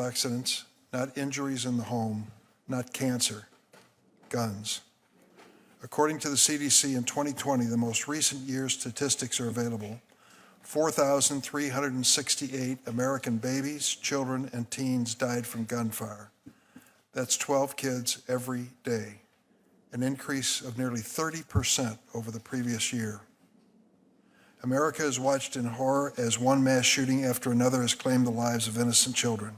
accidents, not injuries in the home, not cancer, guns. According to the CDC in 2020, the most recent year's statistics are available. 4,368 American babies, children, and teens died from gunfire. That's 12 kids every day, an increase of nearly 30% over the previous year. America has watched in horror as one mass shooting after another has claimed the lives of innocent children.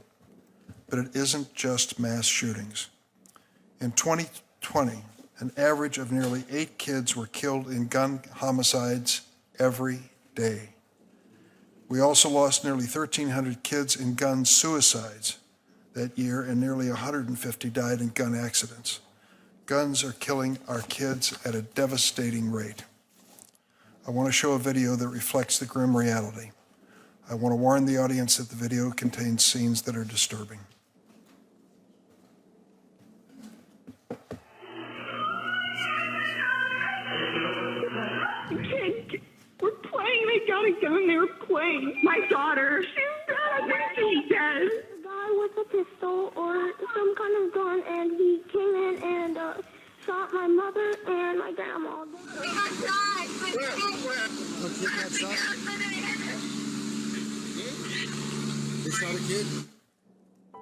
But it isn't just mass shootings. In 2020, an average of nearly 8 kids were killed in gun homicides every day. We also lost nearly 1,300 kids in gun suicides that year, and nearly 150 died in gun accidents. Guns are killing our kids at a devastating rate. I want to show a video that reflects the grim reality. I want to warn the audience that the video contains scenes that are disturbing. We're playing, they got a gun, they were playing. My daughter, she's dead, I think she's dead. A guy with a pistol or some kind of gun, and he came in and shot my mother and my grandma. We got shot. Where? A kid got shot? They shot a kid?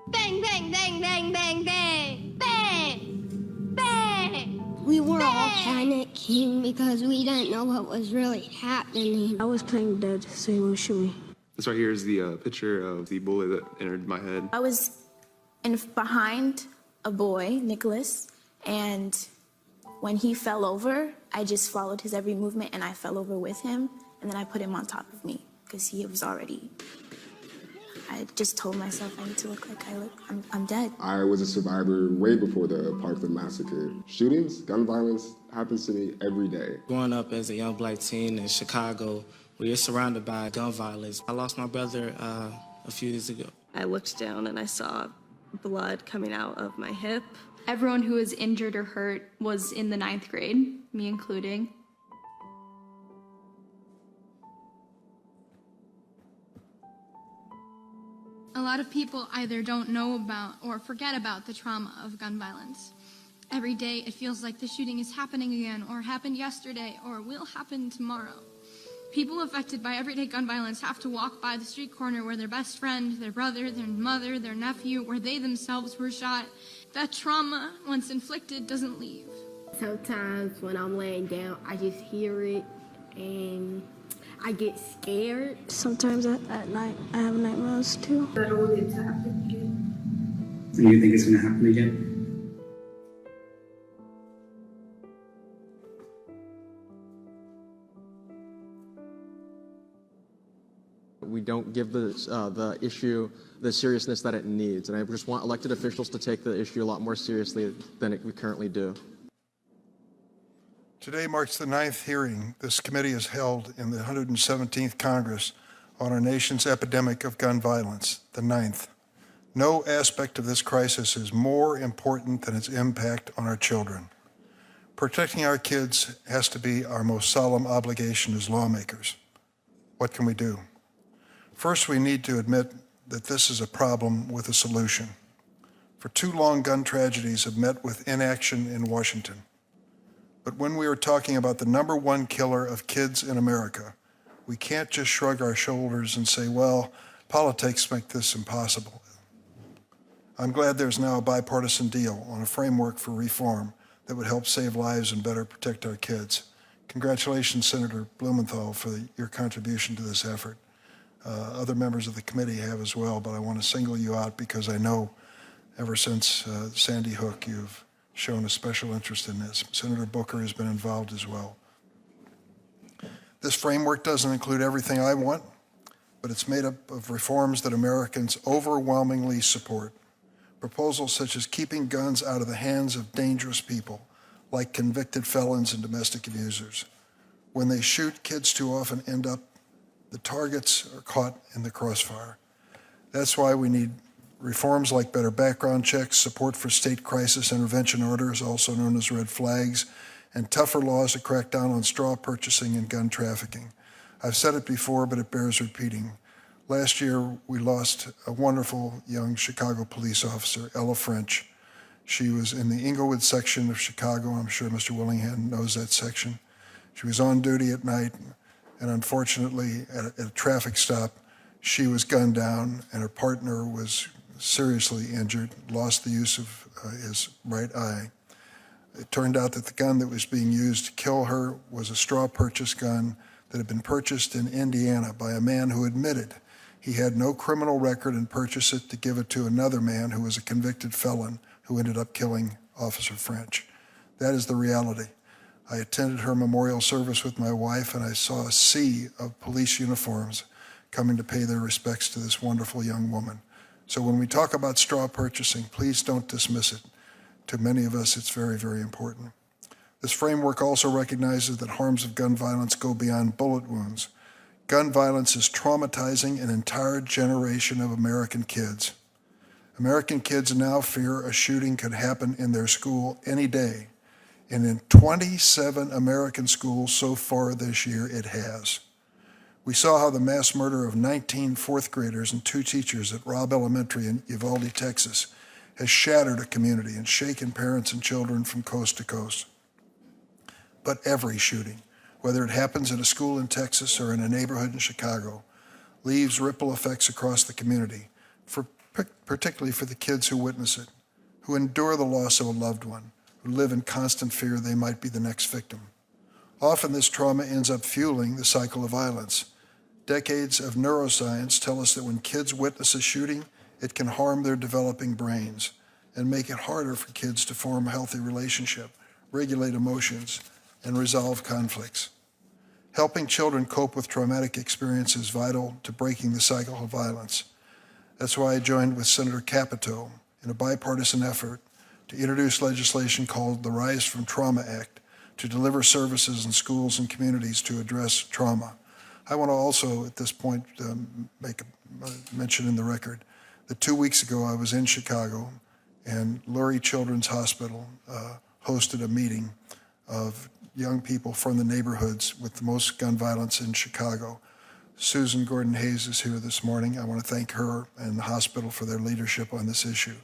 Bang, bang, bang, bang, bang, bang, bang, bang. We were all panicking because we didn't know what was really happening. I was playing dead, so he won't shoot me. This right here is the picture of the bullet that entered my head. I was behind a boy, Nicholas, and when he fell over, I just followed his every movement and I fell over with him, and then I put him on top of me because he was already... I just told myself I need to look like I'm dead. I was a survivor way before the Parkland massacre. Shootings, gun violence happens to me every day. Growing up as a young black teen in Chicago, we are surrounded by gun violence. I lost my brother a few years ago. I looked down and I saw blood coming out of my hip. Everyone who was injured or hurt was in the 9th grade, me including. A lot of people either don't know about or forget about the trauma of gun violence. Every day it feels like the shooting is happening again, or happened yesterday, or will happen tomorrow. People affected by everyday gun violence have to walk by the street corner where their best friend, their brother, their mother, their nephew, where they themselves were shot. That trauma, once inflicted, doesn't leave. Sometimes when I'm laying down, I just hear it and I get scared. Sometimes at night, I have nightmares too. I don't want it to happen again. And you think it's going to happen again? We don't give the issue the seriousness that it needs, and I just want elected officials to take the issue a lot more seriously than we currently do. Today marks the 9th hearing this committee has held in the 117th Congress on our nation's epidemic of gun violence, the 9th. No aspect of this crisis is more important than its impact on our children. Protecting our kids has to be our most solemn obligation as lawmakers. What can we do? First, we need to admit that this is a problem with a solution. For too long, gun tragedies have met with inaction in Washington. But when we are talking about the #1 killer of kids in America, we can't just shrug our shoulders and say, well, politics make this impossible. I'm glad there's now a bipartisan deal on a framework for reform that would help save lives and better protect our kids. Congratulations, Senator Blumenthal, for your contribution to this effort. Other members of the committee have as well, but I want to single you out because I know ever since Sandy Hook, you've shown a special interest in this. Senator Booker has been involved as well. This framework doesn't include everything I want, but it's made up of reforms that Americans overwhelmingly support. Proposals such as keeping guns out of the hands of dangerous people, like convicted felons and domestic abusers. When they shoot, kids too often end up, the targets are caught in the crossfire. That's why we need reforms like better background checks, support for state crisis intervention orders, also known as red flags, and tougher laws to crack down on straw purchasing and gun trafficking. I've said it before, but it bears repeating. Last year, we lost a wonderful young Chicago police officer, Ella French. She was in the Inglewood section of Chicago. I'm sure Mr. Willingham knows that section. She was on duty at night, and unfortunately, at a traffic stop, she was gunned down, and her partner was seriously injured, lost the use of his right eye. It turned out that the gun that was being used to kill her was a straw purchase gun that had been purchased in Indiana by a man who admitted he had no criminal record and purchased it to give it to another man who was a convicted felon who ended up killing Officer French. That is the reality. I attended her memorial service with my wife, and I saw a sea of police uniforms coming to pay their respects to this wonderful young woman. So when we talk about straw purchasing, please don't dismiss it. To many of us, it's very, very important. This framework also recognizes that harms of gun violence go beyond bullet wounds. Gun violence is traumatizing an entire generation of American kids. American kids now fear a shooting could happen in their school any day. And in 27 American schools so far this year, it has. We saw how the mass murder of 19 fourth graders and 2 teachers at Robb Elementary in Uvalde, Texas, has shattered a community and shaken parents and children from coast to coast. But every shooting, whether it happens in a school in Texas or in a neighborhood in Chicago, leaves ripple effects across the community, particularly for the kids who witness it, who endure the loss of a loved one, who live in constant fear they might be the next victim. Often this trauma ends up fueling the cycle of violence. Decades of neuroscience tell us that when kids witness a shooting, it can harm their developing brains and make it harder for kids to form a healthy relationship, regulate emotions, and resolve conflicts. Helping children cope with traumatic experience is vital to breaking the cycle of violence. That's why I joined with Senator Capito in a bipartisan effort to introduce legislation called the Rise from Trauma Act to deliver services in schools and communities to address trauma. I want to also, at this point, make a mention in the record that 2 weeks ago I was in Chicago, and Lurie Children's Hospital hosted a meeting of young people from the neighborhoods with the most gun violence in Chicago. Susan Gordon Hayes is here this morning. I want to thank her and the hospital for their leadership on this issue.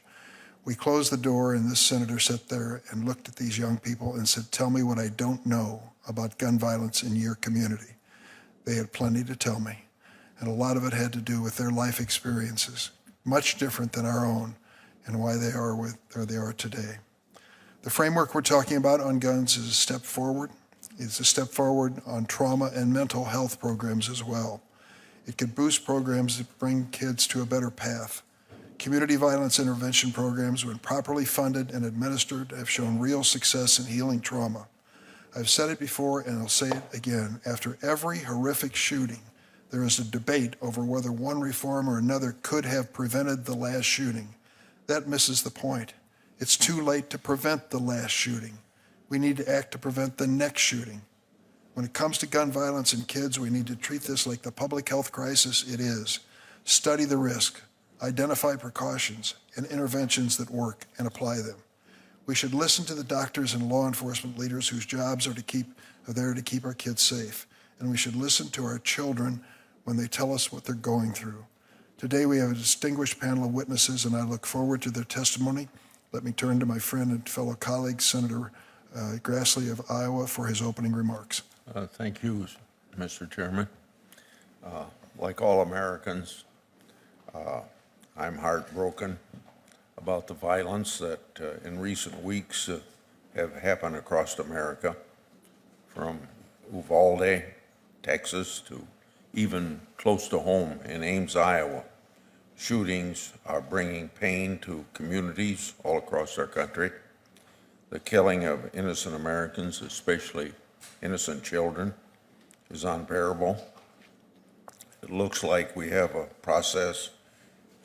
We closed the door, and this senator sat there and looked at these young people and said, "Tell me what I don't know about gun violence in your community." They had plenty to tell me, and a lot of it had to do with their life experiences, much different than our own, and why they are where they are today. The framework we're talking about on guns is a step forward. It's a step forward on trauma and mental health programs as well. It could boost programs that bring kids to a better path. Community violence intervention programs, when properly funded and administered, have shown real success in healing trauma. I've said it before, and I'll say it again. After every horrific shooting, there is a debate over whether one reform or another could have prevented the last shooting. That misses the point. It's too late to prevent the last shooting. We need to act to prevent the next shooting. When it comes to gun violence in kids, we need to treat this like the public health crisis it is. Study the risk, identify precautions and interventions that work, and apply them. We should listen to the doctors and law enforcement leaders whose jobs are there to keep our kids safe. And we should listen to our children when they tell us what they're going through. Today we have a distinguished panel of witnesses, and I look forward to their testimony. Let me turn to my friend and fellow colleague, Senator Grassley of Iowa, for his opening remarks. Thank you, Mr. Chairman. Like all Americans, I'm heartbroken about the violence that in recent weeks have happened across America, from Uvalde, Texas, to even close to home in Ames, Iowa. Shootings are bringing pain to communities all across our country. The killing of innocent Americans, especially innocent children, is unbearable. It looks like we have a process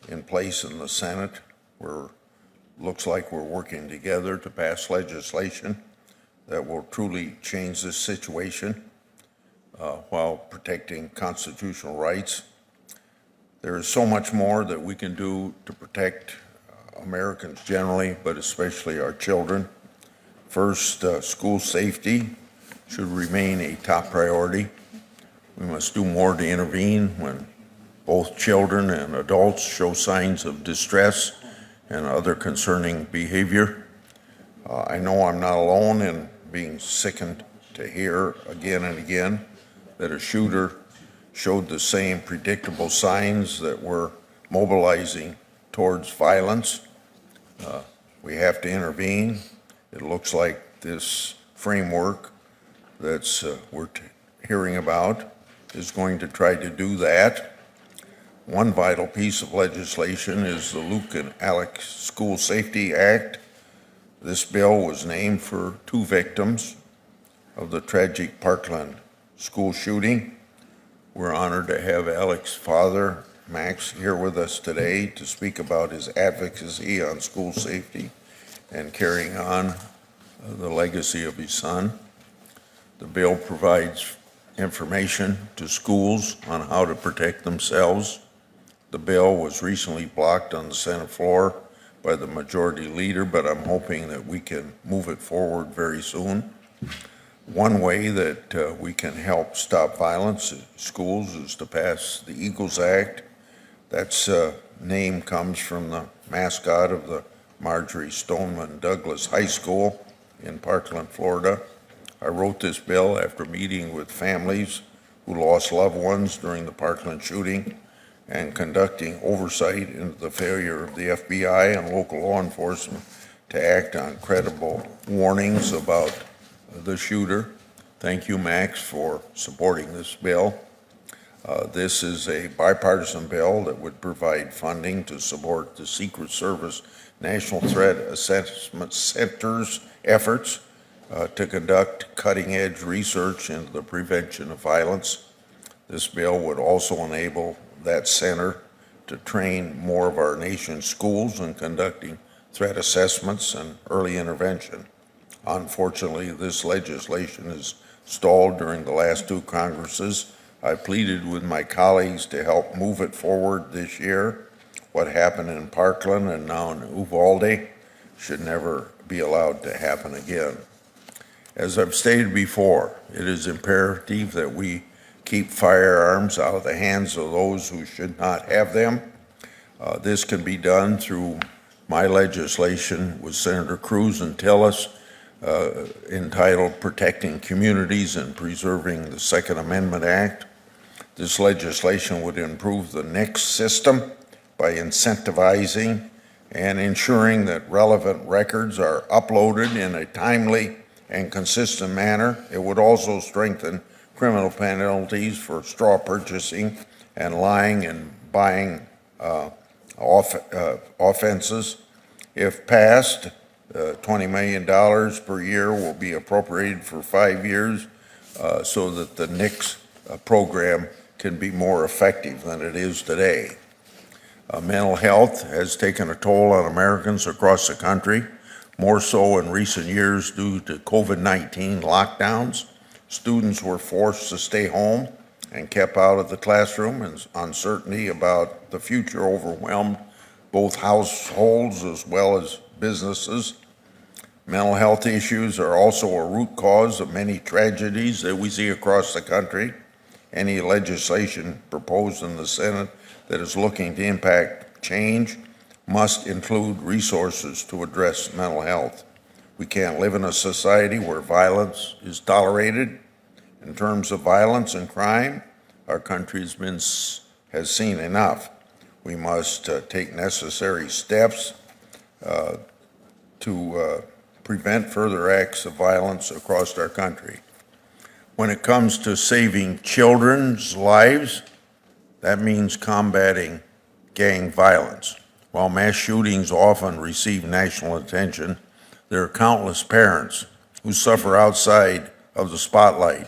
in place in the Senate where it looks like we're working together to pass legislation that will truly change this situation while protecting constitutional rights. There is so much more that we can do to protect Americans generally, but especially our children. First, school safety should remain a top priority. We must do more to intervene when Both children and adults show signs of distress and other concerning behavior. I know I'm not alone in being sickened to hear again and again that a shooter showed the same predictable signs that we're mobilizing towards violence. We have to intervene. It looks like this framework that's we're hearing about is going to try to do that. One vital piece of legislation is the Luke and Alex School Safety Act. This bill was named for 2 victims of the tragic Parkland school shooting. We're honored to have Alex's father, Max, here with us today to speak about his advocacy on school safety and carrying on the legacy of his son. The bill provides information to schools on how to protect themselves. The bill was recently blocked on the Senate floor by the majority leader, but I'm hoping that we can move it forward very soon. One way that we can help stop violence in schools is to pass the Eagles Act. That's name comes from the mascot of the Marjorie Stoneman Douglas High School in Parkland, Florida. I wrote this bill after meeting with families who lost loved ones during the Parkland shooting and conducting oversight into the failure of the FBI and local law enforcement to act on credible warnings about the shooter. Thank you, Max, for supporting this bill. This is a bipartisan bill that would provide funding to support the Secret Service National Threat Assessment Center's efforts to conduct cutting-edge research into the prevention of violence. This bill would also enable that center to train more of our nation's schools in conducting threat assessments and early intervention. Unfortunately, this legislation is stalled during the last 2 Congresses. I pleaded with my colleagues to help move it forward this year. What happened in Parkland and now in Uvalde should never be allowed to happen again. As I've stated before, it is imperative that we keep firearms out of the hands of those who should not have them. This can be done through my legislation with Senator Cruz and Tillis entitled Protecting Communities and Preserving the Second Amendment Act. This legislation would improve the NICS system by incentivizing and ensuring that relevant records are uploaded in a timely and consistent manner. It would also strengthen criminal penalties for straw purchasing and lying and buying offenses. If passed, $20 million per year will be appropriated for 5 years so that the NICS program can be more effective than it is today. Mental health has taken a toll on Americans across the country, more so in recent years due to COVID-19 lockdowns. Students were forced to stay home and kept out of the classroom, and uncertainty about the future overwhelmed both households as well as businesses. Mental health issues are also a root cause of many tragedies that we see across the country. Any legislation proposed in the Senate that is looking to impact change must include resources to address mental health. We can't live in a society where violence is tolerated. In terms of violence and crime, our country has seen enough. We must take necessary steps to prevent further acts of violence across our country. When it comes to saving children's lives, that means combating gang violence. While mass shootings often receive national attention, there are countless parents who suffer outside of the spotlight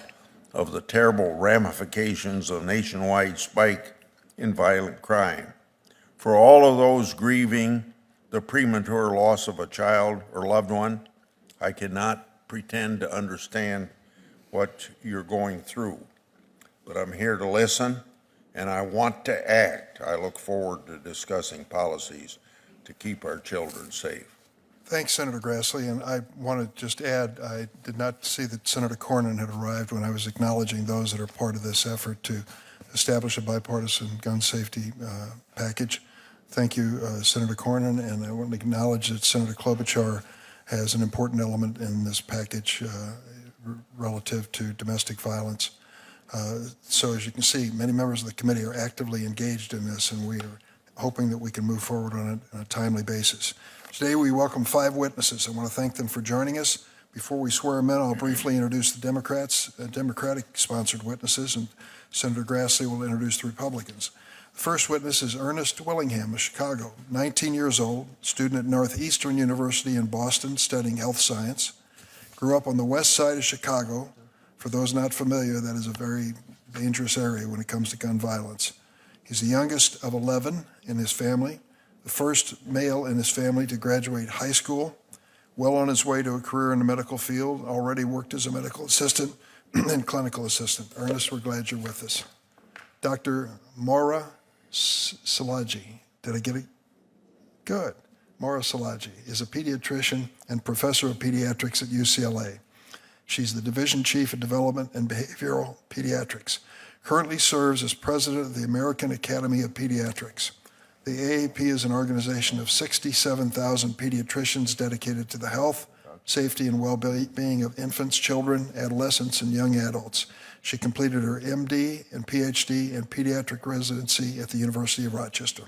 of the terrible ramifications of nationwide spike in violent crime. For all of those grieving the premature loss of a child or loved one, I cannot pretend to understand what you're going through, but I'm here to listen and I want to act. I look forward to discussing policies to keep our children safe. Thanks, Senator Grassley. And I want to just add, I did not see that Senator Cornyn had arrived when I was acknowledging those that are part of this effort to establish a bipartisan gun safety package. Thank you, Senator Cornyn, and I want to acknowledge that Senator Klobuchar has an important element in this package relative to domestic violence. So as you can see, many members of the committee are actively engaged in this, and we are hoping that we can move forward on it on a timely basis. Today we welcome 5 witnesses. I want to thank them for joining us. Before we swear them in, I'll briefly introduce the Democratic-sponsored witnesses, and Senator Grassley will introduce the Republicans. The first witness is Ernest Willingham of Chicago, 19 years old, student at Northeastern University in Boston studying health science. Grew up on the west side of Chicago. For those not familiar, that is a very dangerous area when it comes to gun violence. He's the youngest of 11 in his family, the first male in his family to graduate high school, well on his way to a career in the medical field, already worked as a medical assistant and clinical assistant. Ernest, we're glad you're with us. Dr. Maura Szilagyi, did I get it? Good. Maura Szilagyi is a pediatrician and professor of pediatrics at UCLA. She's the Division Chief of Development and Behavioral Pediatrics. Currently serves as president of the American Academy of Pediatrics. The AAP is an organization of 67,000 pediatricians dedicated to the health, safety, and well-being of infants, children, adolescents, and young adults. She completed her MD and PhD in pediatric residency at the University of Rochester.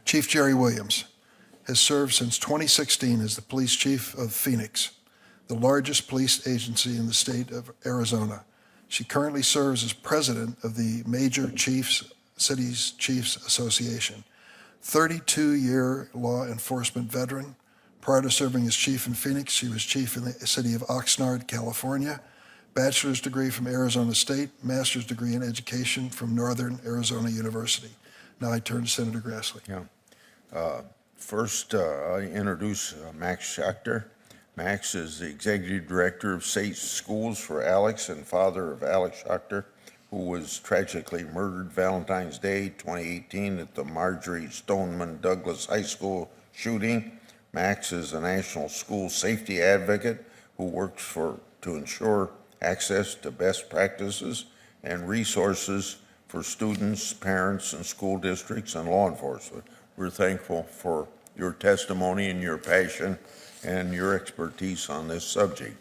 Chief Jerry Williams has served since 2016 as the police chief of Phoenix, the largest police agency in the state of Arizona. She currently serves as president of the Major Cities Chiefs Association. 32-year law enforcement veteran. Prior to serving as chief in Phoenix, she was chief in the city of Oxnard, California. Bachelor's degree from Arizona State, master's degree in education from Northern Arizona University. Now I turn to Senator Grassley. Yeah. First, I introduce Max Schachter. Max is the executive director of Safe Schools for Alex and father of Alex Schachter, who was tragically murdered Valentine's Day 2018 at the Marjorie Stoneman Douglas High School shooting. Max is a national school safety advocate who works to ensure access to best practices and resources for students, parents, and school districts and law enforcement. We're thankful for your testimony and your passion and your expertise on this subject.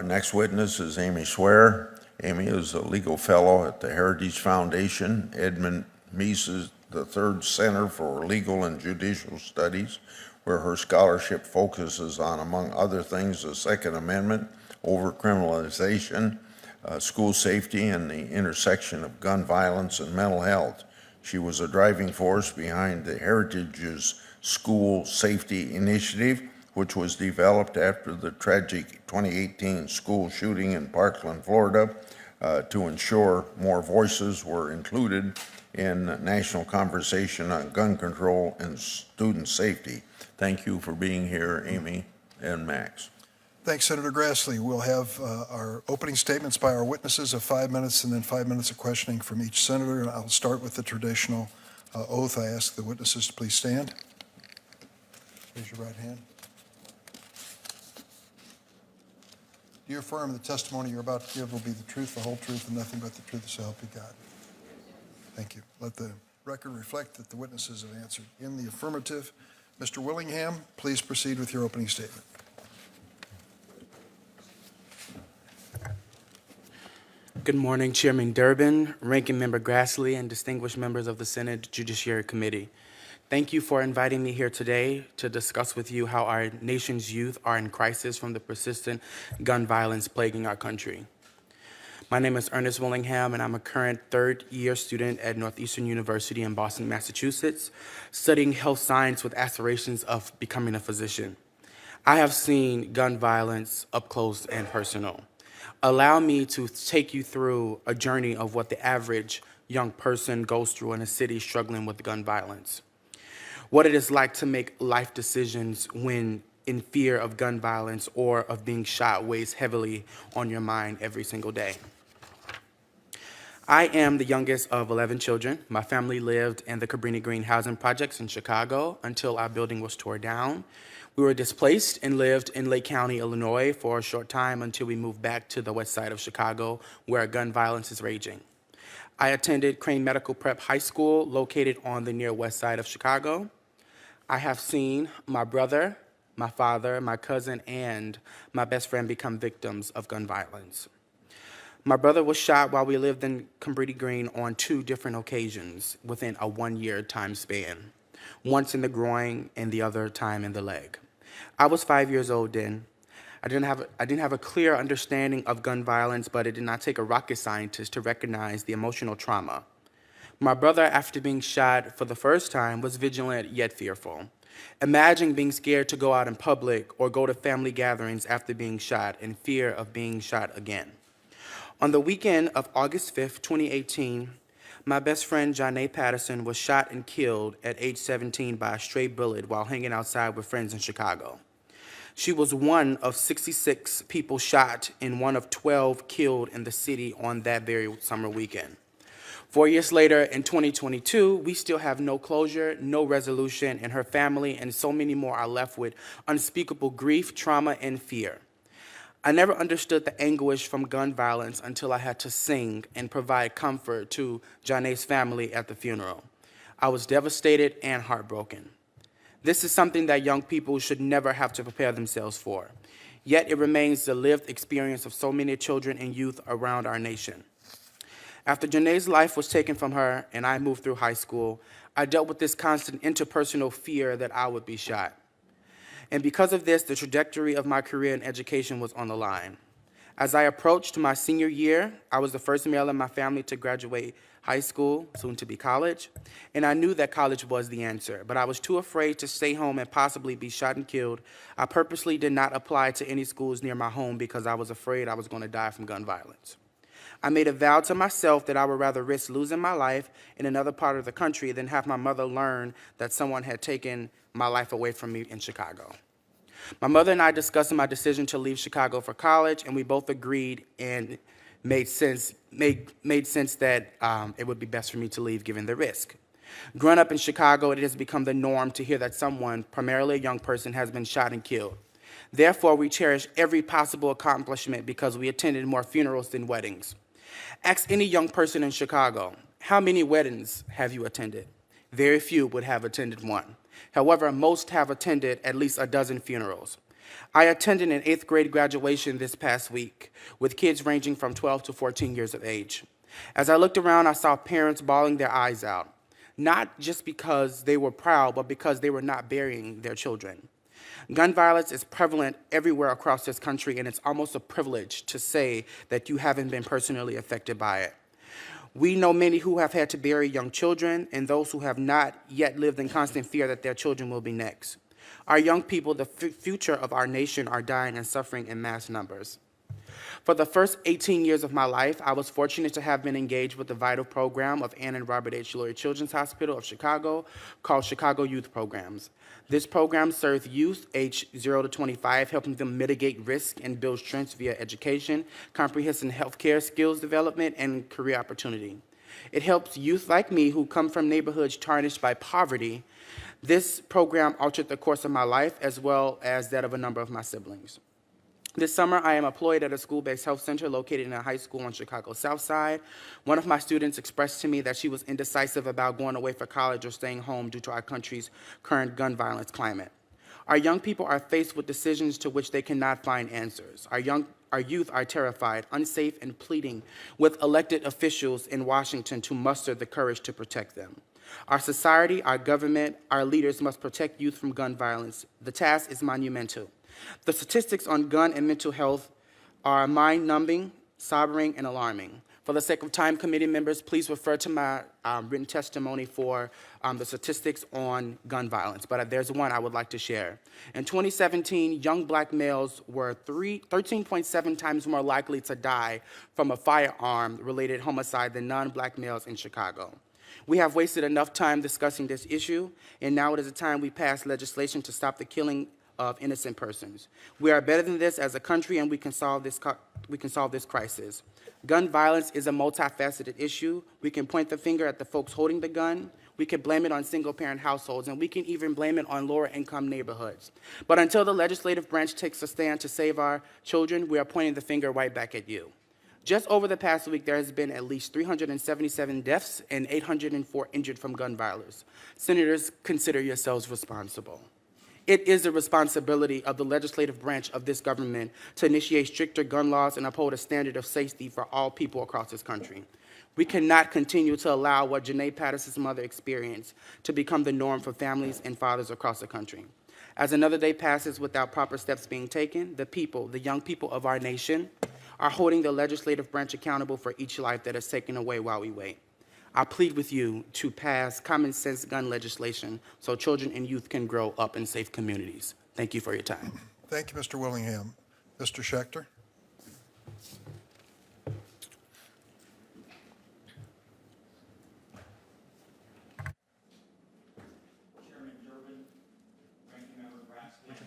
Next witness is Amy Swear. Amy is a legal fellow at the Heritage Foundation, Edmund Mises III Center for Legal and Judicial Studies, where her scholarship focuses on, among other things, the Second Amendment, overcriminalization, school safety, and the intersection of gun violence and mental health. She was a driving force behind the Heritage's School Safety Initiative, which was developed after the tragic 2018 school shooting in Parkland, Florida, to ensure more voices were included in national conversation on gun control and student safety. Thank you for being here, Amy and Max. Thanks, Senator Grassley. We'll have our opening statements by our witnesses of 5 minutes and then 5 minutes of questioning from each senator. And I'll start with the traditional oath. I ask the witnesses to please stand. Raise your right hand. Do you affirm the testimony you're about to give will be the truth, the whole truth, and nothing but the truth, so help you God? Thank you. Let the record reflect that the witnesses have answered in the affirmative. Mr. Willingham, please proceed with your opening statement. Good morning, Chairman Durbin, Ranking Member Grassley, and distinguished members of the Senate Judiciary Committee. Thank you for inviting me here today to discuss with you how our nation's youth are in crisis from the persistent gun violence plaguing our country. My name is Ernest Willingham, and I'm a current third-year student at Northeastern University in Boston, Massachusetts, studying health science with aspirations of becoming a physician. I have seen gun violence up close and personal. Allow me to take you through a journey of what the average young person goes through in a city struggling with gun violence. What it is like to make life decisions when in fear of gun violence or of being shot weighs heavily on your mind every single day. I am the youngest of 11 children. My family lived in the Cabrini Green housing projects in Chicago until our building was torn down. We were displaced and lived in Lake County, Illinois for a short time until we moved back to the west side of Chicago where gun violence is raging. I attended Crane Medical Prep High School, located on the near west side of Chicago. I have seen my brother, my father, my cousin, and my best friend become victims of gun violence. My brother was shot while we lived in Cabrini Green on 2 different occasions within a 1-year time span, once in the groin and the other time in the leg. I was 5 years old then. I didn't have a clear understanding of gun violence, but it did not take a rocket scientist to recognize the emotional trauma. My brother, after being shot for the first time, was vigilant yet fearful. Imagine being scared to go out in public or go to family gatherings after being shot in fear of being shot again. On the weekend of August 5th, 2018, my best friend, Janae Patterson, was shot and killed at age 17 by a stray bullet while hanging outside with friends in Chicago. She was one of 66 people shot and one of 12 killed in the city on that very summer weekend. 4 years later, in 2022, we still have no closure, no resolution, and her family and so many more are left with unspeakable grief, trauma, and fear. I never understood the anguish from gun violence until I had to sing and provide comfort to Janae's family at the funeral. I was devastated and heartbroken. This is something that young people should never have to prepare themselves for. Yet it remains the lived experience of so many children and youth around our nation. After Janae's life was taken from her and I moved through high school, I dealt with this constant interpersonal fear that I would be shot. And because of this, the trajectory of my career in education was on the line. As I approached my senior year, I was the first male in my family to graduate high school, soon to be college, and I knew that college was the answer, but I was too afraid to stay home and possibly be shot and killed. I purposely did not apply to any schools near my home because I was afraid I was going to die from gun violence. I made a vow to myself that I would rather risk losing my life in another part of the country than have my mother learn that someone had taken my life away from me in Chicago. My mother and I discussed my decision to leave Chicago for college, and we both agreed and made sense that it would be best for me to leave given the risk. Growing up in Chicago, it has become the norm to hear that someone, primarily a young person, has been shot and killed. Therefore, we cherish every possible accomplishment because we attended more funerals than weddings. Ask any young person in Chicago, how many weddings have you attended? Very few would have attended one. However, most have attended at least a dozen funerals. I attended an 8th grade graduation this past week with kids ranging from 12 to 14 years of age. As I looked around, I saw parents bawling their eyes out, not just because they were proud, but because they were not burying their children. Gun violence is prevalent everywhere across this country, and it's almost a privilege to say that you haven't been personally affected by it. We know many who have had to bury young children and those who have not yet lived in constant fear that their children will be next. Our young people, the future of our nation, are dying and suffering in mass numbers. For the first 18 years of my life, I was fortunate to have been engaged with the vital program of Ann and Robert H. Lurie Children's Hospital of Chicago called Chicago Youth Programs. This program serves youth aged 0 to 25, helping them mitigate risk and build strengths via education, comprehensive healthcare skills development, and career opportunity. It helps youth like me who come from neighborhoods tarnished by poverty. This program altered the course of my life as well as that of a number of my siblings. This summer, I am employed at a school-based health center located in a high school on Chicago's South Side. One of my students expressed to me that she was indecisive about going away for college or staying home due to our country's current gun violence climate. Our young people are faced with decisions to which they cannot find answers. Our youth are terrified, unsafe, and pleading with elected officials in Washington to muster the courage to protect them. Our society, our government, our leaders must protect youth from gun violence. The task is monumental. The statistics on gun and mental health are mind-numbing, sobering, and alarming. For the sake of time, committee members, please refer to my written testimony for the statistics on gun violence, but there's one I would like to share. In 2017, young black males were 13.7 times more likely to die from a firearm-related homicide than non-black males in Chicago. We have wasted enough time discussing this issue, and now it is the time we pass legislation to stop the killing of innocent persons. We are better than this as a country, and we can solve this crisis. Gun violence is a multifaceted issue. We can point the finger at the folks holding the gun. We can blame it on single-parent households, and we can even blame it on lower-income neighborhoods. But until the legislative branch takes a stand to save our children, we are pointing the finger right back at you. Just over the past week, there has been at least 377 deaths and 804 injured from gun violence. Senators, consider yourselves responsible. It is the responsibility of the legislative branch of this government to initiate stricter gun laws and uphold a standard of safety for all people across this country. We cannot continue to allow what Janae Patterson's mother experienced to become the norm for families and fathers across the country. As another day passes without proper steps being taken, the young people of our nation, are holding the legislative branch accountable for each life that is taken away while we wait. I plead with you to pass common sense gun legislation so children and youth can grow up in safe communities. Thank you for your time. Thank you, Mr. Willingham. Mr. Schechter? Would you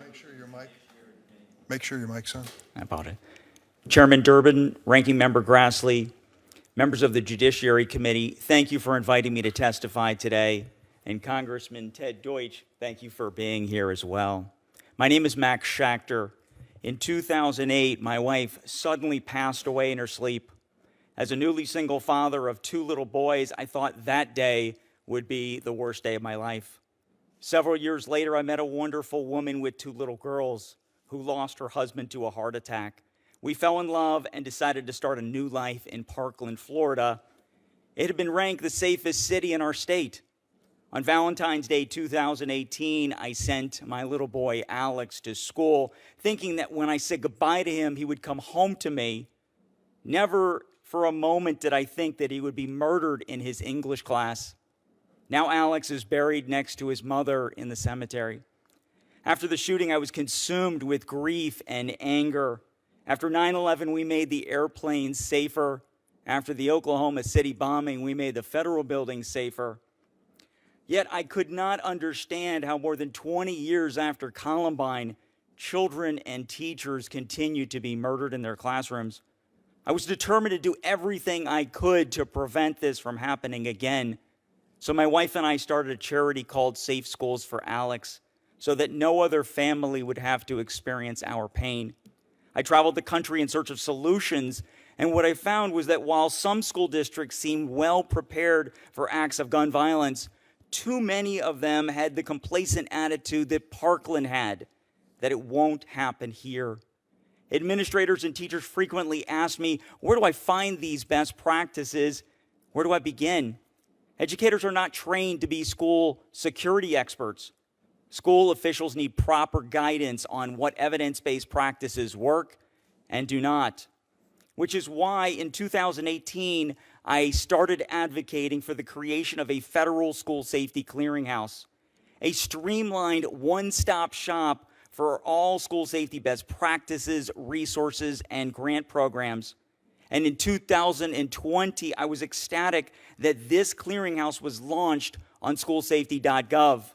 make sure your mic's on? I bought it. Chairman Durbin, Ranking Member Grassley, members of the Judiciary Committee, thank you for inviting me to testify today. And Congressman Ted Deutsch, thank you for being here as well. My name is Max Schechter. In 2008, my wife suddenly passed away in her sleep. As a newly single father of 2 little boys, I thought that day would be the worst day of my life. Several years later, I met a wonderful woman with 2 little girls who lost her husband to a heart attack. We fell in love and decided to start a new life in Parkland, Florida. It had been ranked the safest city in our state. On Valentine's Day 2018, I sent my little boy Alex to school, thinking that when I said goodbye to him, he would come home to me. Never for a moment did I think that he would be murdered in his English class. Now Alex is buried next to his mother in the cemetery. After the shooting, I was consumed with grief and anger. After 9/11, we made the airplanes safer. After the Oklahoma City bombing, we made the federal buildings safer. Yet I could not understand how more than 20 years after Columbine, children and teachers continued to be murdered in their classrooms. I was determined to do everything I could to prevent this from happening again. So my wife and I started a charity called Safe Schools for Alex, so that no other family would have to experience our pain. I traveled the country in search of solutions, and what I found was that while some school districts seemed well prepared for acts of gun violence, too many of them had the complacent attitude that Parkland had, that it won't happen here. Administrators and teachers frequently ask me, where do I find these best practices? Where do I begin? Educators are not trained to be school security experts. School officials need proper guidance on what evidence-based practices work and do not, which is why in 2018, I started advocating for the creation of a federal school safety clearinghouse, a streamlined one-stop shop for all school safety best practices, resources, and grant programs. And in 2020, I was ecstatic that this clearinghouse was launched on schoolsafety.gov.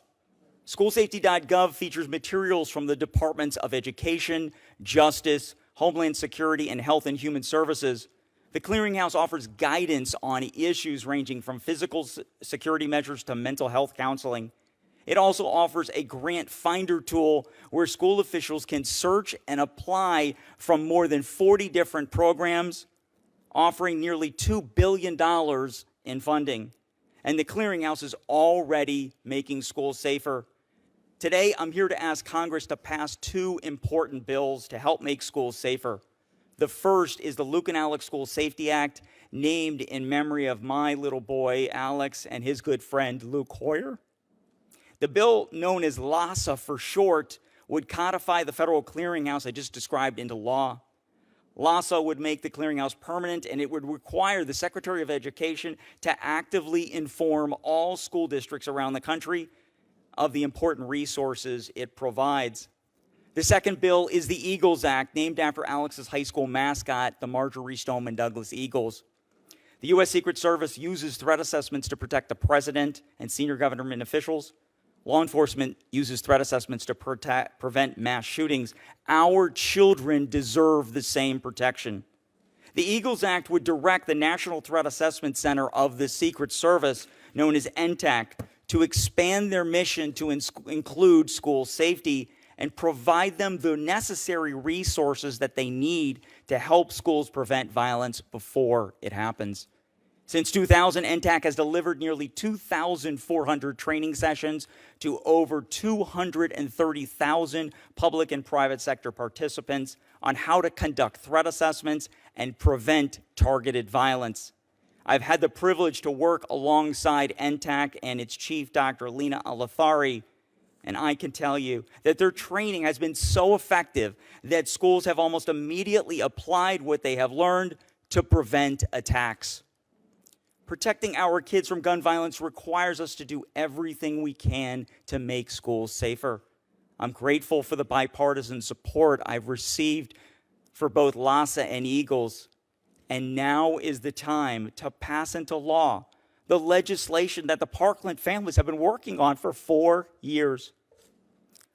Schoolsafety.gov features materials from the Departments of Education, Justice, Homeland Security, and Health and Human Services. The clearinghouse offers guidance on issues ranging from physical security measures to mental health counseling. It also offers a grant finder tool where school officials can search and apply from more than 40 different programs, offering nearly $2 billion in funding. And the clearinghouse is already making schools safer. Today, I'm here to ask Congress to pass 2 important bills to help make schools safer. The first is the Luke and Alex School Safety Act, named in memory of my little boy, Alex, and his good friend, Luke Hoyer. The bill, known as LASA for short, would codify the federal clearinghouse I just described into law. LASA would make the clearinghouse permanent, and it would require the Secretary of Education to actively inform all school districts around the country of the important resources it provides. The second bill is the Eagles Act, named after Alex's high school mascot, the Marjorie Stoneman Douglas Eagles. The U.S. Secret Service uses threat assessments to protect the president and senior government officials. Law enforcement uses threat assessments to prevent mass shootings. Our children deserve the same protection. The Eagles Act would direct the National Threat Assessment Center of the Secret Service, known as NTAC, to expand their mission to include school safety and provide them the necessary resources that they need to help schools prevent violence before it happens. Since 2000, NTAC has delivered nearly 2,400 training sessions to over 230,000 public and private sector participants on how to conduct threat assessments and prevent targeted violence. I've had the privilege to work alongside NTAC and its chief, Dr. Lena Alathari, and I can tell you that their training has been so effective that schools have almost immediately applied what they have learned to prevent attacks. Protecting our kids from gun violence requires us to do everything we can to make schools safer. I'm grateful for the bipartisan support I've received for both LASA and Eagles. And now is the time to pass into law the legislation that the Parkland families have been working on for 4 years.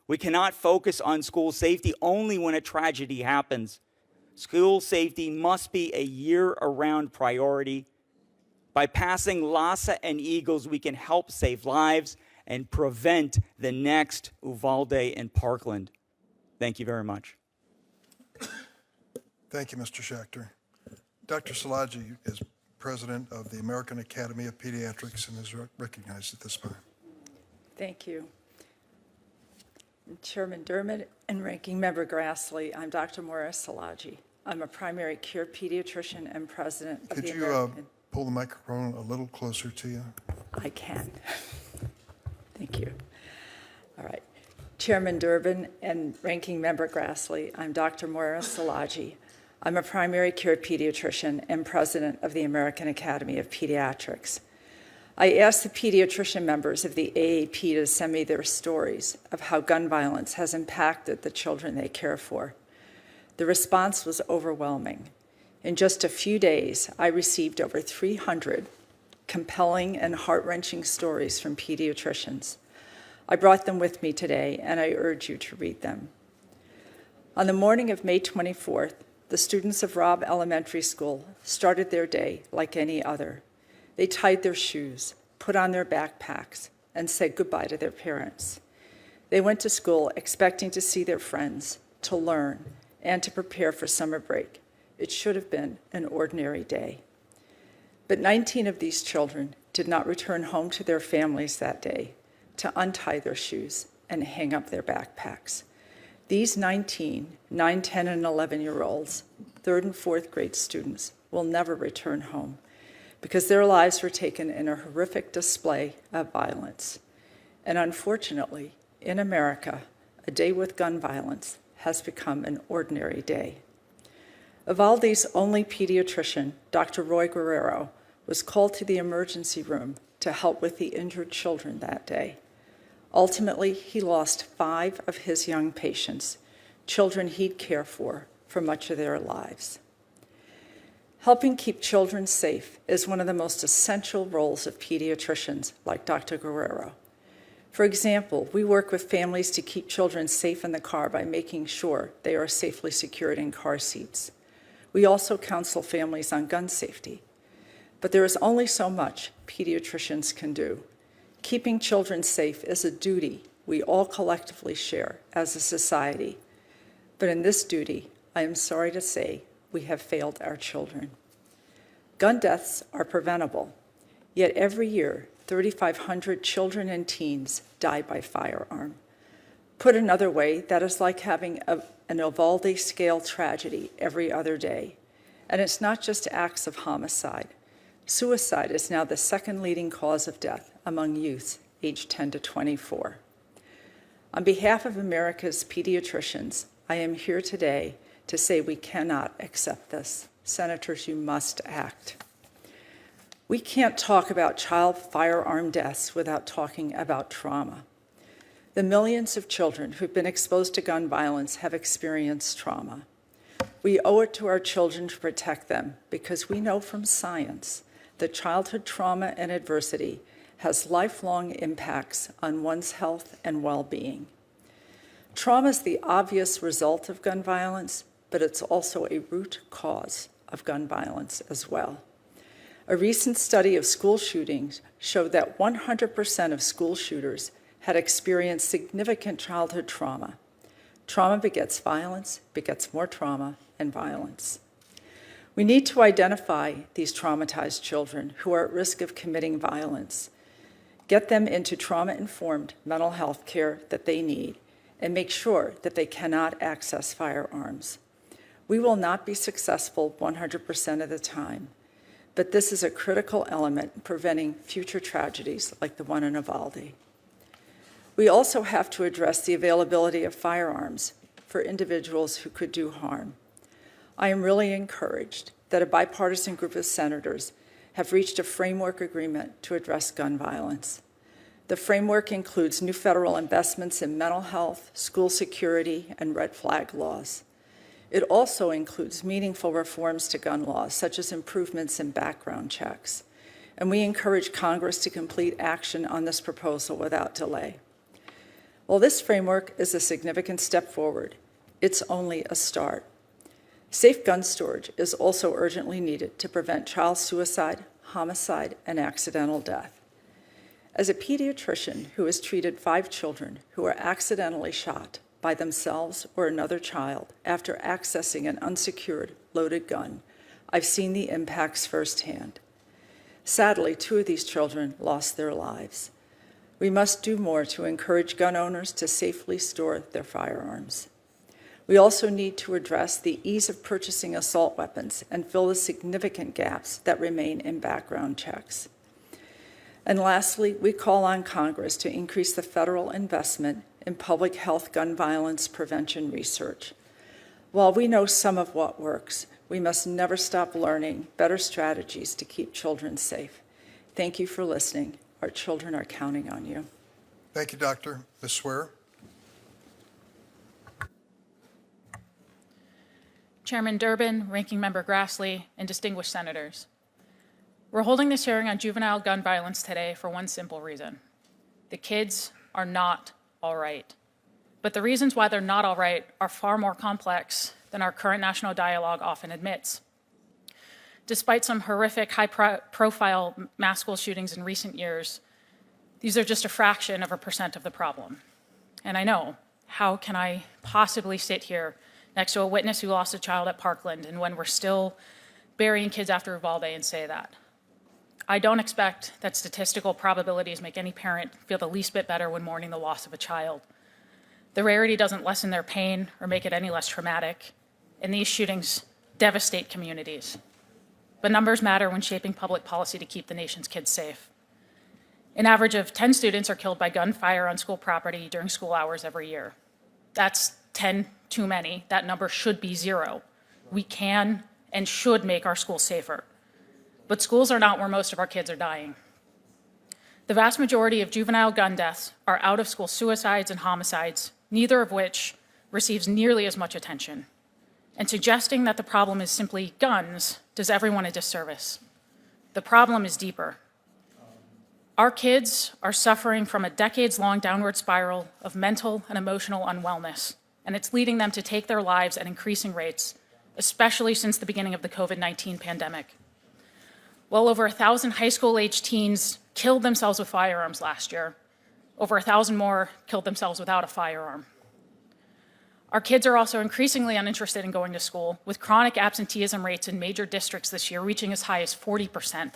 We cannot focus on school safety only when a tragedy happens. School safety must be a year-round priority. By passing LASA and Eagles, we can help save lives and prevent the next Uvalde and Parkland. Thank you very much. Thank you, Mr. Schechter. Dr. Szilagyi is president of the American Academy of Pediatrics and is recognized at this time. Thank you. Chairman Durbin and Ranking Member Grassley, I'm Dr. Maura Szilagyi. I'm a primary care pediatrician and president of Could the you American... pull the microphone a little closer to you? I can. Thank you. All right. Chairman Durbin and Ranking Member Grassley, I'm Dr. Maura Szilagyi. I'm a primary care pediatrician and president of the American Academy of Pediatrics. I asked the pediatrician members of the AAP to send me their stories of how gun violence has impacted the children they care for. The response was overwhelming. In just a few days, I received over 300 compelling and heart-wrenching stories from pediatricians. I brought them with me today, and I urge you to read them. On the morning of May 24th, the students of Robb Elementary School started their day like any other. They tied their shoes, put on their backpacks, and said goodbye to their parents. They went to school expecting to see their friends, to learn, and to prepare for summer break. It should have been an ordinary day. But 19 of these children did not return home to their families that day to untie their shoes and hang up their backpacks. These 19, 9, 10, and 11-year-olds, 3rd and 4th grade students, will never return home because their lives were taken in a horrific display of violence. And unfortunately, in America, a day with gun violence has become an ordinary day. Uvalde's only pediatrician, Dr. Roy Guerrero, was called to the emergency room to help with the injured children that day. Ultimately, he lost 5 of his young patients, children he'd care for much of their lives. Helping keep children safe is one of the most essential roles of pediatricians like Dr. Guerrero. For example, we work with families to keep children safe in the car by making sure they are safely secured in car seats. We also counsel families on gun safety. But there is only so much pediatricians can do. Keeping children safe is a duty we all collectively share as a society. But in this duty, I am sorry to say, we have failed our children. Gun deaths are preventable, yet every year, 3,500 children and teens die by firearm. Put another way, that is like having an Uvalde-scale tragedy every other day. And it's not just acts of homicide. Suicide is now the 2nd leading cause of death among youth aged 10 to 24. On behalf of America's pediatricians, I am here today to say we cannot accept this. Senators, you must act. We can't talk about child firearm deaths without talking about trauma. The millions of children who've been exposed to gun violence have experienced trauma. We owe it to our children to protect them because we know from science that childhood trauma and adversity has lifelong impacts on one's health and well-being. Trauma is the obvious result of gun violence, but it's also a root cause of gun violence as well. A recent study of school shootings showed that 100% of school shooters had experienced significant childhood trauma. Trauma begets violence, begets more trauma and violence. We need to identify these traumatized children who are at risk of committing violence, get them into trauma-informed mental health care that they need, and make sure that they cannot access firearms. We will not be successful 100% of the time, but this is a critical element in preventing future tragedies like the one in Uvalde. We also have to address the availability of firearms for individuals who could do harm. I am really encouraged that a bipartisan group of senators have reached a framework agreement to address gun violence. The framework includes new federal investments in mental health, school security, and red flag laws. It also includes meaningful reforms to gun laws, such as improvements in background checks. And we encourage Congress to complete action on this proposal without delay. While this framework is a significant step forward, it's only a start. Safe gun storage is also urgently needed to prevent child suicide, homicide, and accidental death. As a pediatrician who has treated 5 children who were accidentally shot by themselves or another child after accessing an unsecured loaded gun, I've seen the impacts firsthand. Sadly, 2 of these children lost their lives. We must do more to encourage gun owners to safely store their firearms. We also need to address the ease of purchasing assault weapons and fill the significant gaps that remain in background checks. And lastly, we call on Congress to increase the federal investment in public health gun violence prevention research. While we know some of what works, we must never stop learning better strategies to keep children safe. Thank you for listening. Our children are counting on you. Thank you, Doctor. Ms. Swear. Chairman Durbin, Ranking Member Grassley, and distinguished senators. We're holding this hearing on juvenile gun violence today for one simple reason. The kids are not all right. But the reasons why they're not all right are far more complex than our current national dialogue often admits. Despite some horrific high-profile mass school shootings in recent years, these are just a fraction of a percent of the problem. And I know, how can I possibly sit here next to a witness who lost a child at Parkland and when we're still burying kids after Uvalde and say that? I don't expect that statistical probabilities make any parent feel the least bit better when mourning the loss of a child. The rarity doesn't lessen their pain or make it any less traumatic, and these shootings devastate communities. But numbers matter when shaping public policy to keep the nation's kids safe. An average of 10 students are killed by gunfire on school property during school hours every year. That's 10 too many. That number should be 0. We can and should make our schools safer. But schools are not where most of our kids are dying. The vast majority of juvenile gun deaths are out-of-school suicides and homicides, neither of which receives nearly as much attention. And suggesting that the problem is simply guns does everyone a disservice. The problem is deeper. Our kids are suffering from a decades-long downward spiral of mental and emotional unwellness, and it's leading them to take their lives at increasing rates, especially since the beginning of the COVID-19 pandemic. Well over 1,000 high school-aged teens killed themselves with firearms last year. Over 1,000 more killed themselves without a firearm. Our kids are also increasingly uninterested in going to school, with chronic absenteeism rates in major districts this year reaching as high as 40%.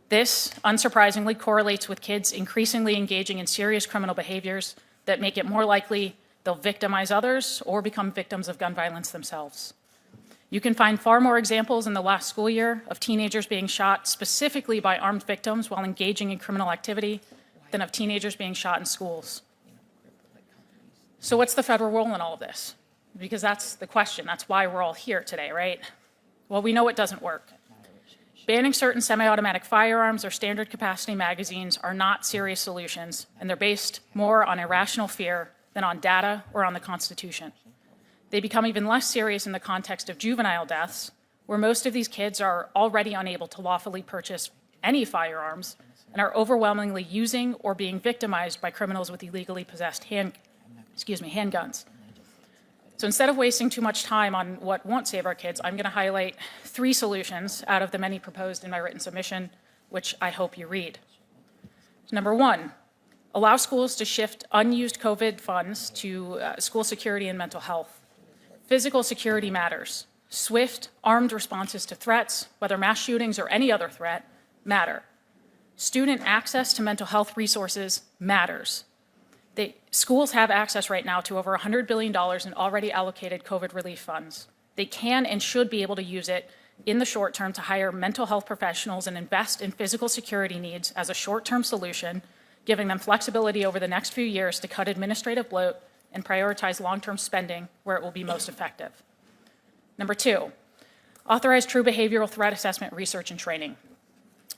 This, unsurprisingly, correlates with kids increasingly engaging in serious criminal behaviors that make it more likely they'll victimize others or become victims of gun violence themselves. You can find far more examples in the last school year of teenagers being shot specifically by armed victims while engaging in criminal activity than of teenagers being shot in schools. So what's the federal role in all of this? Because that's the question. That's why we're all here today, right? Well, we know it doesn't work. Banning certain semi-automatic firearms or standard capacity magazines are not serious solutions, and they're based more on irrational fear than on data or on the Constitution. They become even less serious in the context of juvenile deaths, where most of these kids are already unable to lawfully purchase any firearms and are overwhelmingly using or being victimized by criminals with illegally possessed handguns. So instead of wasting too much time on what won't save our kids, I'm going to highlight 3 solutions out of the many proposed in my written submission, which I hope you read. Number 1, Allow schools to shift unused COVID funds to school security and mental health. Physical security matters. Swift, armed responses to threats, whether mass shootings or any other threat, matter. Student access to mental health resources matters. Schools have access right now to over $100 billion in already allocated COVID relief funds. They can and should be able to use it in the short term to hire mental health professionals and invest in physical security needs as a short-term solution, giving them flexibility over the next few years to cut administrative bloat and prioritize long-term spending where it will be most effective. Number 2, authorize true behavioral threat assessment research and training.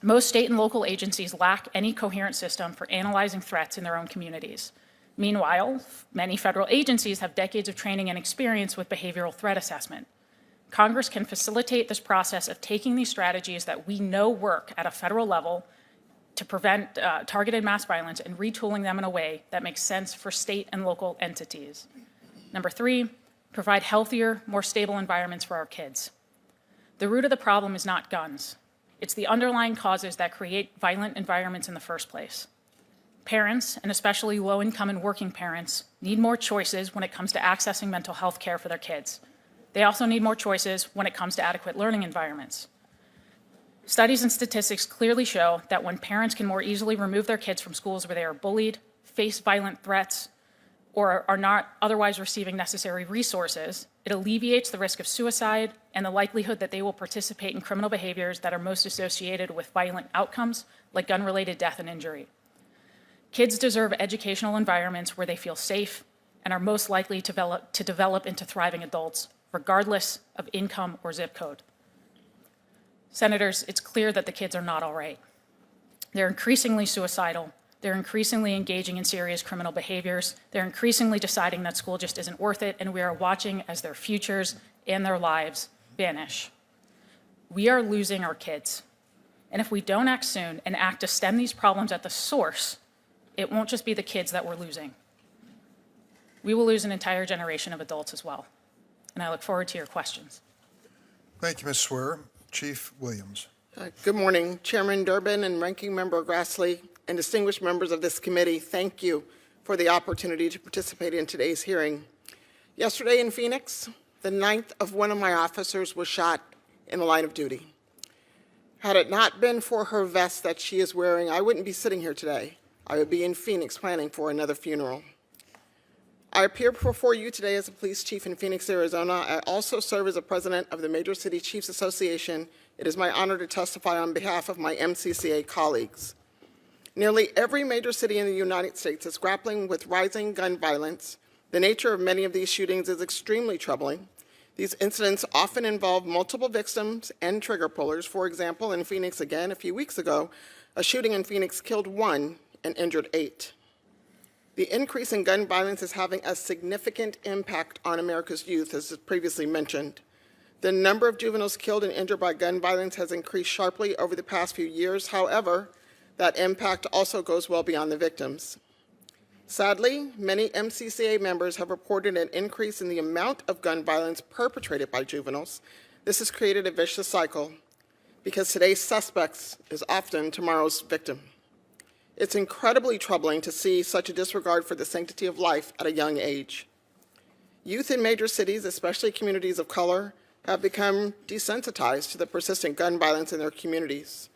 Most state and local agencies lack any coherent system for analyzing threats in their own communities. Meanwhile, many federal agencies have decades of training and experience with behavioral threat assessment. Congress can facilitate this process of taking these strategies that we know work at a federal level to prevent targeted mass violence and retooling them in a way that makes sense for state and local entities. Number 3, provide healthier, more stable environments for our kids. The root of the problem is not guns. It's the underlying causes that create violent environments in the first place. Parents, and especially low-income and working parents, need more choices when it comes to accessing mental health care for their kids. They also need more choices when it comes to adequate learning environments. Studies and statistics clearly show that when parents can more easily remove their kids from schools where they are bullied, face violent threats, or are not otherwise receiving necessary resources, it alleviates the risk of suicide and the likelihood that they will participate in criminal behaviors that are most associated with violent outcomes, like gun-related death and injury. Kids deserve educational environments where they feel safe and are most likely to develop into thriving adults, regardless of income or zip code. Senators, it's clear that the kids are not all right. They're increasingly suicidal. They're increasingly engaging in serious criminal behaviors. They're increasingly deciding that school just isn't worth it, and we are watching as their futures and their lives vanish. We are losing our kids. And if we don't act soon and act to stem these problems at the source, it won't just be the kids that we're losing. We will lose an entire generation of adults as well. And I look forward to your questions. Thank you, Ms. Swear. Chief Williams. Good morning, Chairman Durbin and Ranking Member Grassley, and distinguished members of this committee. Thank you for the opportunity to participate in today's hearing. Yesterday in Phoenix, the 9th of one of my officers was shot in the line of duty. Had it not been for her vest that she is wearing, I wouldn't be sitting here today. I would be in Phoenix planning for another funeral. I appear before you today as a police chief in Phoenix, Arizona. I also serve as the president of the Major City Chiefs Association. It is my honor to testify on behalf of my MCCA colleagues. Nearly every major city in the United States is grappling with rising gun violence. The nature of many of these shootings is extremely troubling. These incidents often involve multiple victims and trigger pullers. For example, in Phoenix again, a few weeks ago, a shooting in Phoenix killed 1 and injured 8. The increase in gun violence is having a significant impact on America's youth, as previously mentioned. The number of juveniles killed and injured by gun violence has increased sharply over the past few years. However, that impact also goes well beyond the victims. Sadly, many MCCA members have reported an increase in the amount of gun violence perpetrated by juveniles. This has created a vicious cycle because today's suspect is often tomorrow's victim. It's incredibly troubling to see such a disregard for the sanctity of life at a young age. Youth in major cities, especially communities of color, have become desensitized to the persistent gun violence in their communities.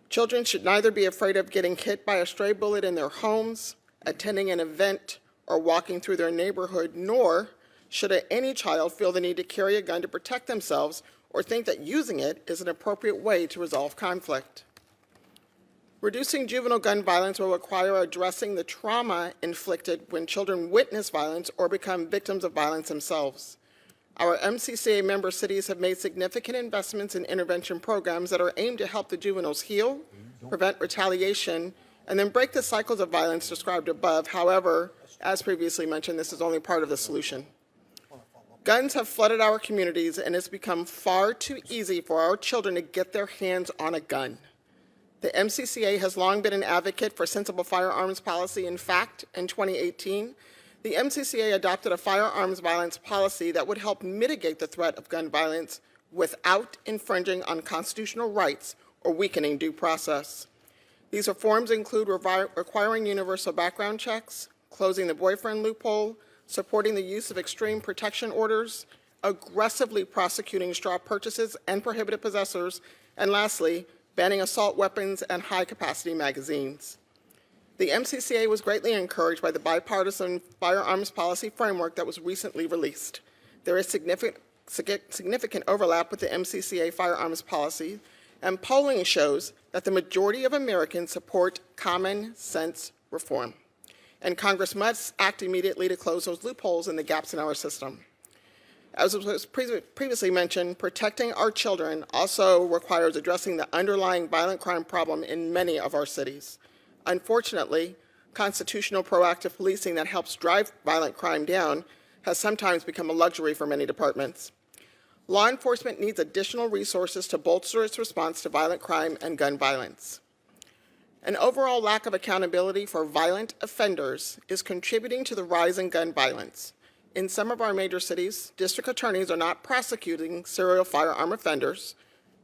Children should neither be afraid of getting hit by a stray bullet in their homes, attending an event, or walking through their neighborhood, nor should any child feel the need to carry a gun to protect themselves or think that using it is an appropriate way to resolve conflict. Reducing juvenile gun violence will require addressing the trauma inflicted when children witness violence or become victims of violence themselves. Our MCCA member cities have made significant investments in intervention programs that are aimed to help the juveniles heal, prevent retaliation, and then break the cycles of violence described above. However, as previously mentioned, this is only part of the solution. Guns have flooded our communities, and it's become far too easy for our children to get their hands on a gun. The MCCA has long been an advocate for sensible firearms policy. In fact, in 2018, the MCCA adopted a firearms violence policy that would help mitigate the threat of gun violence without infringing on constitutional rights or weakening due process. These reforms include requiring universal background checks, closing the boyfriend loophole, supporting the use of extreme protection orders, aggressively prosecuting straw purchases and prohibited possessors, and lastly, banning assault weapons and high-capacity magazines. The MCCA was greatly encouraged by the bipartisan firearms policy framework that was recently released. There is significant overlap with the MCCA firearms policy, and polling shows that the majority of Americans support common sense reform. And Congress must act immediately to close those loopholes and the gaps in our system. As was previously mentioned, protecting our children also requires addressing the underlying violent crime problem in many of our cities. Unfortunately, constitutional proactive policing that helps drive violent crime down has sometimes become a luxury for many departments. Law enforcement needs additional resources to bolster its response to violent crime and gun violence. An overall lack of accountability for violent offenders is contributing to the rise in gun violence. In some of our major cities, district attorneys are not prosecuting serial firearm offenders.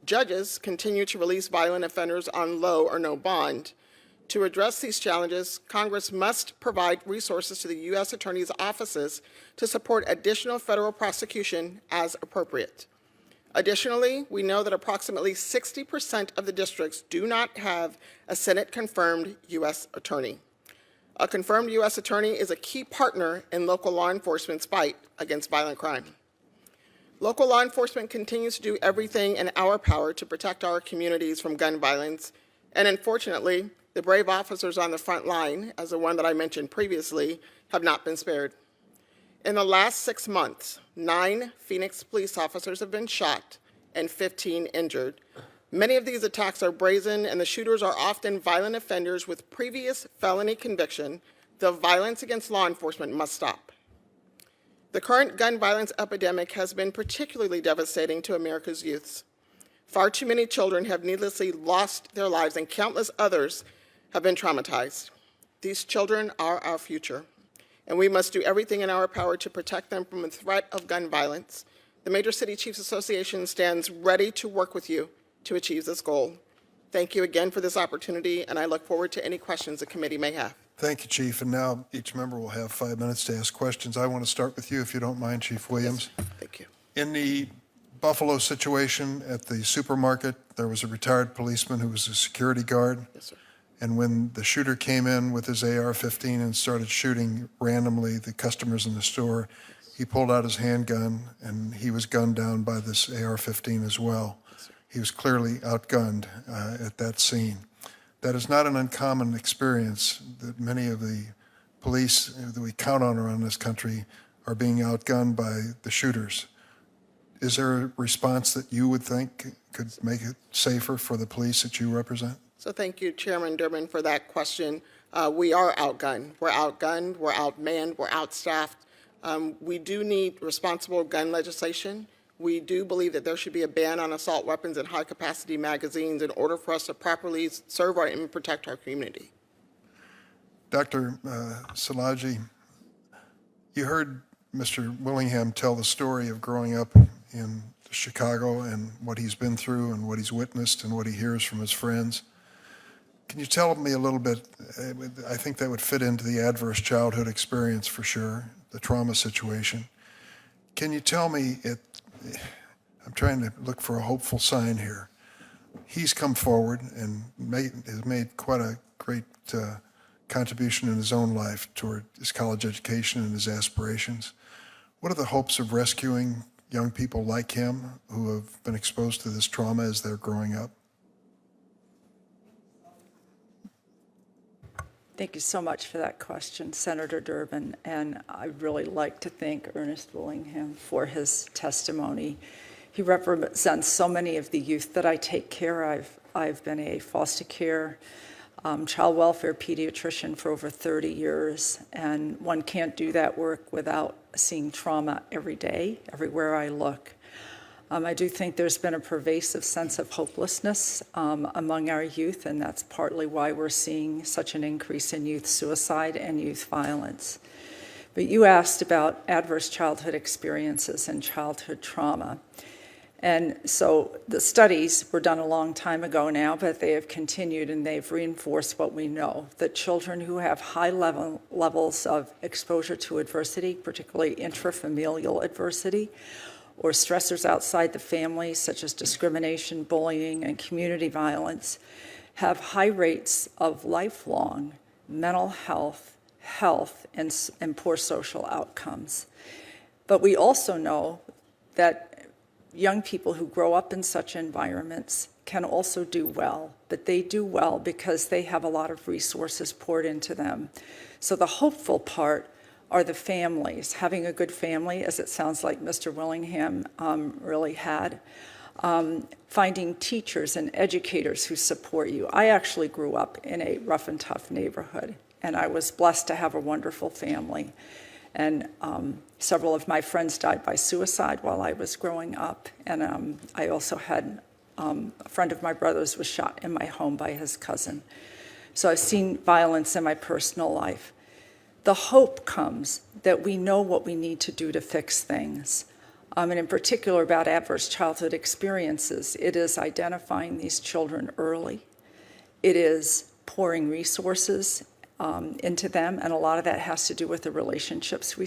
Judges continue to release violent offenders on low or no bond. To address these challenges, Congress must provide resources to the U.S. Attorney's offices to support additional federal prosecution as appropriate. Additionally, we know that approximately 60% of the districts do not have a Senate-confirmed U.S. attorney. A confirmed U.S. attorney is a key partner in local law enforcement's fight against violent crime. Local law enforcement continues to do everything in our power to protect our communities from gun violence, and unfortunately, the brave officers on the front line, as the one that I mentioned previously, have not been spared. In the last 6 months, 9 Phoenix police officers have been shot and 15 injured. Many of these attacks are brazen, and the shooters are often violent offenders with previous felony conviction. The violence against law enforcement must stop. The current gun violence epidemic has been particularly devastating to America's youths. Far too many children have needlessly lost their lives, and countless others have been traumatized. These children are our future, and we must do everything in our power to protect them from the threat of gun violence. The Major City Chiefs Association stands ready to work with you to achieve this goal. Thank you again for this opportunity, and I look forward to any questions the committee may have. Thank you, Chief. And now each member will have 5 minutes to ask questions. I want to start with you, if you don't mind, Chief Williams. Yes, thank you. In the Buffalo situation at the supermarket, there was a retired policeman who was a security guard. Yes, sir. And when the shooter came in with his AR-15 and started shooting randomly the customers in the store, he pulled out his handgun and he was gunned down by this AR-15 as well. He was clearly outgunned at that scene. That is not an uncommon experience, that many of the police that we count on around this country are being outgunned by the shooters. Is there a response that you would think could make it safer for the police that you represent? So thank you, Chairman Durbin, for that question. We are outgunned. We're outgunned, we're outmanned, we're outstaffed. We do need responsible gun legislation. We do believe that there should be a ban on assault weapons and high-capacity magazines in order for us to properly serve and protect our community. Dr. Szilagyi, you heard Mr. Willingham tell the story of growing up in Chicago and what he's been through and what he's witnessed and what he hears from his friends. Can you tell me a little bit? I think that would fit into the adverse childhood experience for sure, the trauma situation. Can you tell me, I'm trying to look for a hopeful sign here. He's come forward and has made quite a great contribution in his own life toward his college education and his aspirations. What are the hopes of rescuing young people like him who have been exposed to this trauma as they're growing up? Thank you so much for that question, Senator Durbin, and I'd really like to thank Ernest Willingham for his testimony. He represents so many of the youth that I take care of. I've been a foster care, child welfare pediatrician for over 30 years, and one can't do that work without seeing trauma every day, everywhere I look. I do think there's been a pervasive sense of hopelessness among our youth, and that's partly why we're seeing such an increase in youth suicide and youth violence. But you asked about adverse childhood experiences and childhood trauma. And so the studies were done a long time ago now, but they have continued and they've reinforced what we know, that children who have high levels of exposure to adversity, particularly intrafamilial adversity, or stressors outside the family, such as discrimination, bullying, and community violence, have high rates of lifelong mental health, and poor social outcomes. But we also know that young people who grow up in such environments can also do well, but they do well because they have a lot of resources poured into them. So the hopeful part are the families, having a good family, as it sounds like Mr. Willingham really had, finding teachers and educators who support you. I actually grew up in a rough and tough neighborhood, and I was blessed to have a wonderful family. And several of my friends died by suicide while I was growing up. And I also had a friend of my brother's was shot in my home by his cousin. So I've seen violence in my personal life. The hope comes that we know what we need to do to fix things. And in particular about adverse childhood experiences, it is identifying these children early. It is pouring resources into them, and a lot of that has to do with the relationships we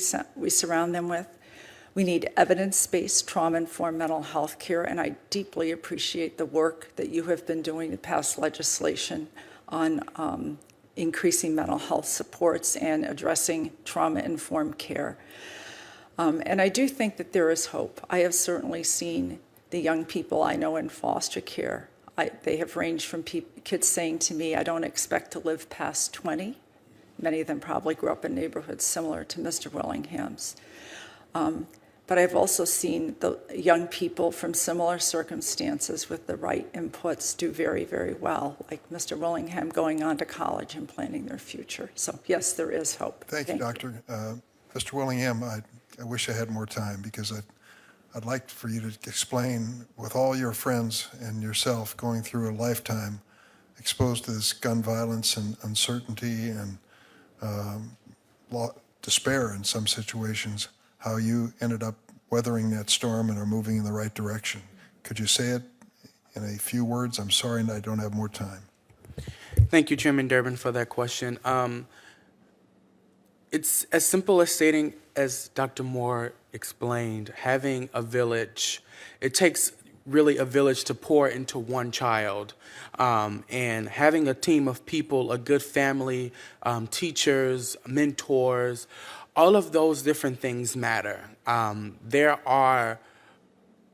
surround them with. We need evidence-based trauma-informed mental health care, and I deeply appreciate the work that you have been doing to pass legislation on increasing mental health supports and addressing trauma-informed care. And I do think that there is hope. I have certainly seen the young people I know in foster care. They have ranged from kids saying to me, I don't expect to live past 20. Many of them probably grew up in neighborhoods similar to Mr. Willingham's. But I've also seen the young people from similar circumstances with the right inputs do very, very well, like Mr. Willingham going on to college and planning their future. So yes, there is hope. Thank you, Doctor. Mr. Willingham, I wish I had more time because I'd like for you to explain, with all your friends and yourself going through a lifetime exposed to this gun violence and uncertainty and despair in some situations, how you ended up weathering that storm and are moving in the right direction. Could you say it in a few words? I'm sorry I don't have more time. Thank you, Chairman Durbin, for that question. It's as simple as stating, as Dr. Moore explained, having a village. It takes really a village to pour into one child. And having a team of people, a good family, teachers, mentors, all of those different things matter. There are,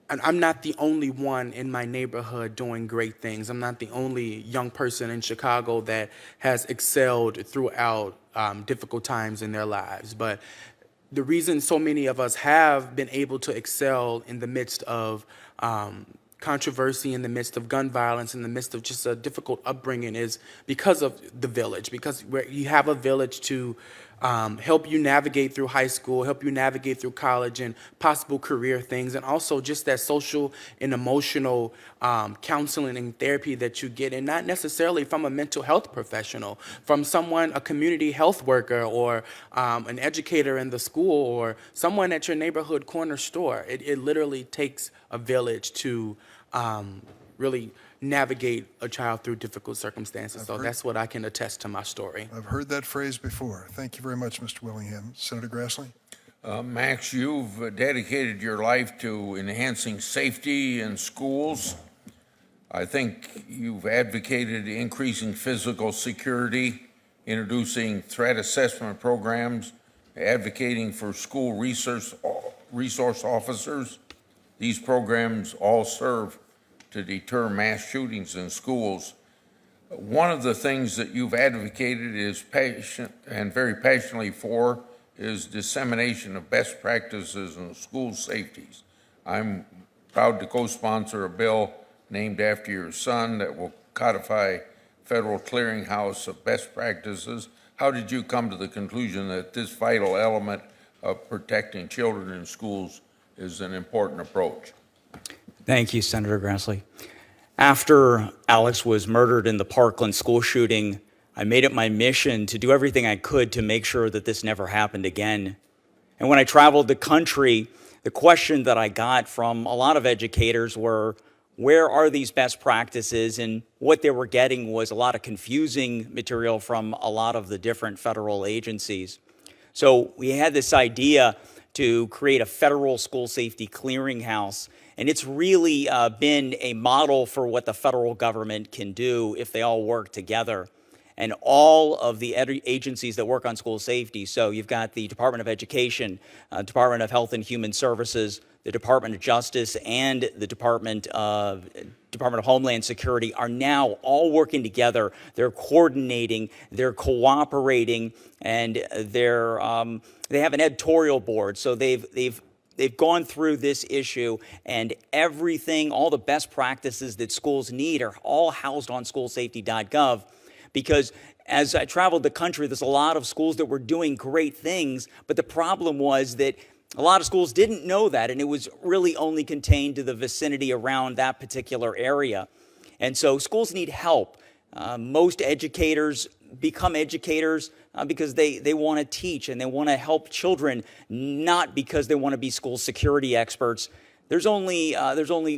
and I'm not the only one in my neighborhood doing great things. I'm not the only young person in Chicago that has excelled throughout difficult times in their lives. But the reason so many of us have been able to excel in the midst of controversy, in the midst of gun violence, in the midst of just a difficult upbringing is because of the village, because you have a village to help you navigate through high school, help you navigate through college and possible career things, and also just that social and emotional counseling and therapy that you get, and not necessarily from a mental health professional, from someone, a community health worker or an educator in the school or someone at your neighborhood corner store. It literally takes a village to really navigate a child through difficult circumstances. So that's what I can attest to my story. I've heard that phrase before. Thank you very much, Mr. Willingham. Senator Grassley? Max, you've dedicated your life to enhancing safety in schools. I think you've advocated increasing physical security, introducing threat assessment programs, advocating for school resource officers. These programs all serve to deter mass shootings in schools. One of the things that you've advocated is very passionately for is dissemination of best practices in school safeties. I'm proud to co-sponsor a bill named after your son that will codify federal clearinghouse of best practices. How did you come to the conclusion that this vital element of protecting children in schools is an important approach? Thank you, Senator Grassley. After Alex was murdered in the Parkland school shooting, I made it my mission to do everything I could to make sure that this never happened again. And when I traveled the country, the question that I got from a lot of educators were, where are these best practices? And what they were getting was a lot of confusing material from a lot of the different federal agencies. So we had this idea to create a federal school safety clearinghouse, and it's really been a model for what the federal government can do if they all work together. And all of the agencies that work on school safety, so you've got the Department of Education, Department of Health and Human Services, the Department of Justice, and the Department of Homeland Security are now all working together. They're coordinating, they're cooperating, and they have an editorial board. So they've gone through this issue, and everything, all the best practices that schools need are all housed on schoolsafety.gov. Because as I traveled the country, there's a lot of schools that were doing great things, but the problem was that a lot of schools didn't know that, and it was really only contained to the vicinity around that particular area. And so schools need help. Most educators become educators because they want to teach and they want to help children, not because they want to be school security experts. There's only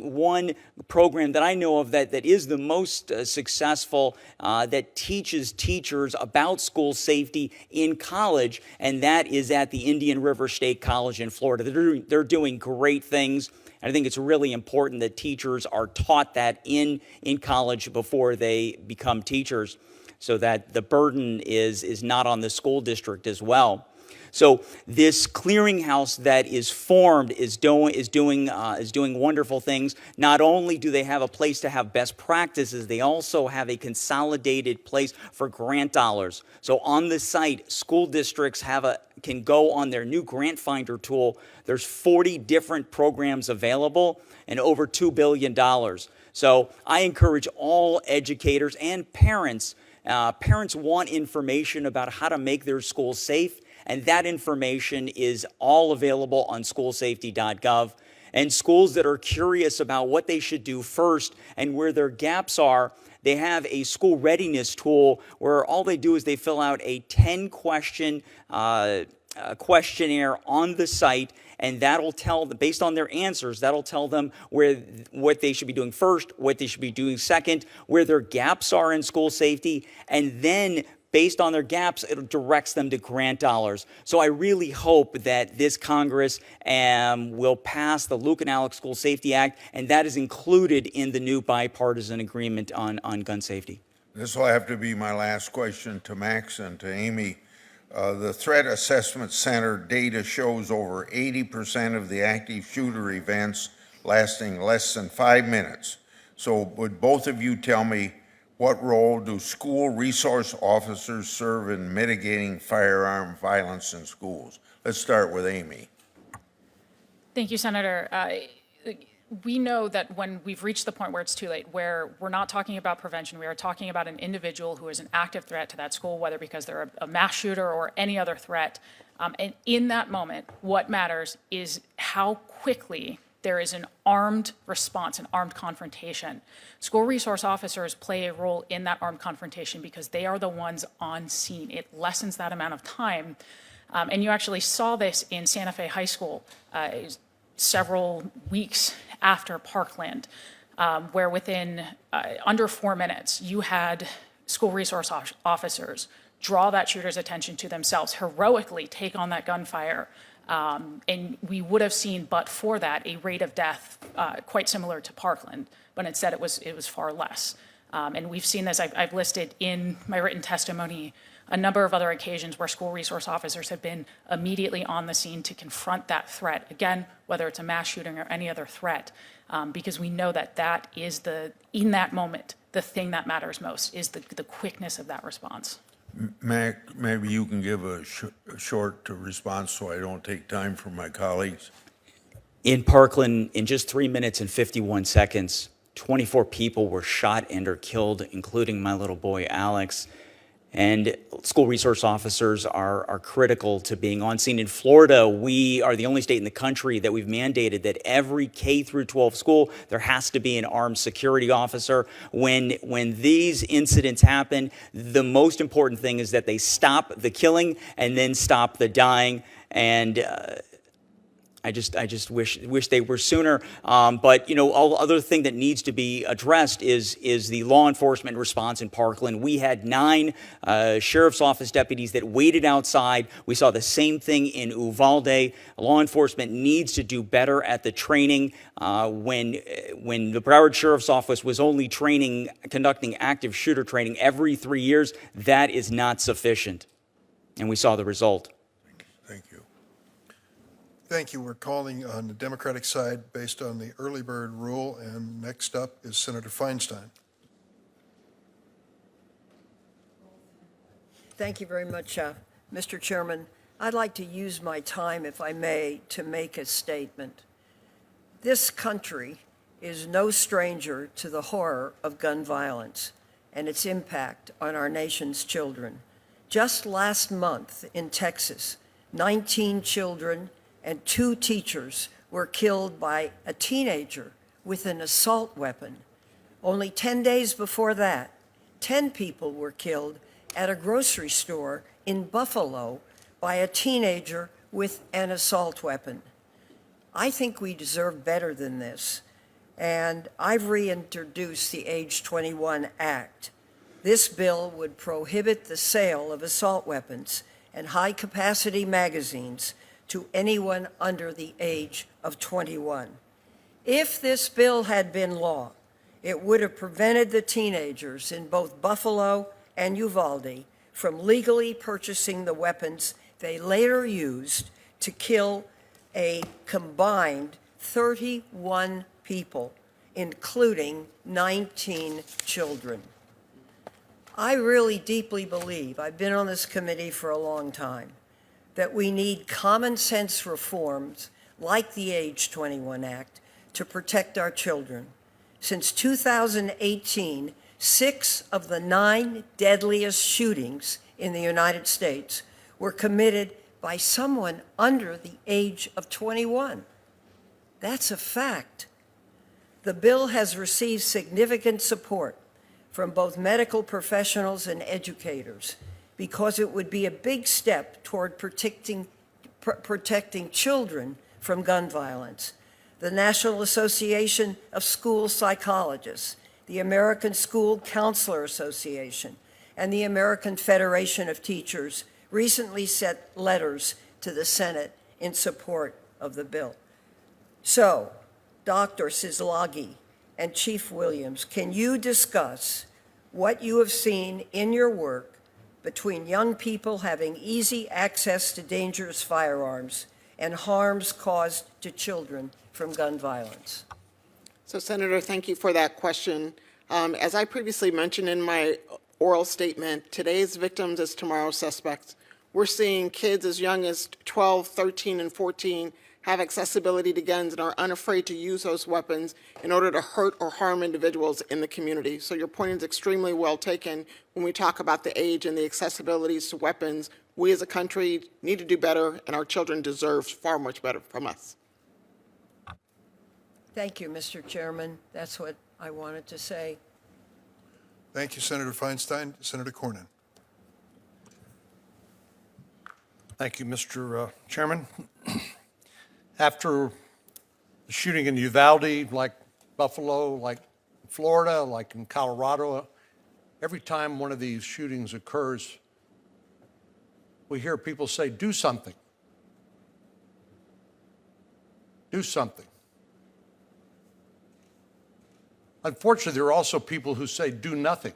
one program that I know of that is the most successful that teaches teachers about school safety in college, and that is at the Indian River State College in Florida. They're doing great things, and I think it's really important that teachers are taught that in college before they become teachers, so that the burden is not on the school district as well. So this clearinghouse that is formed is doing wonderful things. Not only do they have a place to have best practices, they also have a consolidated place for grant dollars. So on the site, school districts can go on their new grant finder tool. There's 40 different programs available and over $2 billion. So I encourage all educators and parents. Parents want information about how to make their schools safe, and that information is all available on schoolsafety.gov. And schools that are curious about what they should do first and where their gaps are, they have a school readiness tool where all they do is they fill out a 10-question questionnaire on the site, and that'll tell them, based on their answers, that'll tell them what they should be doing first, what they should be doing second, where their gaps are in school safety, and then based on their gaps, it directs them to grant dollars. So I really hope that this Congress will pass the Luke and Alex School Safety Act, and that is included in the new bipartisan agreement on gun safety. This will have to be my last question to Max and to Amy. The Threat Assessment Center data shows over 80% of the active shooter events lasting less than 5 minutes. So would both of you tell me, what role do school resource officers serve in mitigating firearm violence in schools? Let's start with Amy. Thank you, Senator. We know that when we've reached the point where it's too late, where we're not talking about prevention, we are talking about an individual who is an active threat to that school, whether because they're a mass shooter or any other threat. And in that moment, what matters is how quickly there is an armed response, an armed confrontation. School resource officers play a role in that armed confrontation because they are the ones on scene. It lessens that amount of time. And you actually saw this in Santa Fe High School several weeks after Parkland, where within under 4 minutes, you had school resource officers draw that shooter's attention to themselves, heroically take on that gunfire. And we would have seen, but for that, a rate of death quite similar to Parkland, but instead it was far less. And we've seen this, I've listed in my written testimony a number of other occasions where school resource officers have been immediately on the scene to confront that threat, again, whether it's a mass shooting or any other threat, because we know that that is in that moment, the thing that matters most is the quickness of that response. Mac, maybe you can give a short response so I don't take time from my colleagues. In Parkland, in just 3 minutes and 51 seconds, 24 people were shot and or killed, including my little boy, Alex. And school resource officers are critical to being on scene. In Florida, we are the only state in the country that we've mandated that every K through 12 school, there has to be an armed security officer. When these incidents happen, the most important thing is that they stop the killing and then stop the dying. And I just wish they were sooner. But all other thing that needs to be addressed is the law enforcement response in Parkland. We had 9 sheriff's office deputies that waited outside. We saw the same thing in Uvalde. Law enforcement needs to do better at the training. When the Broward Sheriff's Office was only conducting active shooter training every 3 years, that is not sufficient. And we saw the result. Thank you. Thank you. We're calling on the Democratic side based on the early bird rule, and next up is Senator Feinstein. Thank you very much, Mr. Chairman. I'd like to use my time, if I may, to make a statement. This country is no stranger to the horror of gun violence and its impact on our nation's children. Just last month in Texas, 19 children and 2 teachers were killed by a teenager with an assault weapon. Only 10 days before that, 10 people were killed at a grocery store in Buffalo by a teenager with an assault weapon. I think we deserve better than this, and I've reintroduced the Age 21 Act. This bill would prohibit the sale of assault weapons and high-capacity magazines to anyone under the age of 21. If this bill had been law, it would have prevented the teenagers in both Buffalo and Uvalde from legally purchasing the weapons they later used to kill a combined 31 people, including 19 children. I really deeply believe, I've been on this committee for a long time, that we need common sense reforms like the Age 21 Act to protect our children. Since 2018, 6 of the 9 deadliest shootings in the United States were committed by someone under the age of 21. That's a fact. The bill has received significant support from both medical professionals and educators, because it would be a big step toward protecting children from gun violence. The National Association of School Psychologists, the American School Counselor Association, and the American Federation of Teachers recently sent letters to the Senate in support of the bill. So, Dr. Sislagi and Chief Williams, can you discuss what you have seen in your work between young people having easy access to dangerous firearms and harms caused to children from gun violence? So, Senator, thank you for that question. As I previously mentioned in my oral statement, today's victims is tomorrow's suspects. We're seeing kids as young as 12, 13, and 14 have accessibility to guns and are unafraid to use those weapons in order to hurt or harm individuals in the community. So your point is extremely well taken when we talk about the age and the accessibilities to weapons. We as a country need to do better, and our children deserve far much better from us. Thank you, Mr. Chairman. That's what I wanted to say. Thank you, Senator Feinstein. Senator Cornyn. Thank you, Mr. Chairman. After the shooting in Uvalde, like Buffalo, like Florida, like in Colorado, every time one of these shootings occurs, we hear people say, do something. Do something. Unfortunately, there are also people who say, do nothing.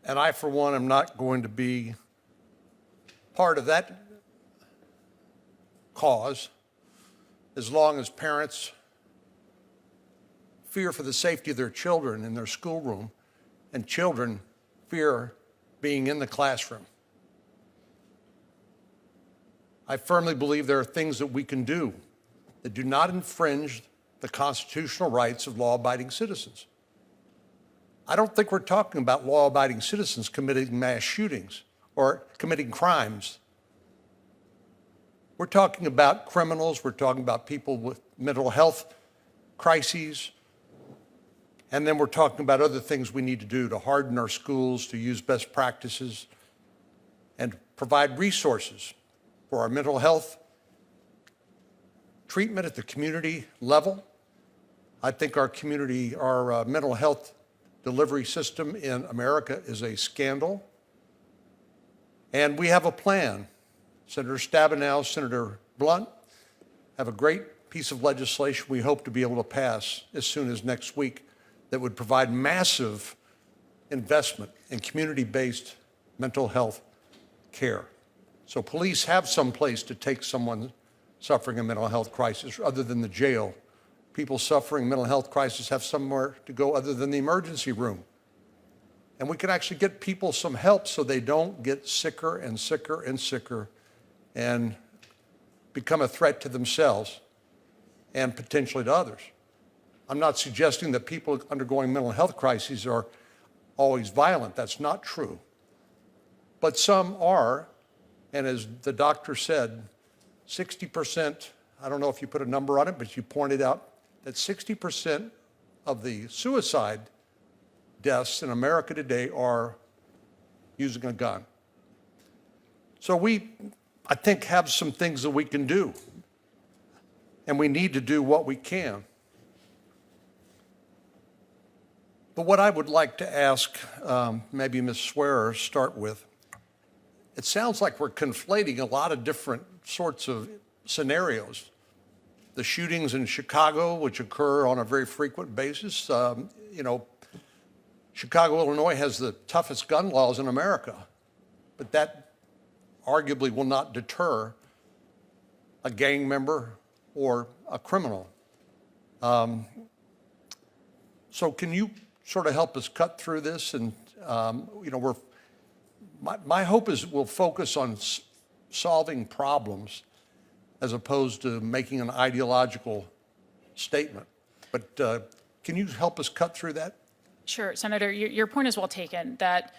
And I, for one, am not going to be part of that cause as long as parents fear for the safety of their children in their schoolroom and children fear being in the classroom. I firmly believe there are things that we can do that do not infringe the constitutional rights of law-abiding citizens. I don't think we're talking about law-abiding citizens committing mass shootings or committing crimes. We're talking about criminals, we're talking about people with mental health crises, and then we're talking about other things we need to do to harden our schools, to use best practices, and provide resources for our mental health treatment at the community level. I think our mental health delivery system in America is a scandal. And we have a plan. Senator Stabenow, Senator Blunt have a great piece of legislation we hope to be able to pass as soon as next week that would provide massive investment in community-based mental health care. So police have some place to take someone suffering a mental health crisis other than the jail. People suffering mental health crisis have somewhere to go other than the emergency room. And we can actually get people some help so they don't get sicker and sicker and sicker and become a threat to themselves and potentially to others. I'm not suggesting that people undergoing mental health crises are always violent. That's not true. But some are, and as the doctor said, 60%, I don't know if you put a number on it, but you pointed out that 60% of the suicide deaths in America today are using a gun. So we, I think, have some things that we can do, and we need to do what we can. But what I would like to ask, maybe Ms. Swearer start with, it sounds like we're conflating a lot of different sorts of scenarios. The shootings in Chicago, which occur on a very frequent basis, Chicago, Illinois has the toughest gun laws in America, but that arguably will not deter a gang member or a criminal. So can you sort of help us cut through this? And, my hope is we'll focus on solving problems as opposed to making an ideological statement. But can you help us cut through that? Sure, Senator, your point is well taken, that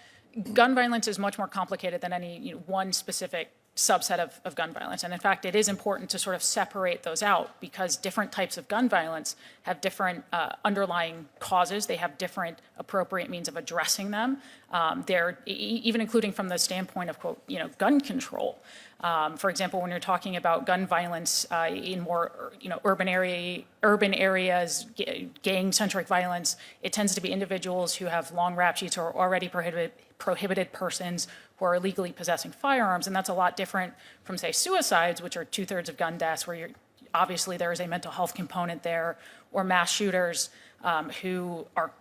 gun violence is much more complicated than any one specific subset of gun violence. And in fact, it is important to sort of separate those out because different types of gun violence have different underlying causes. They have different appropriate means of addressing them. They're even including from the standpoint of, quote, gun control. For example, when you're talking about gun violence in more, urban areas, gang-centric violence, it tends to be individuals who have long rap sheets or already prohibited persons who are illegally possessing firearms, and that's a lot different from, say, suicides, which are 2/3 of gun deaths, where obviously there is a mental health component there, or mass shooters who are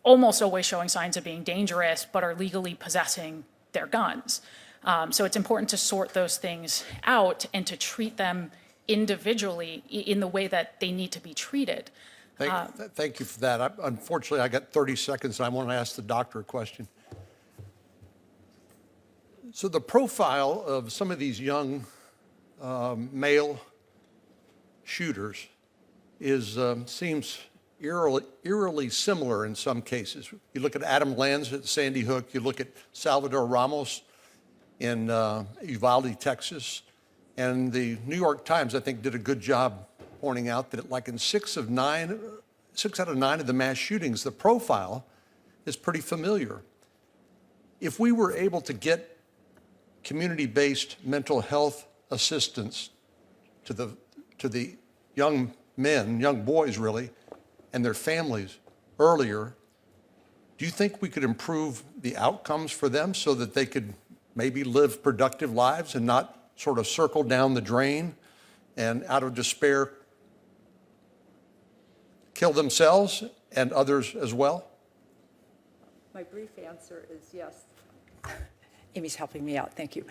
almost always showing signs of being dangerous, but are legally possessing their guns. So it's important to sort those things out and to treat them individually in the way that they need to be treated. Thank you for that. Unfortunately, I got 30 seconds, and I want to ask the doctor a question. So the profile of some of these young male shooters seems eerily similar in some cases. You look at Adam Lanza at Sandy Hook, you look at Salvador Ramos in Uvalde, Texas, and the New York Times, I think, did a good job pointing out that like in 6 out of 9 of the mass shootings, the profile is pretty familiar. If we were able to get community-based mental health assistance to the young men, young boys really, and their families earlier, do you think we could improve the outcomes for them so that they could maybe live productive lives and not sort of circle down the drain and out of despair kill themselves and others as well? My brief answer is yes. Amy's helping me out, thank you.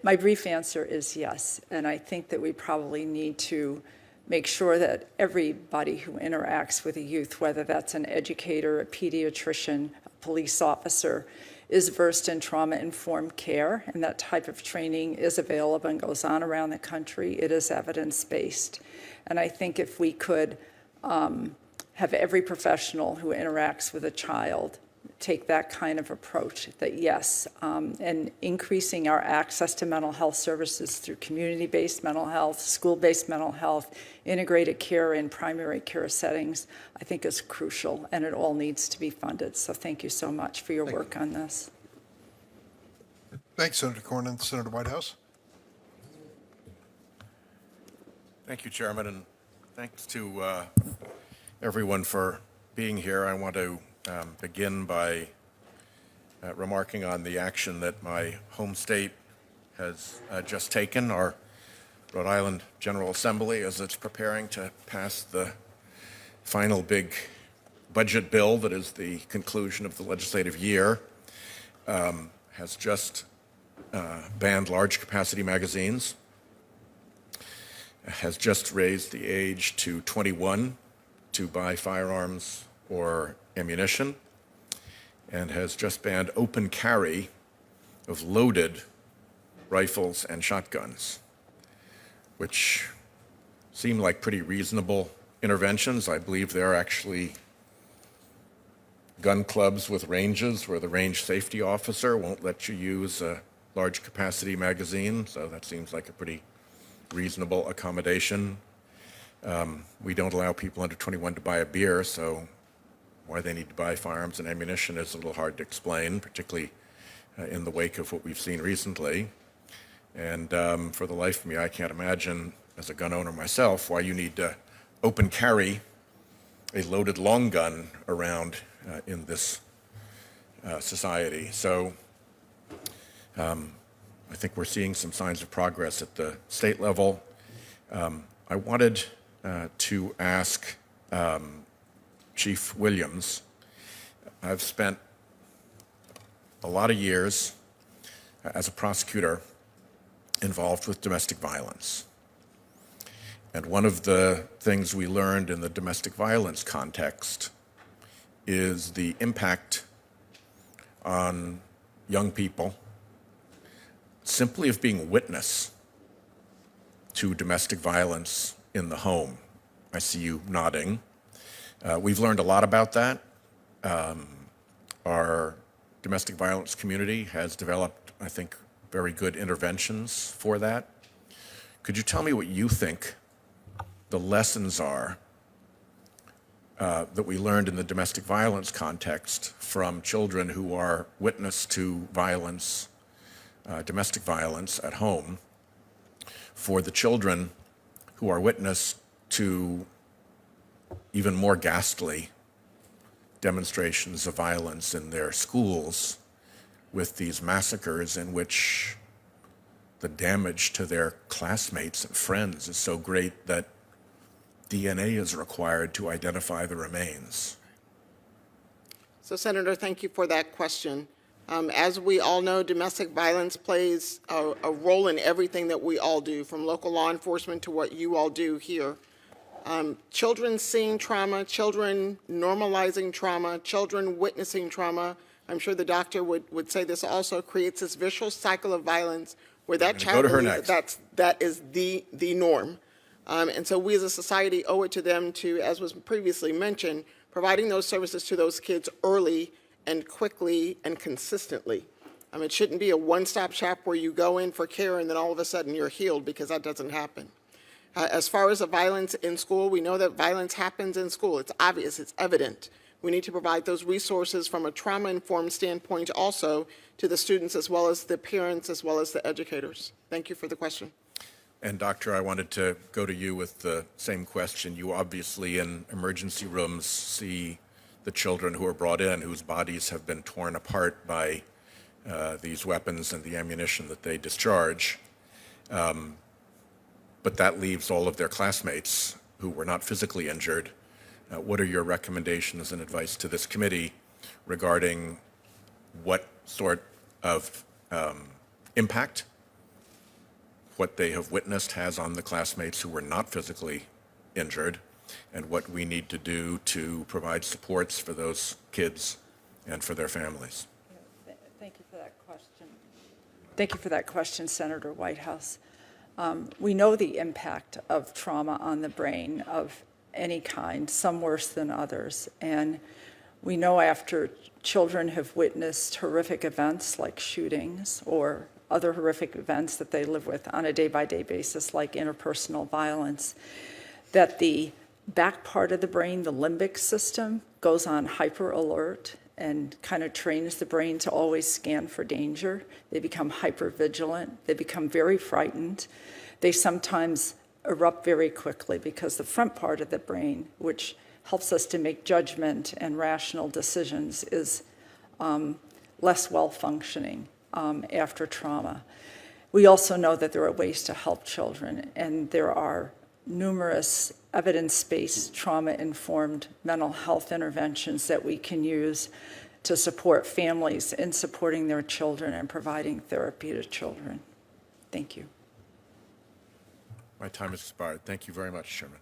My brief answer is yes, and I think that we probably need to make sure that everybody who interacts with a youth, whether that's an educator, a pediatrician, a police officer, is versed in trauma-informed care, and that type of training is available and goes on around the country. It is evidence-based. And I think if we could have every professional who interacts with a child take that kind of approach, that yes, and increasing our access to mental health services through community-based mental health, school-based mental health, integrated care in primary care settings, I think is crucial, and it all needs to be funded. So thank you so much for your work on this. Thanks, Senator Cornyn. Senator Whitehouse. Thank you, Chairman, and thanks to everyone for being here. I want to begin by remarking on the action that my home state has just taken, our Rhode Island General Assembly, as it's preparing to pass the final big budget bill that is the conclusion of the legislative year, has just banned large capacity magazines, has just raised the age to 21 to buy firearms or ammunition, and has just banned open carry of loaded rifles and shotguns, which seem like pretty reasonable interventions. I believe there are actually gun clubs with ranges where the range safety officer won't let you use a large capacity magazine, so that seems like a pretty reasonable accommodation. We don't allow people under 21 to buy a beer, so why they need to buy firearms and ammunition is a little hard to explain, particularly in the wake of what we've seen recently. And for the life of me, I can't imagine, as a gun owner myself, why you need to open carry a loaded long gun around in this society. So I think we're seeing some signs of progress at the state level. I wanted to ask Chief Williams. I've spent a lot of years as a prosecutor involved with domestic violence. And one of the things we learned in the domestic violence context is the impact on young people simply of being witness to domestic violence in the home. I see you nodding. We've learned a lot about that. Our domestic violence community has developed, I think, very good interventions for that. Could you tell me what you think the lessons are that we learned in the domestic violence context from children who are witness to violence, domestic violence at home, for the children who are witness to even more ghastly demonstrations of violence in their schools with these massacres in which the damage to their classmates and friends is so great that DNA is required to identify the remains? So, Senator, thank you for that question. As we all know, domestic violence plays a role in everything that we all do, from local law enforcement to what you all do here. Children seeing trauma, children normalizing trauma, children witnessing trauma, I'm sure the doctor would say this also, creates this vicious cycle of violence where that child believes that is the norm. And so we as a society owe it to them to, as was previously mentioned, providing those services to those kids early and quickly and consistently. It shouldn't be a one-stop shop where you go in for care and then all of a sudden you're healed, because that doesn't happen. As far as the violence in school, we know that violence happens in school. It's obvious, it's evident. We need to provide those resources from a trauma-informed standpoint also to the students, as well as the parents, as well as the educators. Thank you for the question. And Doctor, I wanted to go to you with the same question. You obviously in emergency rooms see the children who are brought in whose bodies have been torn apart by these weapons and the ammunition that they discharge. But that leaves all of their classmates who were not physically injured. What are your recommendations and advice to this committee regarding what sort of impact what they have witnessed has on the classmates who were not physically injured, and what we need to do to provide supports for those kids and for their families? Thank you for that question. Thank you for that question, Senator Whitehouse. We know the impact of trauma on the brain of any kind, some worse than others. And we know after children have witnessed horrific events like shootings or other horrific events that they live with on a day-by-day basis, like interpersonal violence, that the back part of the brain, the limbic system, goes on hyper alert and kind of trains the brain to always scan for danger. They become hyper vigilant. They become very frightened. They sometimes erupt very quickly because the front part of the brain, which helps us to make judgment and rational decisions, is less well functioning after trauma. We also know that there are ways to help children, and there are numerous evidence-based trauma-informed mental health interventions that we can use to support families in supporting their children and providing therapy to children. Thank you. My time has expired. Thank you very much, Chairman.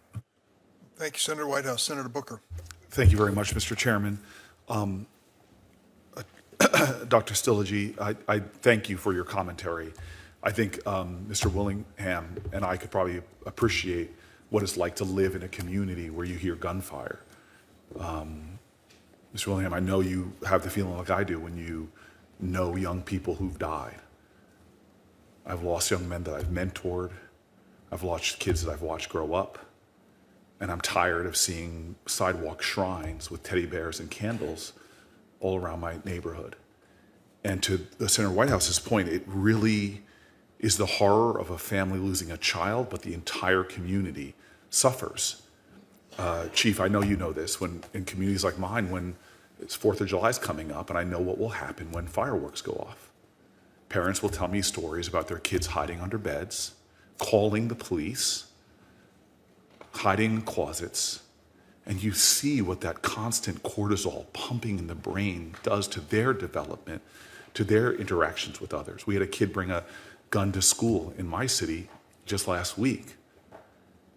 Thank you, Senator Whitehouse. Senator Booker. Thank you very much, Mr. Chairman. Dr. Stillage, I thank you for your commentary. I think Mr. Willingham and I could probably appreciate what it's like to live in a community where you hear gunfire. Mr. Willingham, I know you have the feeling like I do when you know young people who've died. I've lost young men that I've mentored. I've watched kids that I've watched grow up. And I'm tired of seeing sidewalk shrines with teddy bears and candles all around my neighborhood. And to the Senator Whitehouse's point, it really is the horror of a family losing a child, but the entire community suffers. Chief, I know you know this, when in communities like mine, when it's 4th of July is coming up, and I know what will happen when fireworks go off. Parents will tell me stories about their kids hiding under beds, calling the police, hiding in closets, and you see what that constant cortisol pumping in the brain does to their development, to their interactions with others. We had a kid bring a gun to school in my city just last week,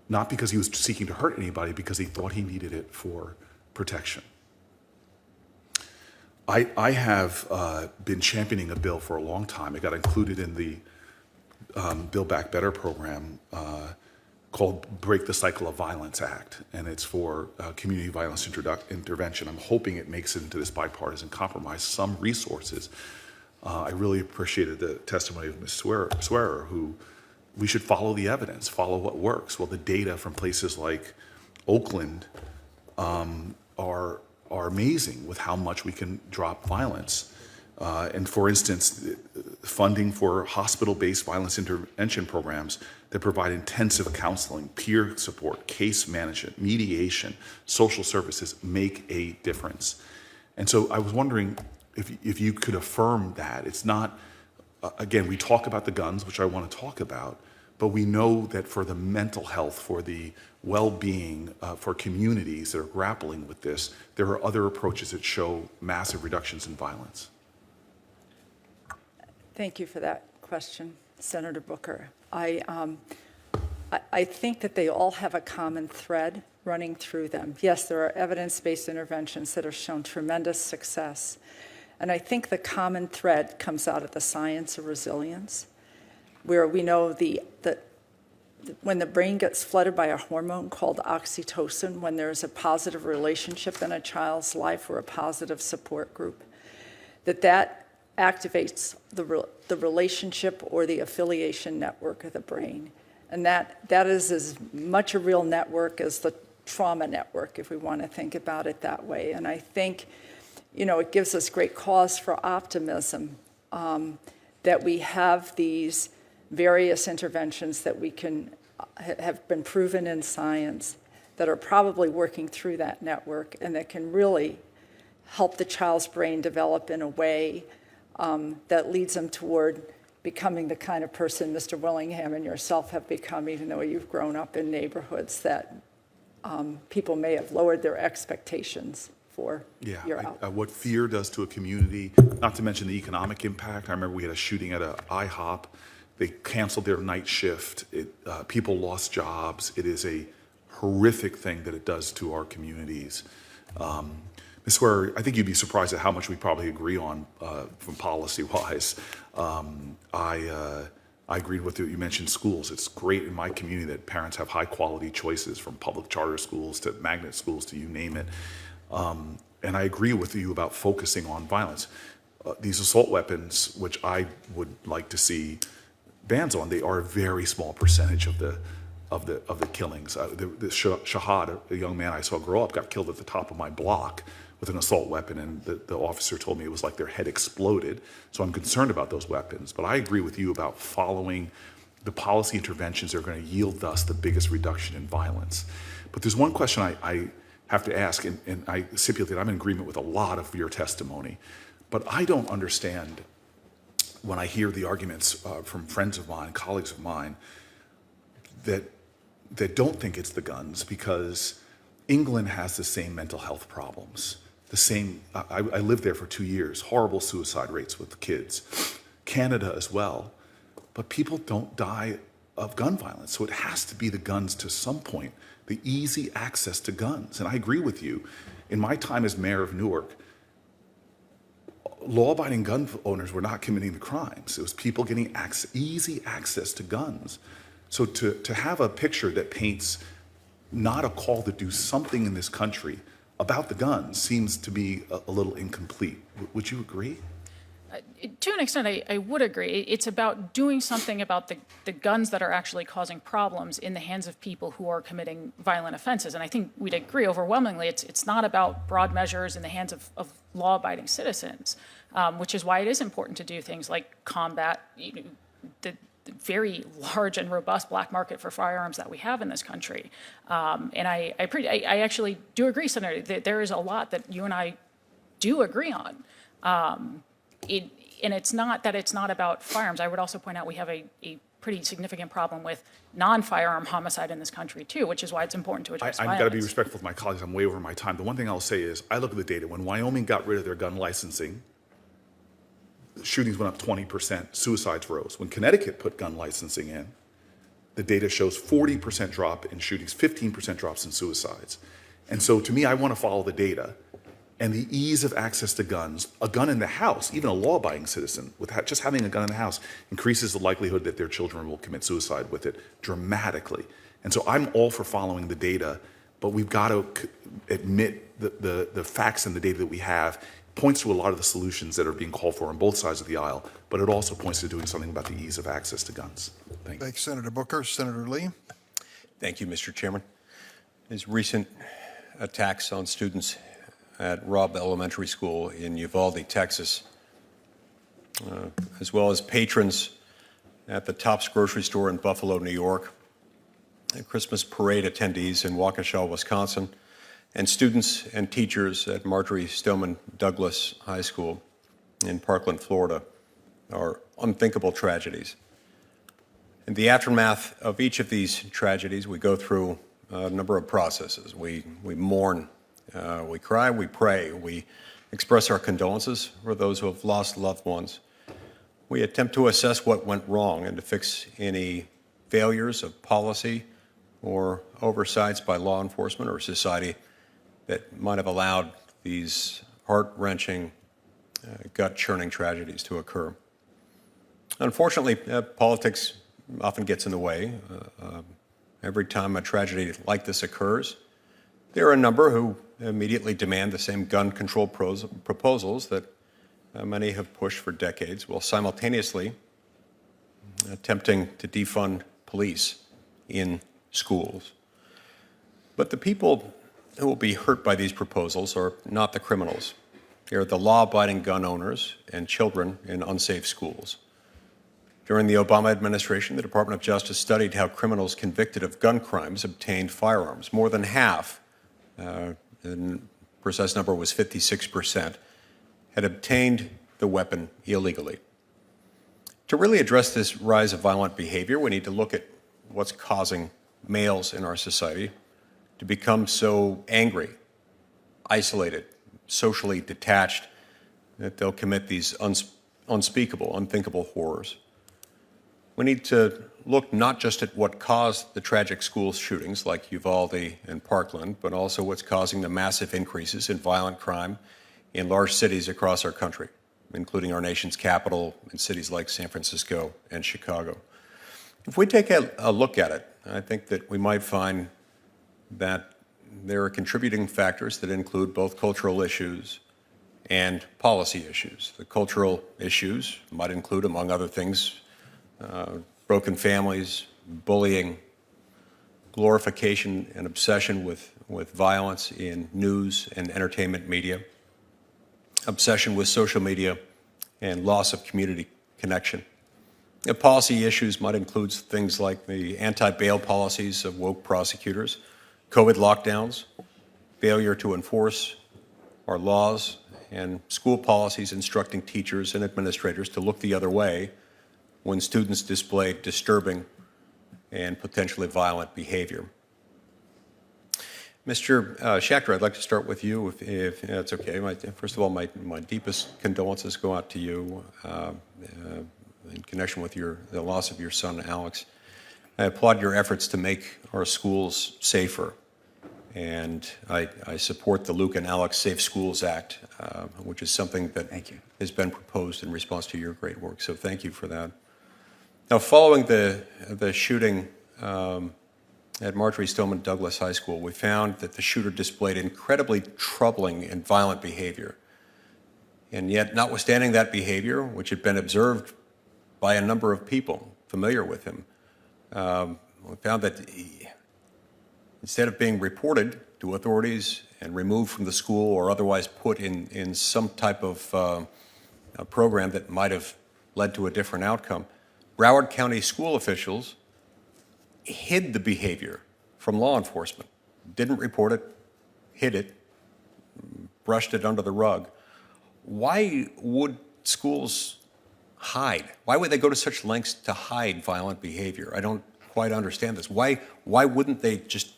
not because he was seeking to hurt anybody, because he thought he needed it for protection. I have been championing a bill for a long time. It got included in the Build Back Better program called Break the Cycle of Violence Act, and it's for community violence intervention. I'm hoping it makes it into this bipartisan compromise, some resources. I really appreciated the testimony of Ms. Swearer, who we should follow the evidence, follow what works. Well, the data from places like Oakland are amazing with how much we can drop violence. And for instance, funding for hospital-based violence intervention programs that provide intensive counseling, peer support, case management, mediation, social services make a difference. And so I was wondering if you could affirm that. It's not, again, we talk about the guns, which I want to talk about, but we know that for the mental health, for the well-being, for communities that are grappling with this, there are other approaches that show massive reductions in violence. Thank you for that question, Senator Booker. I think that they all have a common thread running through them. Yes, there are evidence-based interventions that have shown tremendous success. And I think the common thread comes out of the science of resilience, where we know that when the brain gets flooded by a hormone called oxytocin, when there's a positive relationship in a child's life or a positive support group, that activates the relationship or the affiliation network of the brain. And that is as much a real network as the trauma network, if we want to think about it that way. And I think, it gives us great cause for optimism that we have these various interventions that we can have been proven in science that are probably working through that network and that can really help the child's brain develop in a way that leads them toward becoming the kind of person Mr. Willingham and yourself have become, even though you've grown up in neighborhoods that people may have lowered their expectations for. Yeah, what fear does to a community, not to mention the economic impact. I remember we had a shooting at an IHOP. They canceled their night shift. People lost jobs. It is a horrific thing that it does to our communities. Ms. Swearer, I think you'd be surprised at how much we probably agree on from policy-wise. I agreed with you. You mentioned schools. It's great in my community that parents have high-quality choices, from public charter schools to magnet schools to you name it. And I agree with you about focusing on violence. These assault weapons, which I would like to see bans on, they are a very small percentage of the killings. The Shahad, a young man I saw grow up, got killed at the top of my block with an assault weapon, and the officer told me it was like their head exploded. So I'm concerned about those weapons. But I agree with you about following the policy interventions that are going to yield us the biggest reduction in violence. But there's one question I have to ask, and I stipulate I'm in agreement with a lot of your testimony, but I don't understand when I hear the arguments from friends of mine, colleagues of mine, that don't think it's the guns, because England has the same mental health problems. The same, I lived there for 2 years, horrible suicide rates with kids. Canada as well. But people don't die of gun violence. So it has to be the guns to some point, the easy access to guns. And I agree with you. In my time as mayor of Newark, law-abiding gun owners were not committing the crimes. It was people getting easy access to guns. So to have a picture that paints not a call to do something in this country about the guns seems to be a little incomplete. Would you agree? To an extent, I would agree. It's about doing something about the guns that are actually causing problems in the hands of people who are committing violent offenses. And I think we'd agree overwhelmingly it's not about broad measures in the hands of law-abiding citizens, which is why it is important to do things like combat the very large and robust black market for firearms that we have in this country. And I actually do agree, Senator, that there is a lot that you and I do agree on. And it's not that it's not about firearms. I would also point out we have a pretty significant problem with non-firearm homicide in this country too, which is why it's important to address violence. I've got to be respectful of my colleagues. I'm way over my time. The one thing I'll say is I look at the data. When Wyoming got rid of their gun licensing, shootings went up 20%, suicides rose. When Connecticut put gun licensing in, the data shows 40% drop in shootings, 15% drops in suicides. And so to me, I want to follow the data. And the ease of access to guns, a gun in the house, even a law-abiding citizen, just having a gun in the house increases the likelihood that their children will commit suicide with it dramatically. And so I'm all for following the data, but we've got to admit the facts and the data that we have points to a lot of the solutions that are being called for on both sides of the aisle, but it also points to doing something about the ease of access to guns. Thank you. Thanks, Senator Booker. Senator Lee. Thank you, Mr. Chairman. His recent attacks on students at Robb Elementary School in Uvalde, Texas, as well as patrons at the Tops grocery store in Buffalo, New York, and Christmas parade attendees in Waukesha, Wisconsin, and students and teachers at Marjorie Stoneman Douglas High School in Parkland, Florida, are unthinkable tragedies. In the aftermath of each of these tragedies, we go through a number of processes. We mourn, we cry, we pray, we express our condolences for those who have lost loved ones. We attempt to assess what went wrong and to fix any failures of policy or oversights by law enforcement or society that might have allowed these heart-wrenching, gut-churning tragedies to occur. Unfortunately, politics often gets in the way. Every time a tragedy like this occurs, there are a number who immediately demand the same gun control proposals that many have pushed for decades, while simultaneously attempting to defund police in schools. But the people who will be hurt by these proposals are not the criminals. They are the law-abiding gun owners and children in unsafe schools. During the Obama administration, the Department of Justice studied how criminals convicted of gun crimes obtained firearms. More than half, the precise number was 56%, had obtained the weapon illegally. To really address this rise of violent behavior, we need to look at what's causing males in our society to become so angry, isolated, socially detached, that they'll commit these unspeakable, unthinkable horrors. We need to look not just at what caused the tragic school shootings like Uvalde and Parkland, but also what's causing the massive increases in violent crime in large cities across our country, including our nation's capital and cities like San Francisco and Chicago. If we take a look at it, I think that we might find that there are contributing factors that include both cultural issues and policy issues. The cultural issues might include, among other things, broken families, bullying, glorification and obsession with violence in news and entertainment media, obsession with social media, and loss of community connection. Policy issues might include things like the anti-bail policies of woke prosecutors, COVID lockdowns, failure to enforce our laws, and school policies instructing teachers and administrators to look the other way when students display disturbing and potentially violent behavior. Mr. Schachter, I'd like to start with you, if that's okay. First of all, my deepest condolences go out to you in connection with the loss of your son, Alex. I applaud your efforts to make our schools safer, and I support the Luke and Alex Safe Schools Act, which is something that has been proposed in response to your great work, so thank you for that. Now, following the shooting at Marjorie Stoneman Douglas High School, we found that the shooter displayed incredibly troubling and violent behavior. And yet, notwithstanding that behavior, which had been observed by a number of people familiar with him, we found that instead of being reported to authorities and removed from the school or otherwise put in some type of a program that might have led to a different outcome, Broward County school officials hid the behavior from law enforcement, didn't report it, hid it, brushed it under the rug. Why would schools hide? Why would they go to such lengths to hide violent behavior? I don't quite understand this. Why wouldn't they just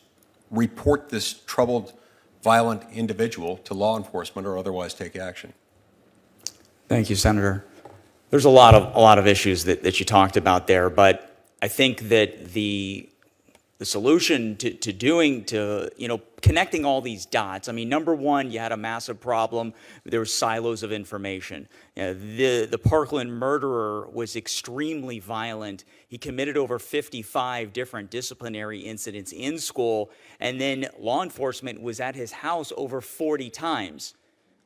report this troubled, violent individual to law enforcement or otherwise take action? Thank you, Senator. There's a lot of issues that you talked about there, but I think that the solution to connecting all these dots. I mean, number one, you had a massive problem. There were silos of information. The Parkland murderer was extremely violent. He committed over 55 different disciplinary incidents in school, and then law enforcement was at his house over 40 times.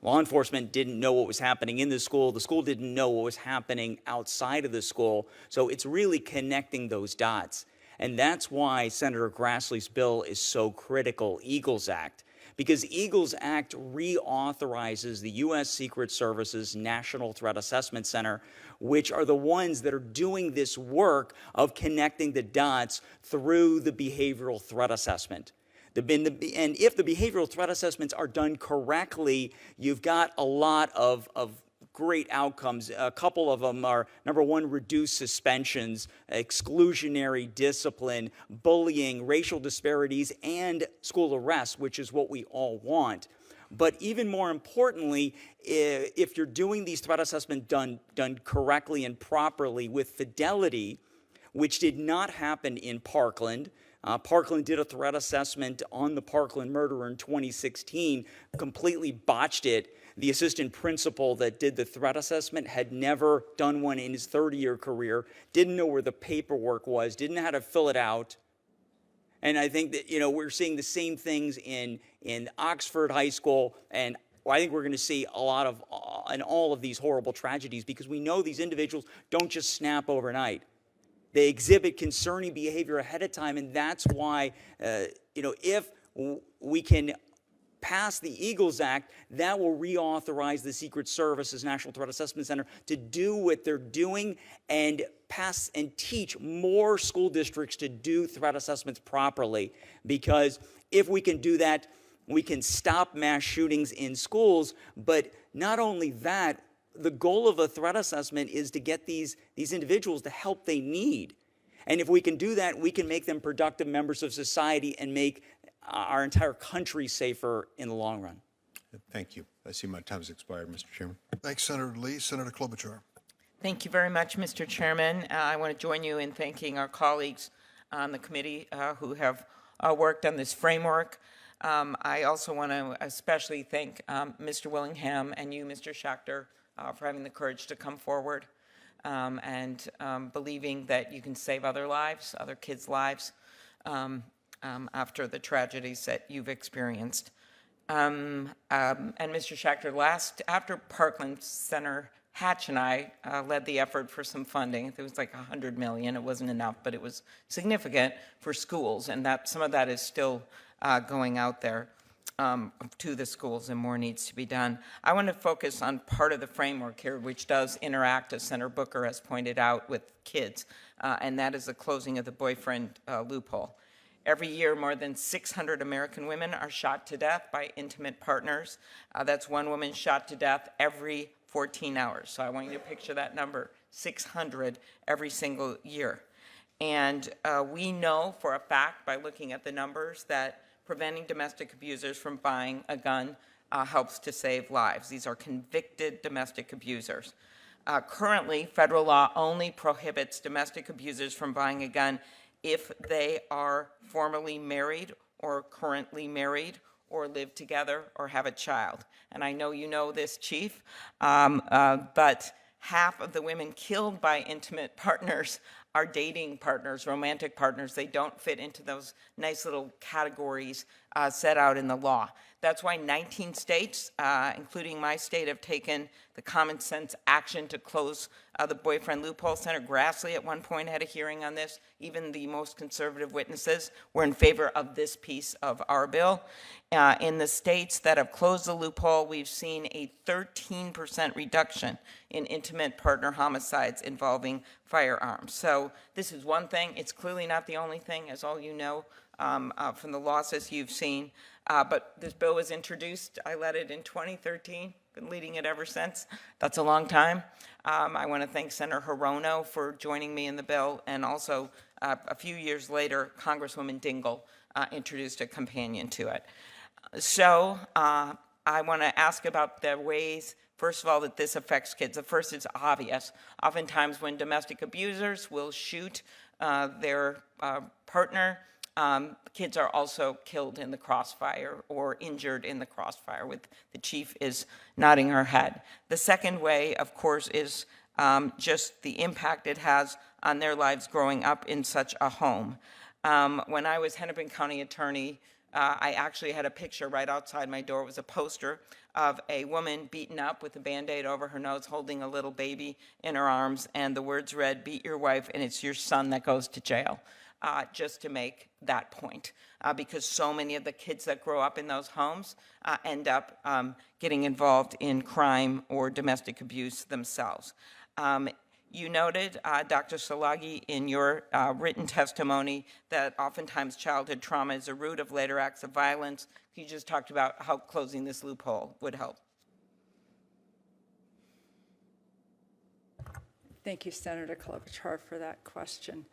Law enforcement didn't know what was happening in the school didn't know what was happening outside of the school. So it's really connecting those dots. And that's why Senator Grassley's bill is so critical, EAGLES Act, because EAGLES Act reauthorizes the U.S. Secret Service's National Threat Assessment Center, which are the ones that are doing this work of connecting the dots through the behavioral threat assessment. And if the behavioral threat assessments are done correctly, you've got a lot of great outcomes. A couple of them are, number one, reduced suspensions, exclusionary discipline, bullying, racial disparities, and school arrests, which is what we all want. But even more importantly, if you're doing these threat assessments done correctly and properly with fidelity, which did not happen in Parkland. Parkland did a threat assessment on the Parkland murderer in 2016, completely botched it. The assistant principal that did the threat assessment had never done one in his 30-year career, didn't know where the paperwork was, didn't know how to fill it out. And I think that, we're seeing the same things in Oxford High School, and I think we're going to see a lot of, in all of these horrible tragedies, because we know these individuals don't just snap overnight. They exhibit concerning behavior ahead of time, and that's why, if we can pass the EAGLES Act, that will reauthorize the Secret Service's National Threat Assessment Center to do what they're doing and pass and teach more school districts to do threat assessments properly. Because if we can do that, we can stop mass shootings in schools. But not only that, the goal of a threat assessment is to get these individuals the help they need. And if we can do that, we can make them productive members of society and make our entire country safer in the long run. Thank you. I see my time's expired, Mr. Chairman. Thanks, Senator Lee. Senator Klobuchar. Thank you very much, Mr. Chairman. I want to join you in thanking our colleagues on the committee who have worked on this framework. I also want to especially thank Mr. Willingham and you, Mr. Schachter, for having the courage to come forward and believing that you can save other lives, other kids' lives, after the tragedies that you've experienced. And Mr. Schachter, after Parkland, Senator Hatch and I led the effort for some funding. It was like $100 million. It wasn't enough, but it was significant for schools, and that some of that is still going out there. to the schools, and more needs to be done. I want to focus on part of the framework here, which does interact, as Senator Booker has pointed out, with kids, and that is the closing of the boyfriend loophole. Every year, more than 600 American women are shot to death by intimate partners. That's one woman shot to death every 14 hours. So I want you to picture that number, 600 every single year. And we know for a fact, by looking at the numbers, that preventing domestic abusers from buying a gun helps to save lives. These are convicted domestic abusers. Currently, federal law only prohibits domestic abusers from buying a gun if they are formally married or currently married or live together or have a child. And I know you know this, Chief, but half of the women killed by intimate partners are dating partners, romantic partners. They don't fit into those nice little categories set out in the law. That's why 19 states, including my state, have taken the common sense action to close the boyfriend loophole. Senator Grassley at one point had a hearing on this. Even the most conservative witnesses were in favor of this piece of our bill. In the states that have closed the loophole, we've seen a 13% reduction in intimate partner homicides involving firearms. So this is one thing. It's clearly not the only thing, as all you know from the losses you've seen. But this bill was introduced. I led it in 2013. Been leading it ever since. That's a long time. I want to thank Senator Hirono for joining me in the bill, and also a few years later, Congresswoman Dingell introduced a companion to it. So I want to ask about the ways, first of all, that this affects kids. The first is obvious. Oftentimes when domestic abusers will shoot their partner, kids are also killed in the crossfire or injured in the crossfire. With the chief is nodding her head. The second way, of course, is just the impact it has on their lives growing up in such a home. When I was Hennepin County attorney, I actually had a picture right outside my door. It was a poster of a woman beaten up with a Band-Aid over her nose, holding a little baby in her arms, and the words read, "Beat your wife and it's your son that goes to jail." Just to make that point, because so many of the kids that grow up in those homes end up getting involved in crime or domestic abuse themselves. You noted, Dr. Szilagyi, in your written testimony that oftentimes childhood trauma is a root of later acts of violence. You just talked about how closing this loophole would help. Thank you, Senator Klobuchar, for that question.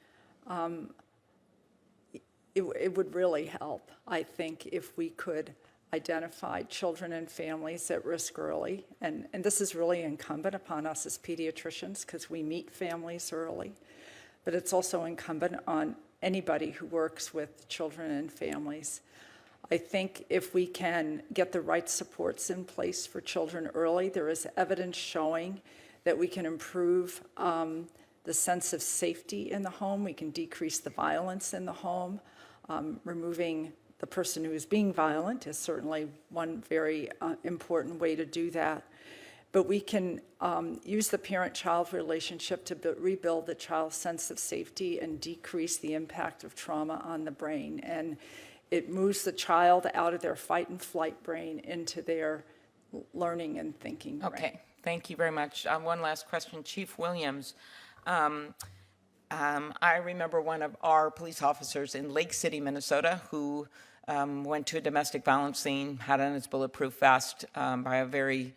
It would really help, I think, if we could identify children and families at risk early. And this is really incumbent upon us as pediatricians because we meet families early. But it's also incumbent on anybody who works with children and families. I think if we can get the right supports in place for children early, there is evidence showing that we can improve the sense of safety in the home. We can decrease the violence in the home. Removing the person who is being violent is certainly one very important way to do that. But we can use the parent-child relationship to rebuild the child's sense of safety and decrease the impact of trauma on the brain. And it moves the child out of their fight and flight brain into their learning and thinking brain. Okay, thank you very much. One last question, Chief Williams. I remember one of our police officers in Lake City, Minnesota, who went to a domestic violence scene, had on his bulletproof vest by a very,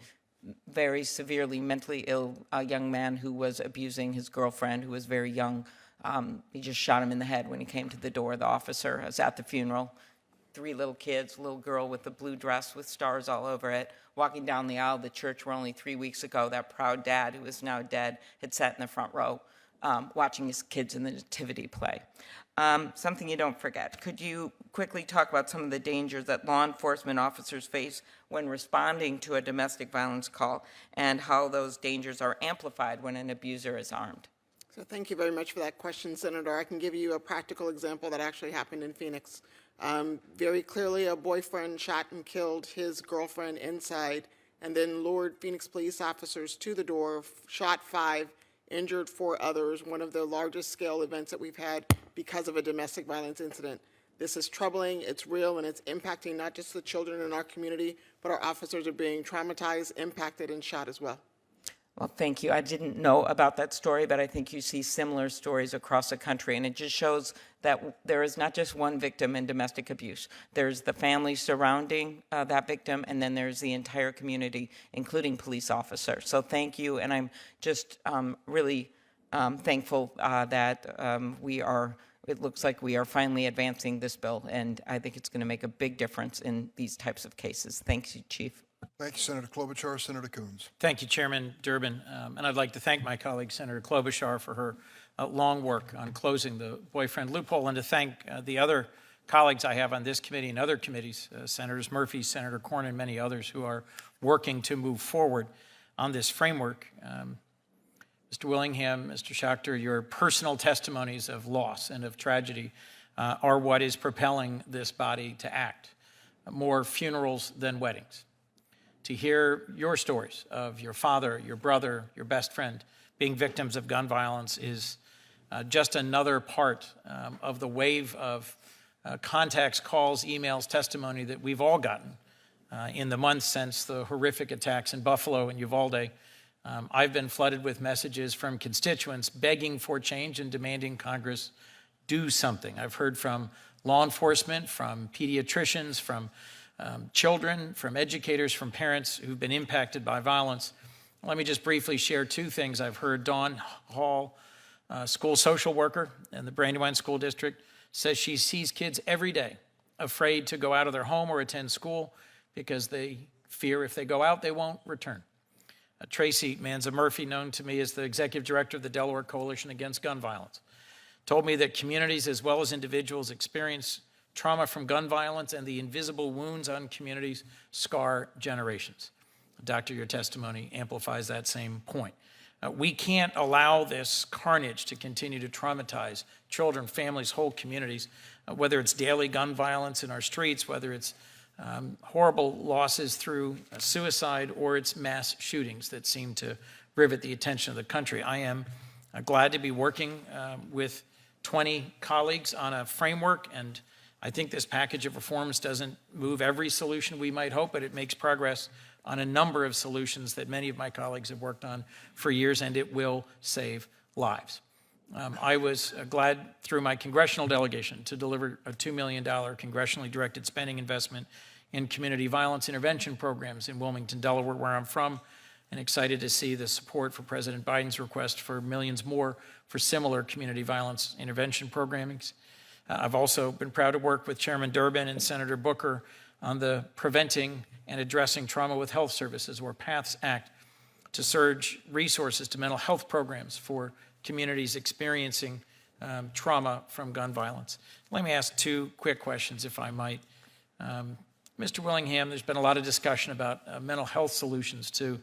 very severely mentally ill young man who was abusing his girlfriend, who was very young. He just shot him in the head when he came to the door. The officer was at the funeral. 3 little kids, a little girl with a blue dress with stars all over it, walking down the aisle of the church where only 3 weeks ago that proud dad, who is now dead, had sat in the front row watching his kids in the nativity play. Something you don't forget. Could you quickly talk about some of the dangers that law enforcement officers face when responding to a domestic violence call, and how those dangers are amplified when an abuser is armed? So thank you very much for that question, Senator. I can give you a practical example that actually happened in Phoenix. Very clearly, a boyfriend shot and killed his girlfriend inside, and then lured Phoenix police officers to the door, shot 5, injured 4 others, one of the largest scale events that we've had because of a domestic violence incident. This is troubling, it's real, and it's impacting not just the children in our community, but our officers are being traumatized, impacted, and shot as well. Well, thank you. I didn't know about that story, but I think you see similar stories across the country, and it just shows that there is not just one victim in domestic abuse. There's the family surrounding that victim, and then there's the entire community, including police officers. So thank you, and I'm just really thankful that it looks like we are finally advancing this bill, and I think it's going to make a big difference in these types of cases. Thank you, Chief. Thank you, Senator Klobuchar. Senator Coons. Thank you, Chairman Durbin. And I'd like to thank my colleague, Senator Klobuchar, for her long work on closing the boyfriend loophole, and to thank the other colleagues I have on this committee and other committees, Senators Murphy, Senator Cornyn, and many others who are working to move forward on this framework. Mr. Willingham, Mr. Schachter, your personal testimonies of loss and of tragedy are what is propelling this body to act. More funerals than weddings. To hear your stories of your father, your brother, your best friend being victims of gun violence is just another part of the wave of contacts, calls, emails, testimony that we've all gotten in the months since the horrific attacks in Buffalo and Uvalde. I've been flooded with messages from constituents begging for change and demanding Congress do something. I've heard from law enforcement, from pediatricians, from children, from educators, from parents who've been impacted by violence. Let me just briefly share two things I've heard. Dawn Hall, school social worker in the Brandywine School District, says she sees kids every day afraid to go out of their home or attend school because they fear if they go out, they won't return. Tracy Manza Murphy, known to me as the executive director of the Delaware Coalition Against Gun Violence, told me that communities as well as individuals experience trauma from gun violence, and the invisible wounds on communities scar generations. Doctor, your testimony amplifies that same point. We can't allow this carnage to continue to traumatize children, families, whole communities, whether it's daily gun violence in our streets, whether it's horrible losses through suicide, or it's mass shootings that seem to rivet the attention of the country. I am glad to be working with 20 colleagues on a framework, and I think this package of reforms doesn't move every solution we might hope, but it makes progress on a number of solutions that many of my colleagues have worked on for years, and it will save lives. I was glad through my congressional delegation to deliver a $2 million congressionally directed spending investment in community violence intervention programs in Wilmington, Delaware, where I'm from, and excited to see the support for President Biden's request for millions more for similar community violence intervention programmings. I've also been proud to work with Chairman Durbin and Senator Booker on the Preventing and Addressing Trauma with Health Services, or PATHS Act, to surge resources to mental health programs for communities experiencing trauma from gun violence. Let me ask two quick questions, if I might. Mr. Willingham, there's been a lot of discussion about mental health solutions to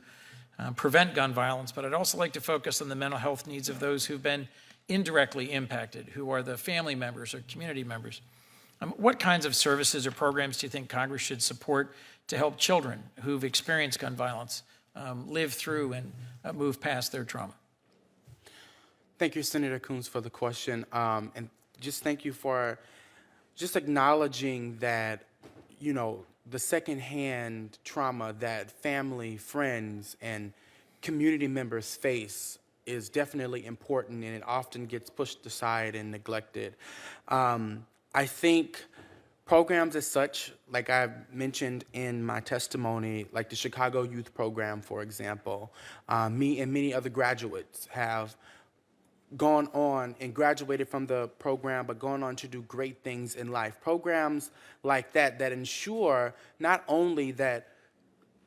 prevent gun violence, but I'd also like to focus on the mental health needs of those who've been indirectly impacted, who are the family members or community members. What kinds of services or programs do you think Congress should support to help children who've experienced gun violence live through and move past their trauma? Thank you, Senator Coons, for the question. And just thank you for just acknowledging that, you know, the secondhand trauma that family, friends, and community members face is definitely important, and it often gets pushed aside and neglected. I think programs as such, like I mentioned in my testimony, like the Chicago Youth Program, for example, me and many other graduates have gone on and graduated from the program, but gone on to do great things in life. Programs like that ensure not only that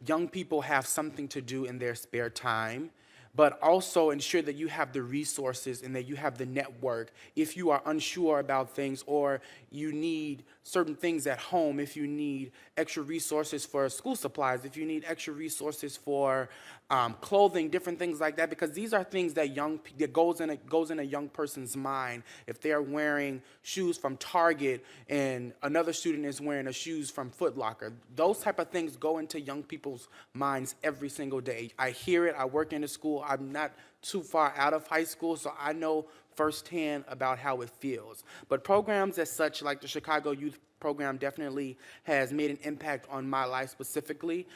young people have something to do in their spare time, but also ensure that you have the resources and that you have the network if you are unsure about things, or you need certain things at home, if you need extra resources for school supplies, if you need extra resources for clothing, different things like that, because these are things that goes in a young person's mind. If they're wearing shoes from Target and another student is wearing shoes from Foot Locker, those type of things go into young people's minds every single day. I hear it. I work in a school. I'm not too far out of high school, so I know firsthand about how it feels. But programs as such, like the Chicago Youth Program, definitely has made an impact on my life specifically.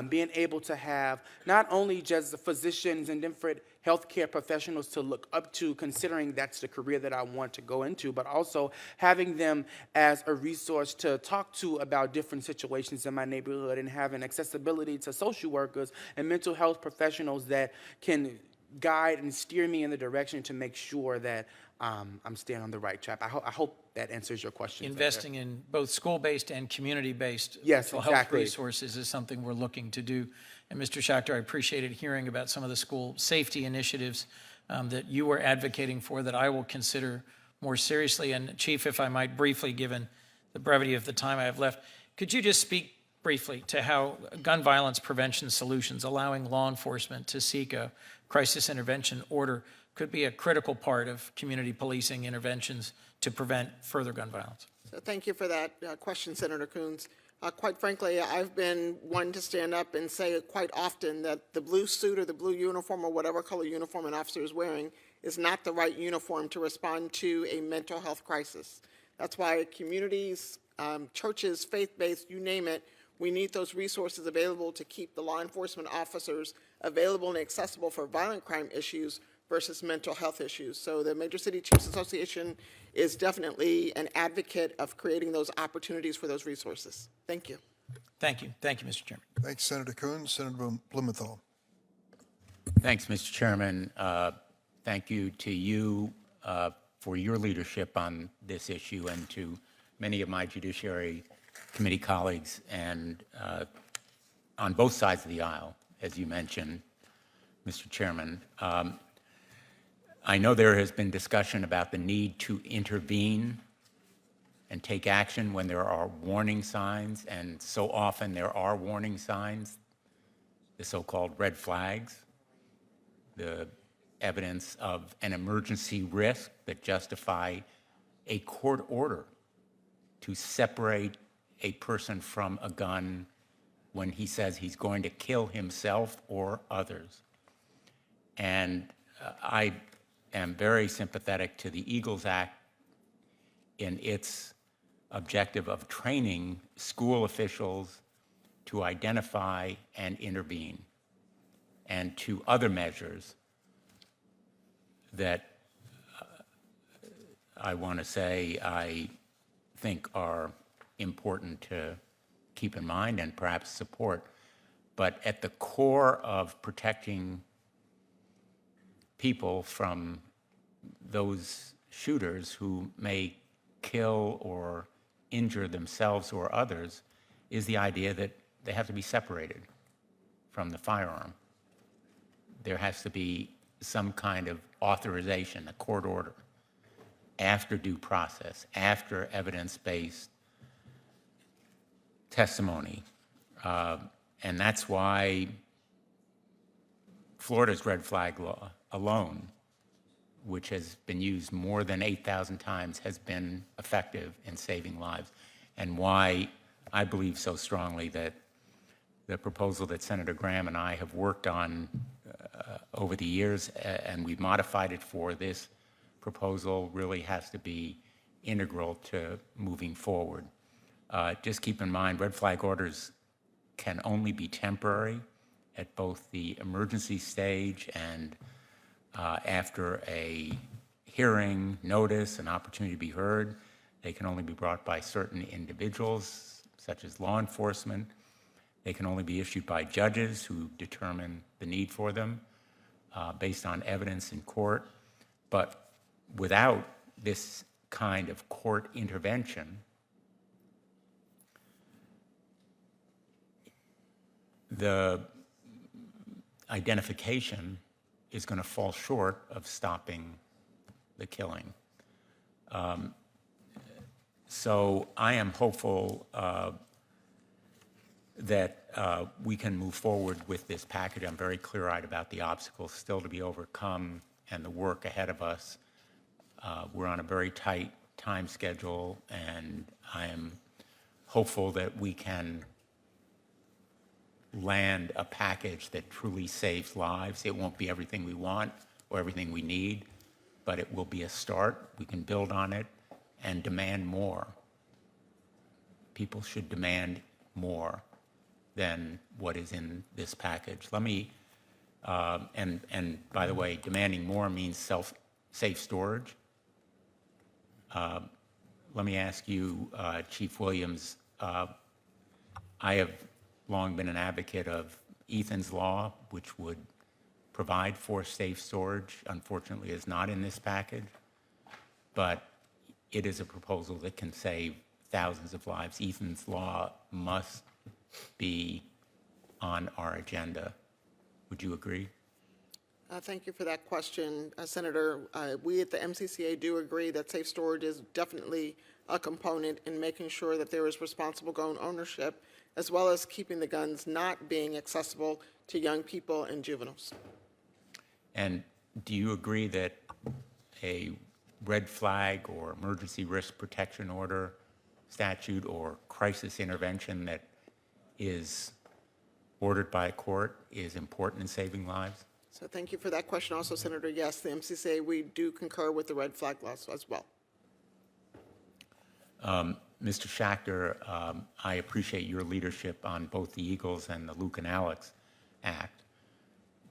Being able to have not only just the physicians and different healthcare professionals to look up to, considering that's the career that I want to go into, but also having them as a resource to talk to about different situations in my neighborhood, and having accessibility to social workers and mental health professionals that can guide and steer me in the direction to make sure that I'm staying on the right track. I hope that answers your question. Investing in both school-based and community-based Yes, mental health exactly. resources is something we're looking to do. And Mr. Schachter, I appreciated hearing about some of the school safety initiatives that you were advocating for that I will consider more seriously. And Chief, if I might briefly, given the brevity of the time I have left, could you just speak briefly to how gun violence prevention solutions, allowing law enforcement to seek a crisis intervention order, could be a critical part of community policing interventions to prevent further gun violence? So thank you for that question, Senator Coons. Quite frankly, I've been one to stand up and say quite often that the blue suit or the blue uniform or whatever color uniform an officer is wearing is not the right uniform to respond to a mental health crisis. That's why communities, churches, faith-based, you name it, we need those resources available to keep the law enforcement officers available and accessible for violent crime issues versus mental health issues. So the Major City Chiefs Association is definitely an advocate of creating those opportunities for those resources. Thank you. Thank you. Thank you, Mr. Chairman. Thanks, Senator Coons. Senator Blumenthal. Thanks, Mr. Chairman. Thank you to you for your leadership on this issue, and to many of my Judiciary Committee colleagues, and on both sides of the aisle, as you mentioned, Mr. Chairman. I know there has been discussion about the need to intervene and take action when there are warning signs, and so often there are warning signs, the so-called red flags, the evidence of an emergency risk that justify a court order to separate a person from a gun when he says he's going to kill himself or others. And I am very sympathetic to the Eagles Act in its objective of training school officials to identify and intervene, and to other measures that I want to say I think are important to keep in mind and perhaps support. But at the core of protecting people from those shooters who may kill or injure themselves or others is the idea that they have to be separated from the firearm. There has to be some kind of authorization, a court order, after due process, after evidence-based testimony. And that's why Florida's red flag law alone, which has been used more than 8,000 times, has been effective in saving lives, and why I believe so strongly that the proposal that Senator Graham and I have worked on over the years, and we've modified it for this proposal, really has to be integral to moving forward. Just keep in mind, red flag orders can only be temporary at both the emergency stage and after a hearing, notice, an opportunity to be heard. They can only be brought by certain individuals, such as law enforcement. They can only be issued by judges who determine the need for them based on evidence in court. But without this kind of court intervention, the identification is going to fall short of stopping the killing. So I am hopeful that we can move forward with this package. I'm very clear-eyed about the obstacles still to be overcome and the work ahead of us. We're on a very tight time schedule, and I am hopeful that we can land a package that truly saves lives. It won't be everything we want everything we need, but it will be a start. We can build on it and demand more. People should demand more than what is in this package. Let me, and by the way, demanding more means safe storage. Let me ask you, Chief Williams, I have long been an advocate of Ethan's Law, which would provide for safe storage. Unfortunately, is not in this package, but it is a proposal that can save thousands of lives. Ethan's Law must be on our agenda. Would you agree? Thank you for that question, Senator. We at the MCCA do agree that safe storage is definitely a component in making sure that there is responsible gun ownership, as well as keeping the guns not being accessible to young people and juveniles. And do you agree that a red flag or emergency risk protection order statute or crisis intervention that is ordered by a court is important in saving lives? So thank you for that question also, Senator. Yes, the MCCA, we do concur with the red flag laws as well. Mr. Schachter, I appreciate your leadership on both the Eagles and the Luke and Alex Act.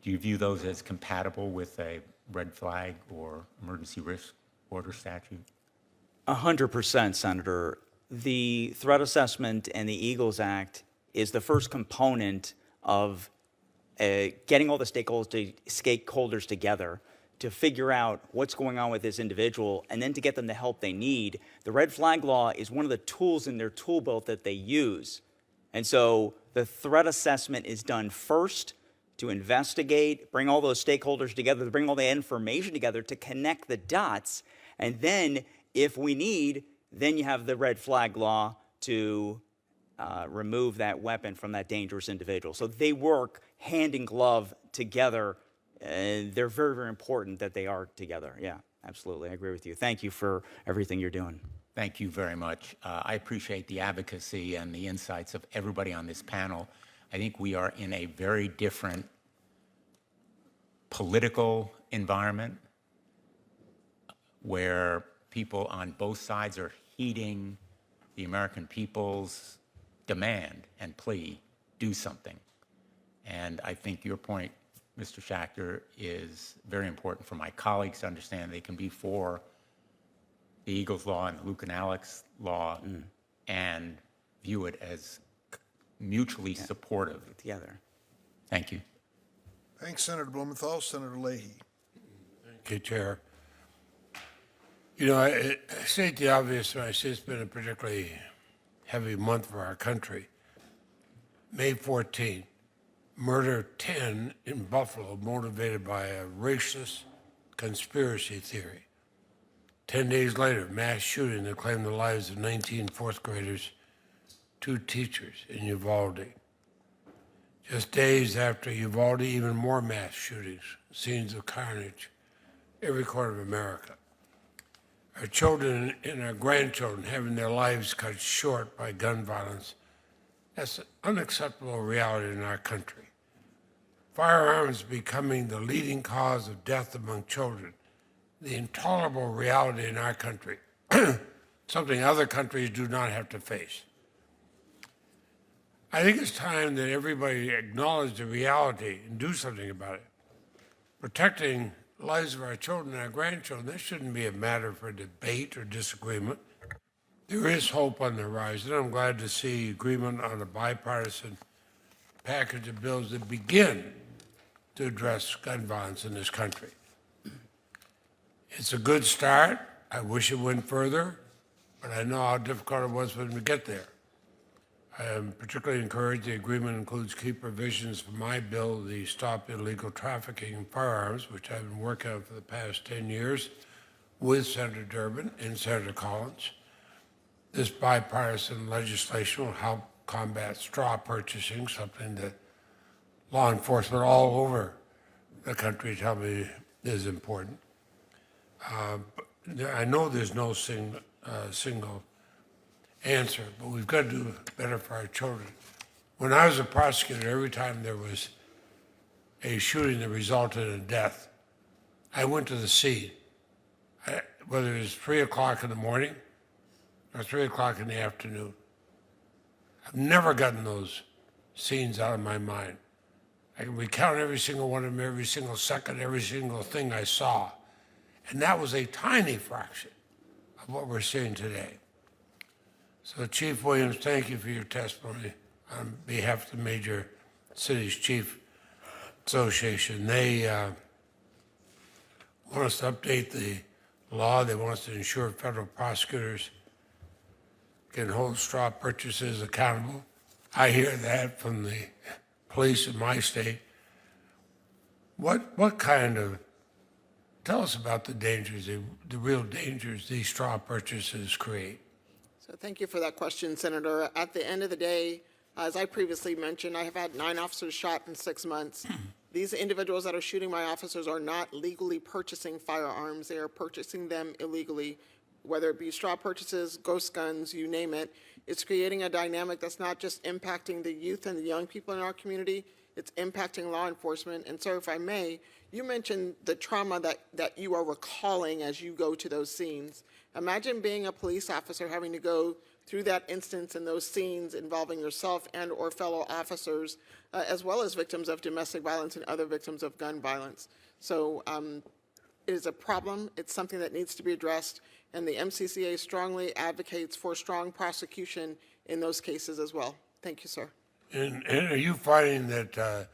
Do you view those as compatible with a red flag or emergency risk order statute? 100%, Senator. The threat assessment and the Eagles Act is the first component of getting all the stakeholders together to figure out what's going on with this individual and then to get them the help they need. The red flag law is one of the tools in their tool belt that they use. And so the threat assessment is done first to investigate, bring all those stakeholders together, to bring all the information together to connect the dots. And then if we need, then you have the red flag law to remove that weapon from that dangerous individual. So they work hand in glove together. They're very, very important that they are together. Yeah, absolutely. I agree with you. Thank you for everything you're doing. Thank you very much. I appreciate the advocacy and the insights of everybody on this panel. I think we are in a very different political environment where people on both sides are heeding the American people's demand and plea, do something. And I think your point, Mr. Schachter, is very important for my colleagues to understand. They can be for the Eagles Law and the Luke and Alex Law and view it as mutually supportive. Together. Thank you. Thanks, Senator Blumenthal. Senator Leahy. Thank you, Chair. You know, I state the obvious when I say it's been a particularly heavy month for our country. May 14th, murder 10 in Buffalo motivated by a racist conspiracy theory. 10 days later, mass shooting that claimed the lives of 19 fourth graders, 2 teachers in Uvalde. Just days after Uvalde, even more mass shootings, scenes of carnage, every corner of America. Our children and our grandchildren having their lives cut short by gun violence. That's an unacceptable reality in our country. Firearms becoming the leading cause of death among children. The intolerable reality in our country, something other countries do not have to face. I think it's time that everybody acknowledge the reality and do something about it. Protecting the lives of our children and our grandchildren, that shouldn't be a matter for debate or disagreement. There is hope on the horizon. I'm glad to see agreement on a bipartisan package of bills that begin to address gun violence in this country. It's a good start. I wish it went further, but I know how difficult it was for them to get there. I am particularly encouraged the agreement includes key provisions for my bill, the Stop Illegal Trafficking in Firearms, which I've been working on for the past 10 years with Senator Durbin and Senator Collins. This bipartisan legislation will help combat straw purchasing, something that law enforcement all over the country tell me is important. I know there's no single answer, but we've got to do better for our children. When I was a prosecutor, every time there was a shooting that resulted in death, I went to the scene, whether it was 3 o'clock in the morning or 3 o'clock in the afternoon. I've never gotten those scenes out of my mind. I can recount every single one of them, every single second, every single thing I saw. And that was a tiny fraction of what we're seeing today. So Chief Williams, thank you for your testimony on behalf of the Major Cities Chief Association. They want us to update the law. They want us to ensure federal prosecutors can hold straw purchases accountable. I hear that from the police in my state. What kind of, tell us about the dangers, the real dangers these straw purchases create. So thank you for that question, Senator. At the end of the day, as I previously mentioned, I have had 9 officers shot in 6 months. These individuals that are shooting my officers are not legally purchasing firearms. They are purchasing them illegally, whether it be straw purchases, ghost guns, you name it. It's creating a dynamic that's not just impacting the youth and the young people in our community, it's impacting law enforcement. And sir, if I may, you mentioned the trauma that you are recalling as you go to those scenes. Imagine being a police officer having to go through that instance and those scenes involving yourself and or fellow officers, as well as victims of domestic violence and other victims of gun violence. So it is a problem. It's something that needs to be addressed, and the MCCA strongly advocates for strong prosecution in those cases as well. Thank you, sir. And are you finding that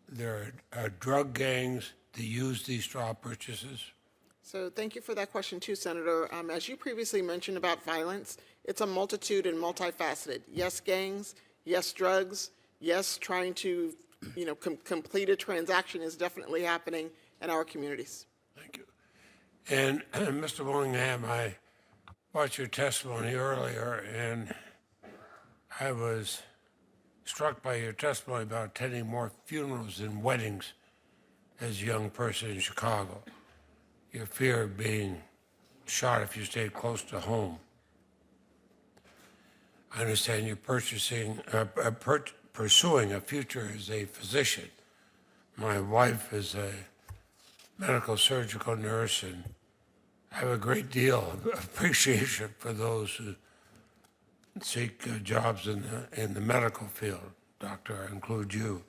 there are drug gangs that use these straw purchases? So thank you for that question too, Senator. As you previously mentioned about violence, it's a multitude and multifaceted. Yes, gangs. Yes, drugs. Yes, trying to, complete a transaction is definitely happening in our communities. Thank you. And Mr. Willingham, I watched your testimony earlier, and I was struck by your testimony about attending more funerals than weddings as a young person in Chicago. Your fear of being shot if you stayed close to home. I understand you're pursuing a future as a physician. My wife is a medical surgical nurse, and I have a great deal of appreciation for those who seek jobs in the medical field. Doctor, I include you.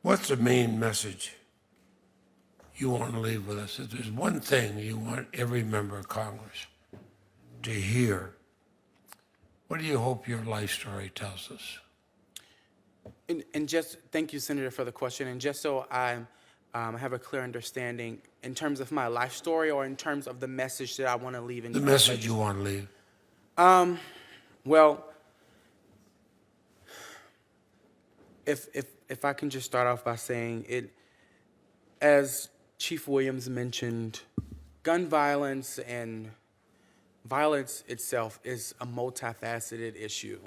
What's the main message you want to leave with us? If there's one thing you want every member of Congress to hear, what do you hope your life story tells us? And just, thank you, Senator, for the question. And just so I have a clear understanding, in terms of my life story or in terms of the message that I want to leave in the message you want to leave. Well, if I can just start off by saying it, as Chief Williams mentioned, gun violence and violence itself is a multifaceted issue.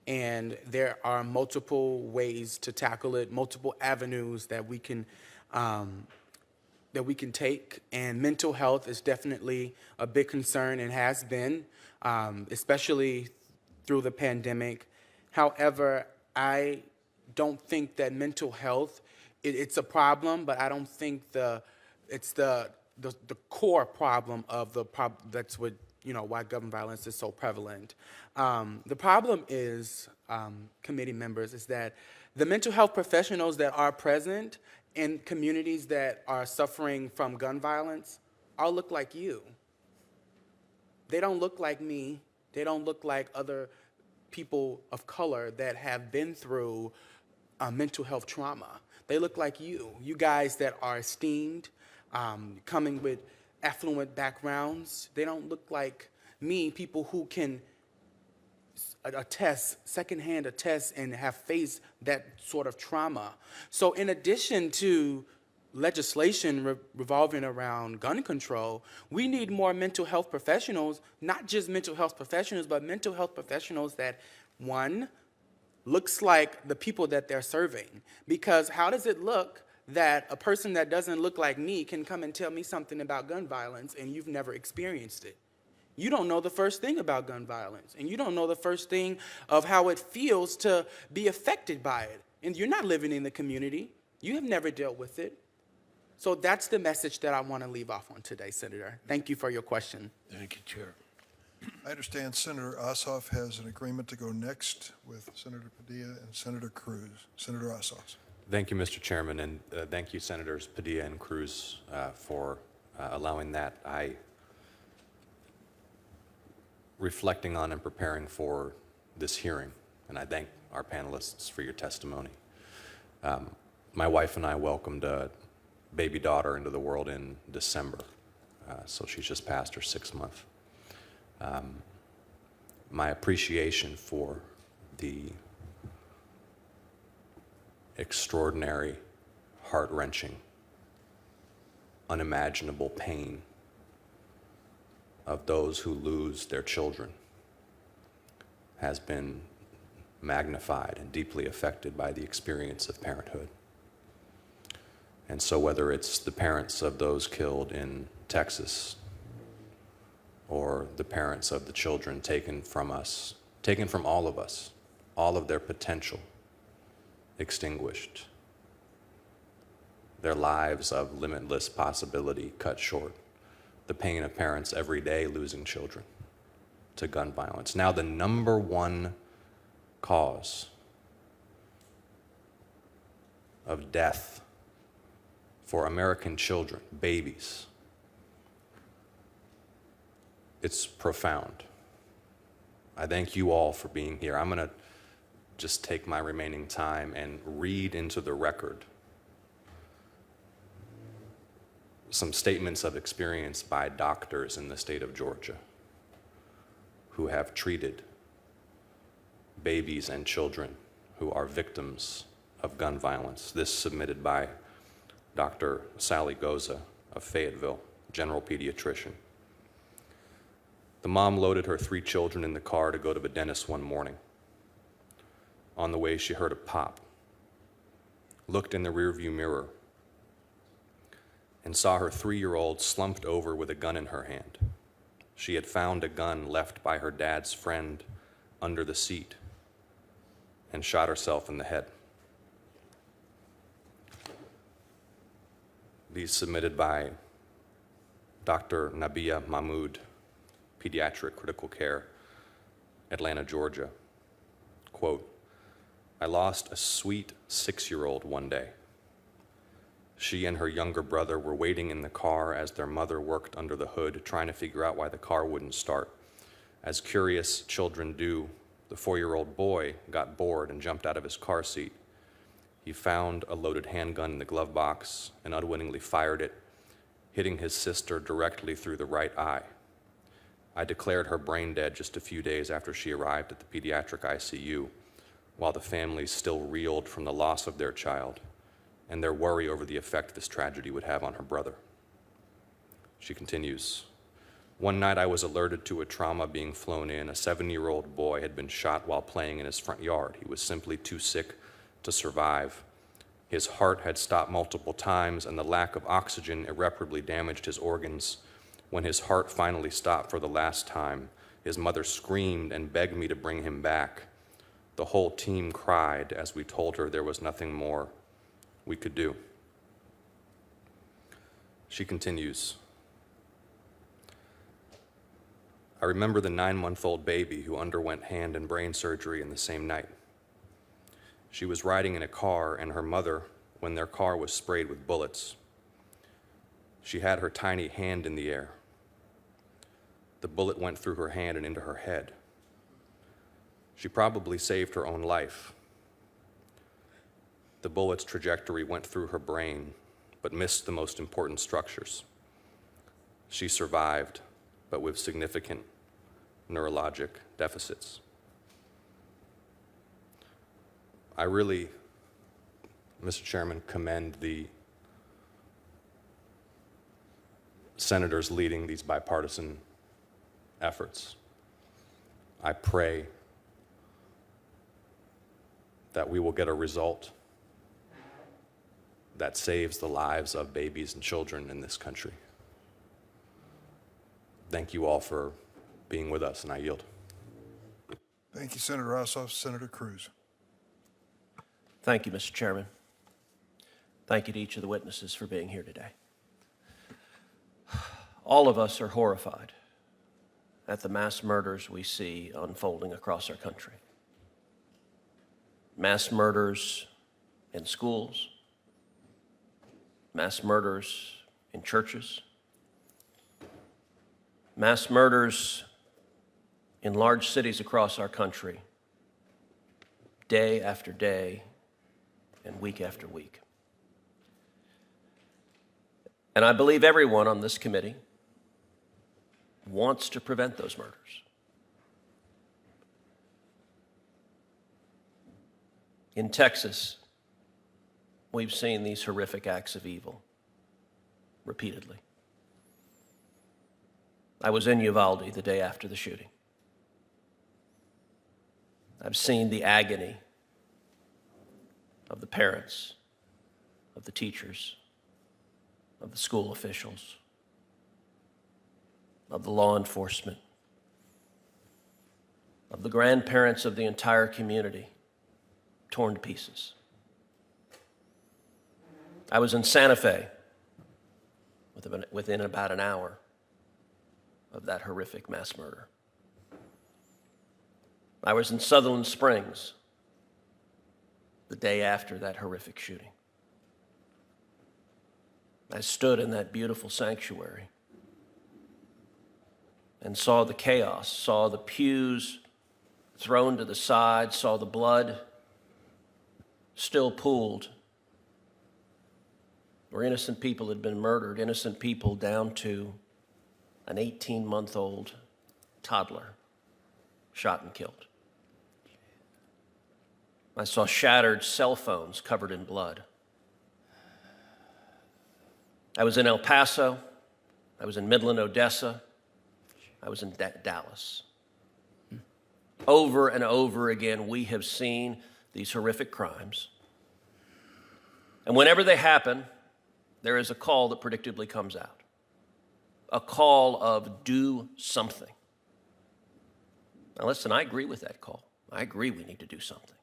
And there are multiple ways to tackle it, multiple avenues that we can take. And mental health is definitely a big concern and has been, especially through the pandemic. However, I don't think that mental health, it's a problem, but I don't think it's the core problem of that's what, why gun violence is so prevalent. The problem is, committee members, is that the mental health professionals that are present in communities that are suffering from gun violence all look like you. They don't look like me. They don't look like other people of color that have been through mental health trauma. They look like you guys that are esteemed, coming with affluent backgrounds. They don't look like me, people who can secondhand attest and have faced that sort of trauma. So in addition to legislation revolving around gun control, we need more mental health professionals, not just mental health professionals, but mental health professionals that, one, looks like the people that they're serving. Because how does it look that a person that doesn't look like me can come and tell me something about gun violence and you've never experienced it? You don't know the first thing about gun violence, and you don't know the first thing of how it feels to be affected by it. And you're not living in the community. You have never dealt with it. So that's the message that I want to leave off on today, Senator. Thank you for your question. Thank you, Chair. I understand Senator Ossoff has an agreement to go next with Senator Padilla and Senator Cruz. Senator Ossoff. Thank you, Mr. Chairman, and thank you, Senators Padilla and Cruz, for allowing that. Reflecting on and preparing for this hearing, and I thank our panelists for your testimony. My wife and I welcomed a baby daughter into the world in December, so she's just passed her 6th month. My appreciation for the extraordinary, heart-wrenching, unimaginable pain of those who lose their children has been magnified and deeply affected by the experience of parenthood. And so whether it's the parents of those killed in Texas or the parents of the children taken from us, taken from all of us, all of their potential extinguished, their lives of limitless possibility cut short, the pain of parents every day losing children to gun violence. Now the number one cause of death for American children, babies, it's profound. I thank you all for being here. I'm going to just take my remaining time and read into the record some statements of experience by doctors in the state of Georgia who have treated babies and children who are victims of gun violence. This submitted by Dr. Sally Goza of Fayetteville, general pediatrician. The mom loaded her 3 children in the car to go to the dentist one morning. On the way, she heard a pop, looked in the rearview mirror, and saw her 3-year-old slumped over with a gun in her hand. She had found a gun left by her dad's friend under the seat and shot herself in the head. These submitted by Dr. Nabia Mahmood, pediatric critical care, Atlanta, Georgia. Quote, I lost a sweet 6-year-old one day. She and her younger brother were waiting in the car as their mother worked under the hood, trying to figure out why the car wouldn't start. As curious children do, the 4-year-old boy got bored and jumped out of his car seat. He found a loaded handgun in the glove box and unwittingly fired it, hitting his sister directly through the right eye. I declared her brain dead just a few days after she arrived at the pediatric ICU, while the family still reeled from the loss of their child and their worry over the effect this tragedy would have on her brother. She continues, one night I was alerted to a trauma being flown in. A 7-year-old boy had been shot while playing in his front yard. He was simply too sick to survive. His heart had stopped multiple times, and the lack of oxygen irreparably damaged his organs. When his heart finally stopped for the last time, his mother screamed and begged me to bring him back. The whole team cried as we told her there was nothing more we could do. She continues, I remember the 9-month-old baby who underwent hand and brain surgery in the same night. She was riding in a car and her mother when their car was sprayed with bullets. She had her tiny hand in the air. The bullet went through her hand and into her head. She probably saved her own life. The bullet's trajectory went through her brain, but missed the most important structures. She survived, but with significant neurologic deficits. I really, Mr. Chairman, commend the senators leading these bipartisan efforts. I pray that we will get a result that saves the lives of babies and children in this country. Thank you all for being with us, and I yield. Thank you, Senator Ossoff. Senator Cruz. Thank you, Mr. Chairman. Thank you to each of the witnesses for being here today. All of us are horrified at the mass murders we see unfolding across our country. Mass murders in schools, mass murders in churches, mass murders in large cities across our country, day after day and week after week. And I believe everyone on this committee wants to prevent those murders. In Texas, we've seen these horrific acts of evil repeatedly. I was in Uvalde the day after the shooting. I've seen the agony of the parents, of the teachers, of the school officials, of the law enforcement, of the grandparents of the entire community torn to pieces. I was in Santa Fe within about an hour of that horrific mass murder. I was in Sutherland Springs the day after that horrific shooting. I stood in that beautiful sanctuary and saw the chaos, saw the pews thrown to the side, saw the blood still pooled where innocent people had been murdered, innocent people down to an 18-month-old toddler shot and killed. I saw shattered cell phones covered in blood. I was in El Paso. I was in Midland, Odessa. I was in Dallas. Over and over again, we have seen these horrific crimes. And whenever they happen, there is a call that predictably comes out. A call of do something. Now listen, I agree with that call. I agree we need to do something.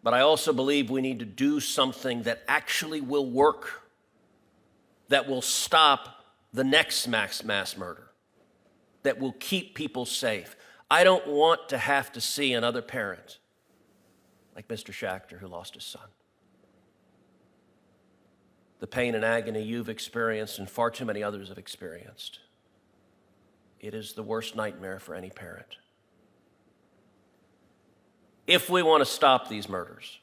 But I also believe we need to do something that actually will work, that will stop the next mass murder, that will keep people safe. I don't want to have to see another parent like Mr. Schachter who lost his son. The pain and agony you've experienced and far too many others have experienced. It is the worst nightmare for any parent. If we want to stop these murders,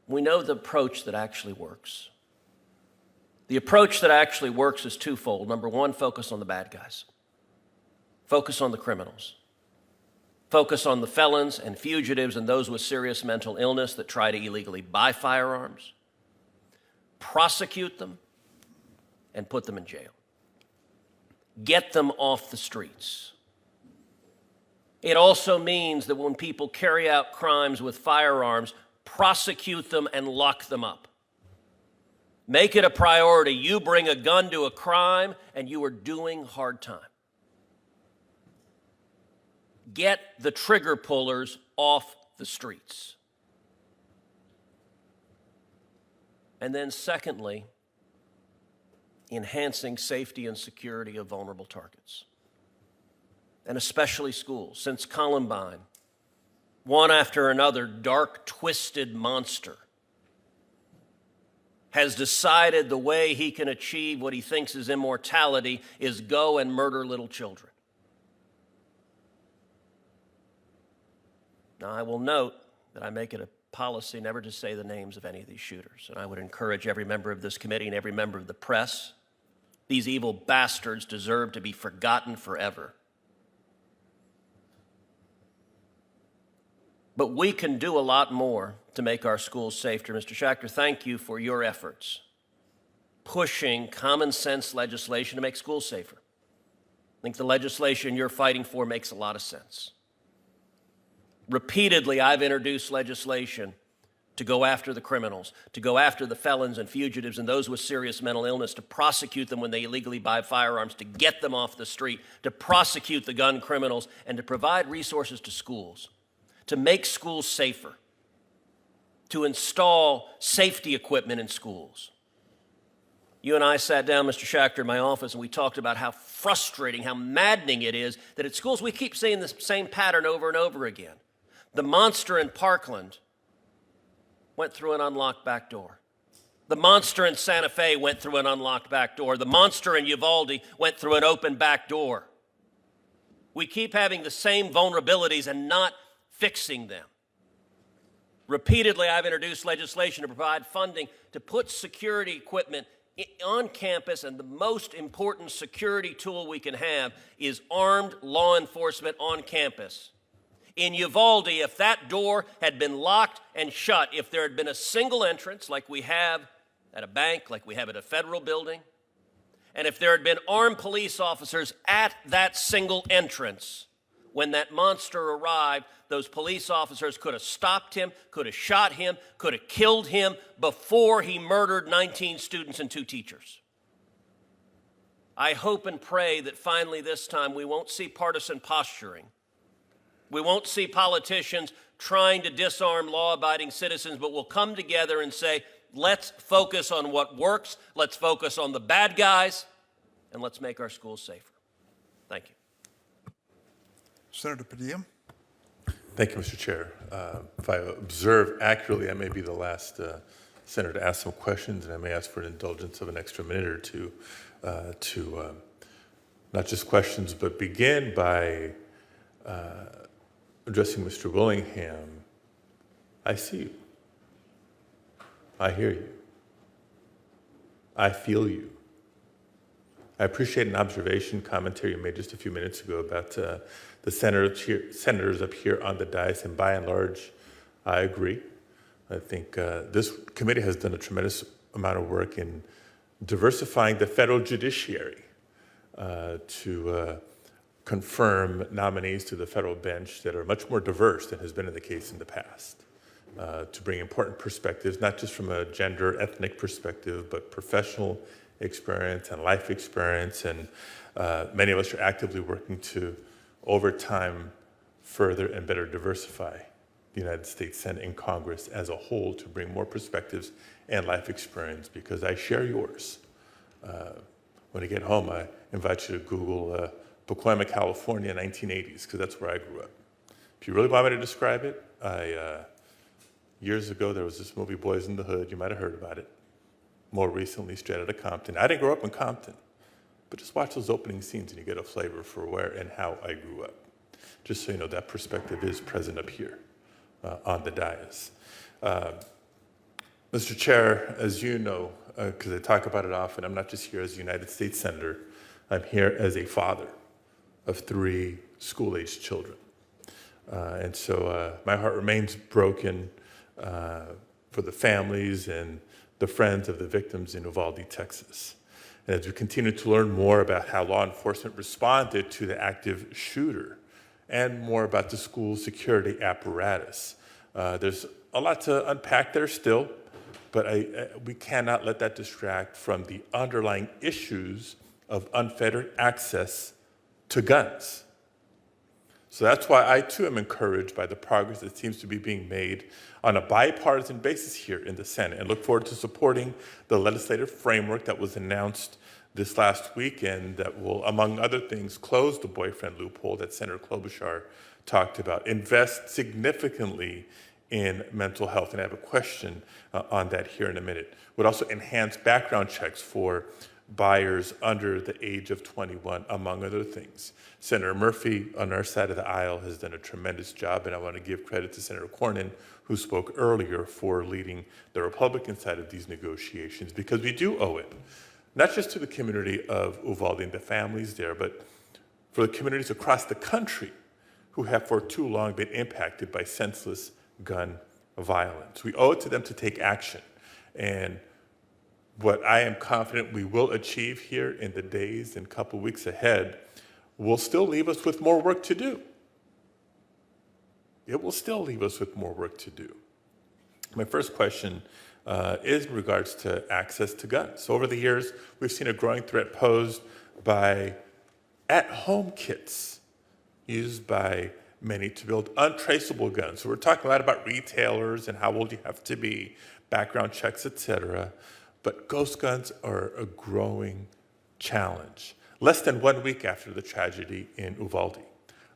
we know the approach that actually works. The approach that actually works is twofold. Number one, focus on the bad guys. Focus on the criminals. Focus on the felons and fugitives and those with serious mental illness that try to illegally buy firearms. Prosecute them and put them in jail. Get them off the streets. It also means that when people carry out crimes with firearms, prosecute them and lock them up. Make it a priority. You bring a gun to a crime and you are doing hard time. Get the trigger pullers off the streets. And then secondly, enhancing safety and security of vulnerable targets, and especially schools. Since Columbine, one after another dark, twisted monster has decided the way he can achieve what he thinks is immortality is go and murder little children. Now, I will note that I make it a policy never to say the names of any of these shooters, and I would encourage every member of this committee and every member of the press, these evil bastards deserve to be forgotten forever. But we can do a lot more to make our schools safer. Mr. Schachter, thank you for your efforts pushing common sense legislation to make schools safer. I think the legislation you're fighting for makes a lot of sense. Repeatedly, I've introduced legislation to go after the criminals, to go after the felons and fugitives and those with serious mental illness, to prosecute them when they illegally buy firearms, to get them off the street, to prosecute the gun criminals, and to provide resources to schools, to make schools safer. to install safety equipment in schools. You and I sat down, Mr. Schachter, in my office, and we talked about how frustrating, how maddening it is that at schools we keep seeing the same pattern over and over again. The monster in Parkland went through an unlocked back door. The monster in Santa Fe went through an unlocked back door. The monster in Uvalde went through an open back door. We keep having the same vulnerabilities and not fixing them. Repeatedly, I've introduced legislation to provide funding to put security equipment on campus, and the most important security tool we can have is armed law enforcement on campus. In Uvalde, if that door had been locked and shut, if there had been a single entrance like we have at a bank, like we have at a federal building, and if there had been armed police officers at that single entrance, when that monster arrived, those police officers could have stopped him, could have shot him, could have killed him before he murdered 19 students and 2 teachers. I hope and pray that finally this time we won't see partisan posturing. We won't see politicians trying to disarm law-abiding citizens, but we'll come together and say, let's focus on what works, let's focus on the bad guys, and let's make our schools safer. Thank you. Senator Padilla. Thank you, Mr. Chair. If I observe accurately, I may be the last senator to ask some questions, and I may ask for an indulgence of an extra minute or two to not just questions, but begin by addressing Mr. Willingham. I see you. I hear you. I feel you. I appreciate an observation, commentary you made just a few minutes ago about the senators up here on the dais, and by and large, I agree. I think this committee has done a tremendous amount of work in diversifying the federal judiciary to confirm nominees to the federal bench that are much more diverse than has been the case in the past, to bring important perspectives, not just from a gender, ethnic perspective, but professional experience and life experience. And many of us are actively working to, over time, further and better diversify the United States Senate and Congress as a whole to bring more perspectives and life experience, because I share yours. When I get home, I invite you to Google Pacoima, California, 1980s, because that's where I grew up. If you really want me to describe it, years ago, there was this movie, Boys in the Hood. You might have heard about it. More recently, Straight Outta Compton. I didn't grow up in Compton, but just watch those opening scenes and you get a flavor for where and how I grew up. Just so you know, that perspective is present up here on the dais. Mr. Chair, as you know, because I talk about it often, I'm not just here as a United States Senator, I'm here as a father of 3 school-aged children. And so my heart remains broken for the families and the friends of the victims in Uvalde, Texas. And as we continue to learn more about how law enforcement responded to the active shooter and more about the school security apparatus, there's a lot to unpack there still, but we cannot let that distract from the underlying issues of unfettered access to guns. So that's why I too am encouraged by the progress that seems to be being made on a bipartisan basis here in the Senate, and look forward to supporting the legislative framework that was announced this last weekend that will, among other things, close the boyfriend loophole that Senator Klobuchar talked about, invest significantly in mental health, and I have a question on that here in a minute. Would also enhance background checks for buyers under the age of 21, among other things. Senator Murphy on our side of the aisle has done a tremendous job, and I want to give credit to Senator Cornyn, who spoke earlier, for leading the Republican side of these negotiations, because we do owe it, not just to the community of Uvalde and the families there, but for the communities across the country who have for too long been impacted by senseless gun violence. We owe it to them to take action. And what I am confident we will achieve here in the days and couple weeks ahead will still leave us with more work to do. It will still leave us with more work to do. My first question is in regards to access to guns. So over the years, we've seen a growing threat posed by at-home kits used by many to build untraceable guns. So we're talking a lot about retailers and how old you have to be, background checks, etc. But ghost guns are a growing challenge. Less than 1 week after the tragedy in Uvalde,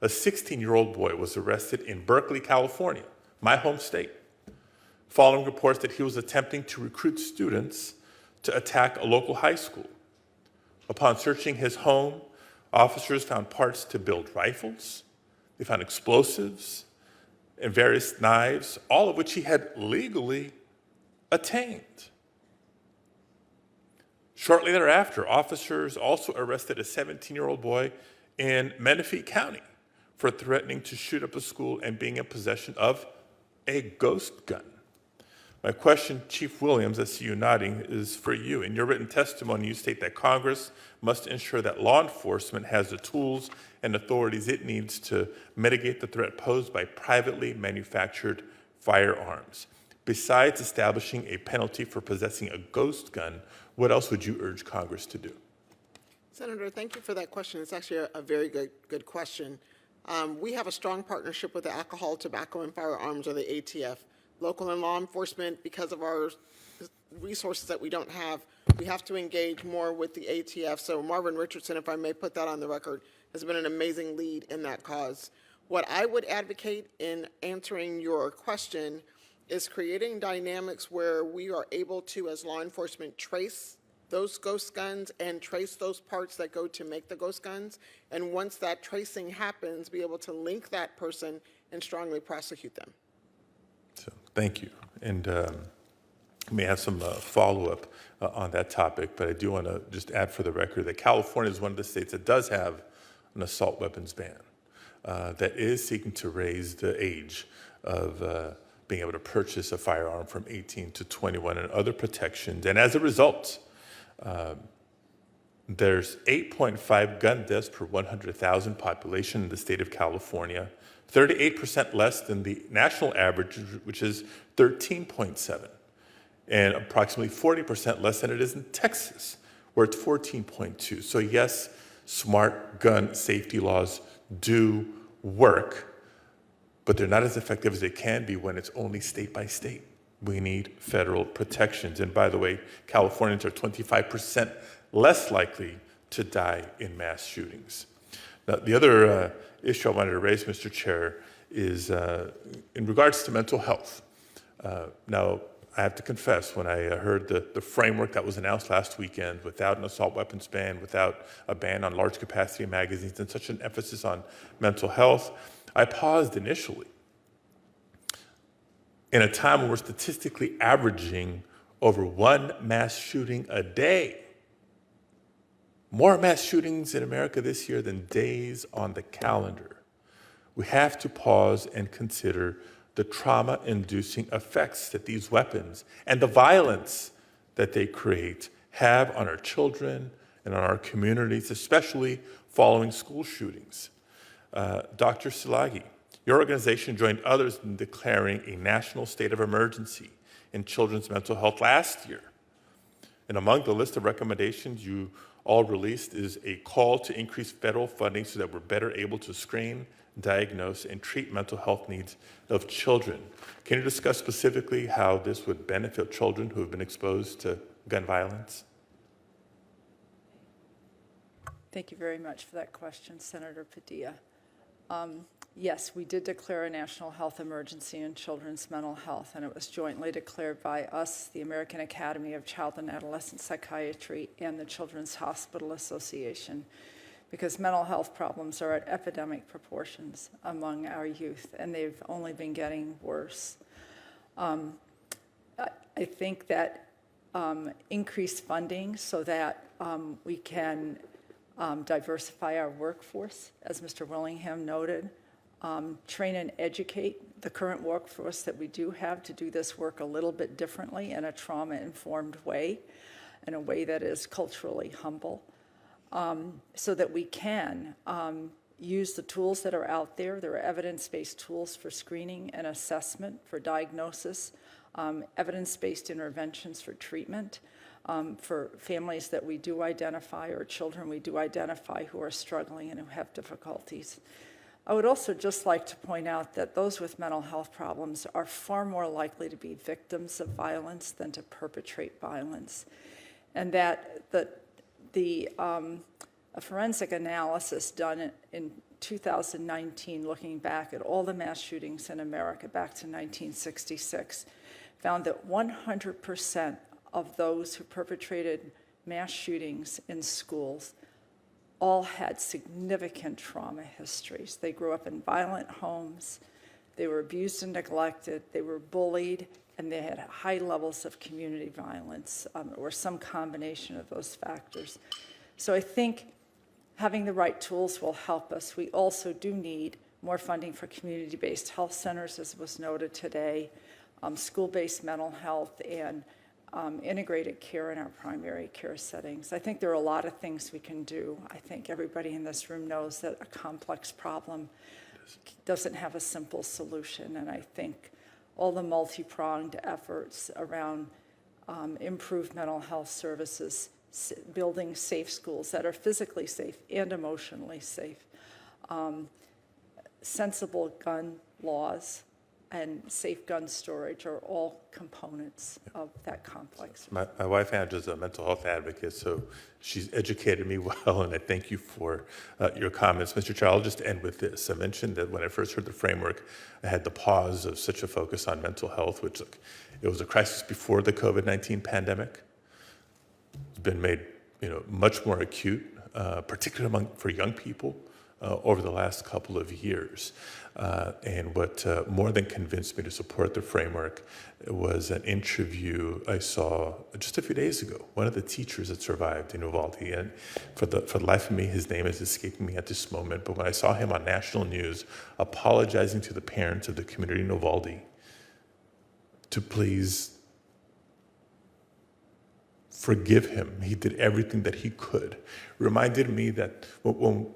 a 16-year-old boy was arrested in Berkeley, California, my home state, following reports that he was attempting to recruit students to attack a local high school. Upon searching his home, officers found parts to build rifles, they found explosives and various knives, all of which he had legally attained. Shortly thereafter, officers also arrested a 17-year-old boy in Menifee County for threatening to shoot up a school and being in possession of a ghost gun. My question, Chief Williams, I see you nodding, is for you. In your written testimony, you state that Congress must ensure that law enforcement has the tools and authorities it needs to mitigate the threat posed by privately manufactured firearms. Besides establishing a penalty for possessing a ghost gun, what else would you urge Congress to do? Senator, thank you for that question. It's actually a very good question. We have a strong partnership with the Alcohol, Tobacco, and Firearms, or the ATF. Local and law enforcement, because of our resources that we don't have, we have to engage more with the ATF. So Marvin Richardson, if I may put that on the record, has been an amazing lead in that cause. What I would advocate in answering your question is creating dynamics where we are able to, as law enforcement, trace those ghost guns and trace those parts that go to make the ghost guns. And once that tracing happens, be able to link that person and strongly prosecute them. So, thank you. And we may have some follow-up on that topic, but I do want to just add for the record that California is one of the states that does have an assault weapons ban that is seeking to raise the age of being able to purchase a firearm from 18 to 21 and other protections. And as a result, there's 8.5 gun deaths per 100,000 population in the state of California, 38% less than the national average, which is 13.7, and approximately 40% less than it is in Texas, where it's 14.2. So yes, smart gun safety laws do work, but they're not as effective as they can be when it's only state by state. We need federal protections. And by the way, Californians are 25% less likely to die in mass shootings. Now, the other issue I wanted to raise, Mr. Chair, is in regards to mental health. Now, I have to confess, when I heard the framework that was announced last weekend, without an assault weapons ban, without a ban on large capacity magazines, and such an emphasis on mental health, I paused initially. In a time when we're statistically averaging over one mass shooting a day, more mass shootings in America this year than days on the calendar, we have to pause and consider the trauma-inducing effects that these weapons and the violence that they create have on our children and on our communities, especially following school shootings. Dr. Szilagyi, your organization joined others in declaring a national state of emergency in children's mental health last year. And among the list of recommendations you all released is a call to increase federal funding so that we're better able to screen, diagnose, and treat mental health needs of children. Can you discuss specifically how this would benefit children who have been exposed to gun violence? Thank you very much for that question, Senator Padilla. Yes, we did declare a national health emergency in children's mental health, and it was jointly declared by us, the American Academy of Child and Adolescent Psychiatry, and the Children's Hospital Association, because mental health problems are at epidemic proportions among our youth, and they've only been getting worse. I think that increased funding so that we can diversify our workforce, as Mr. Willingham noted, train and educate the current workforce that we do have to do this work a little bit differently in a trauma-informed way, in a way that is culturally humble, so that we can use the tools that are out there. There are evidence-based tools for screening and assessment, for diagnosis, evidence-based interventions for treatment, for families that we do identify or children we do identify who are struggling and who have difficulties. I would also just like to point out that those with mental health problems are far more likely to be victims of violence than to perpetrate violence, and that a forensic analysis done in 2019, looking back at all the mass shootings in America back to 1966, found that 100% of those who perpetrated mass shootings in schools all had significant trauma histories. They grew up in violent homes, they were abused and neglected, they were bullied, and they had high levels of community violence, or some combination of those factors. So I think having the right tools will help us. We also do need more funding for community-based health centers, as was noted today, school-based mental health, and integrated care in our primary care settings. I think there are a lot of things we can do. I think everybody in this room knows that a complex problem doesn't have a simple solution, and I think all the multi-pronged efforts around improved mental health services, building safe schools that are physically safe and emotionally safe, sensible gun laws, and safe gun storage are all components of that complex. My wife, Angela's a mental health advocate, so she's educated me well, and I thank you for your comments. Mr. Chair, I'll just end with this. I mentioned that when I first heard the framework, I had the pause of such a focus on mental health, which it was a crisis before the COVID-19 pandemic. It's been made much more acute, particularly for young people, over the last couple of years. And what more than convinced me to support the framework was an interview I saw just a few days ago. One of the teachers that survived in Uvalde, and for the life of me, his name is escaping me at this moment, but when I saw him on national news apologizing to the parents of the community in Uvalde to please forgive him. He did everything that he could. Reminded me that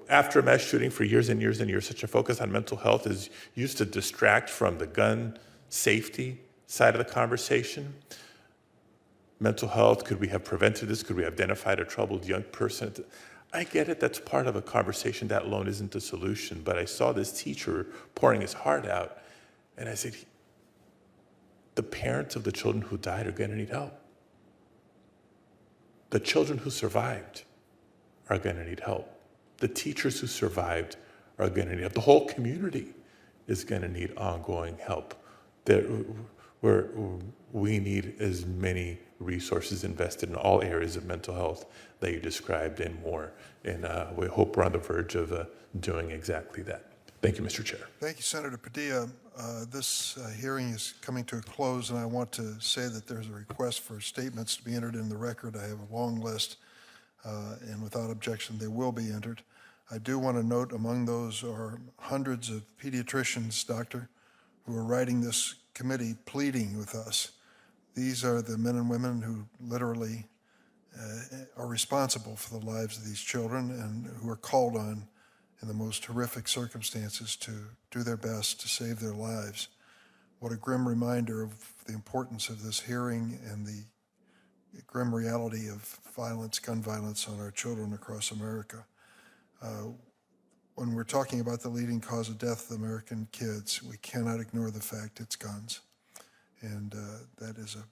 after a mass shooting for years and years and years, such a focus on mental health is used to distract from the gun safety side of the conversation. Mental health, could we have prevented this? Could we have identified a troubled young person? I get it, that's part of a conversation. That alone isn't the solution. But I saw this teacher pouring his heart out, and I said, the parents of the children who died are going to need help. The children who survived are going to need help. The teachers who survived are going to need help. The whole community is going to need ongoing help. We need as many resources invested in all areas of mental health that you described and more. And we hope we're on the verge of doing exactly that. Thank you, Mr. Chair. Thank you, Senator Padilla. This hearing is coming to a close, and I want to say that there's a request for statements to be entered in the record. I have a long list, and without objection, they will be entered. I do want to note among those are hundreds of pediatricians, doctor, who are writing this committee pleading with us. These are the men and women who literally are responsible for the lives of these children and who are called on in the most horrific circumstances to do their best to save their lives. What a grim reminder of the importance of this hearing and the grim reality of violence, gun violence on our children across America. When we're talking about the leading cause of death of American kids, we cannot ignore the fact it's guns. And that is a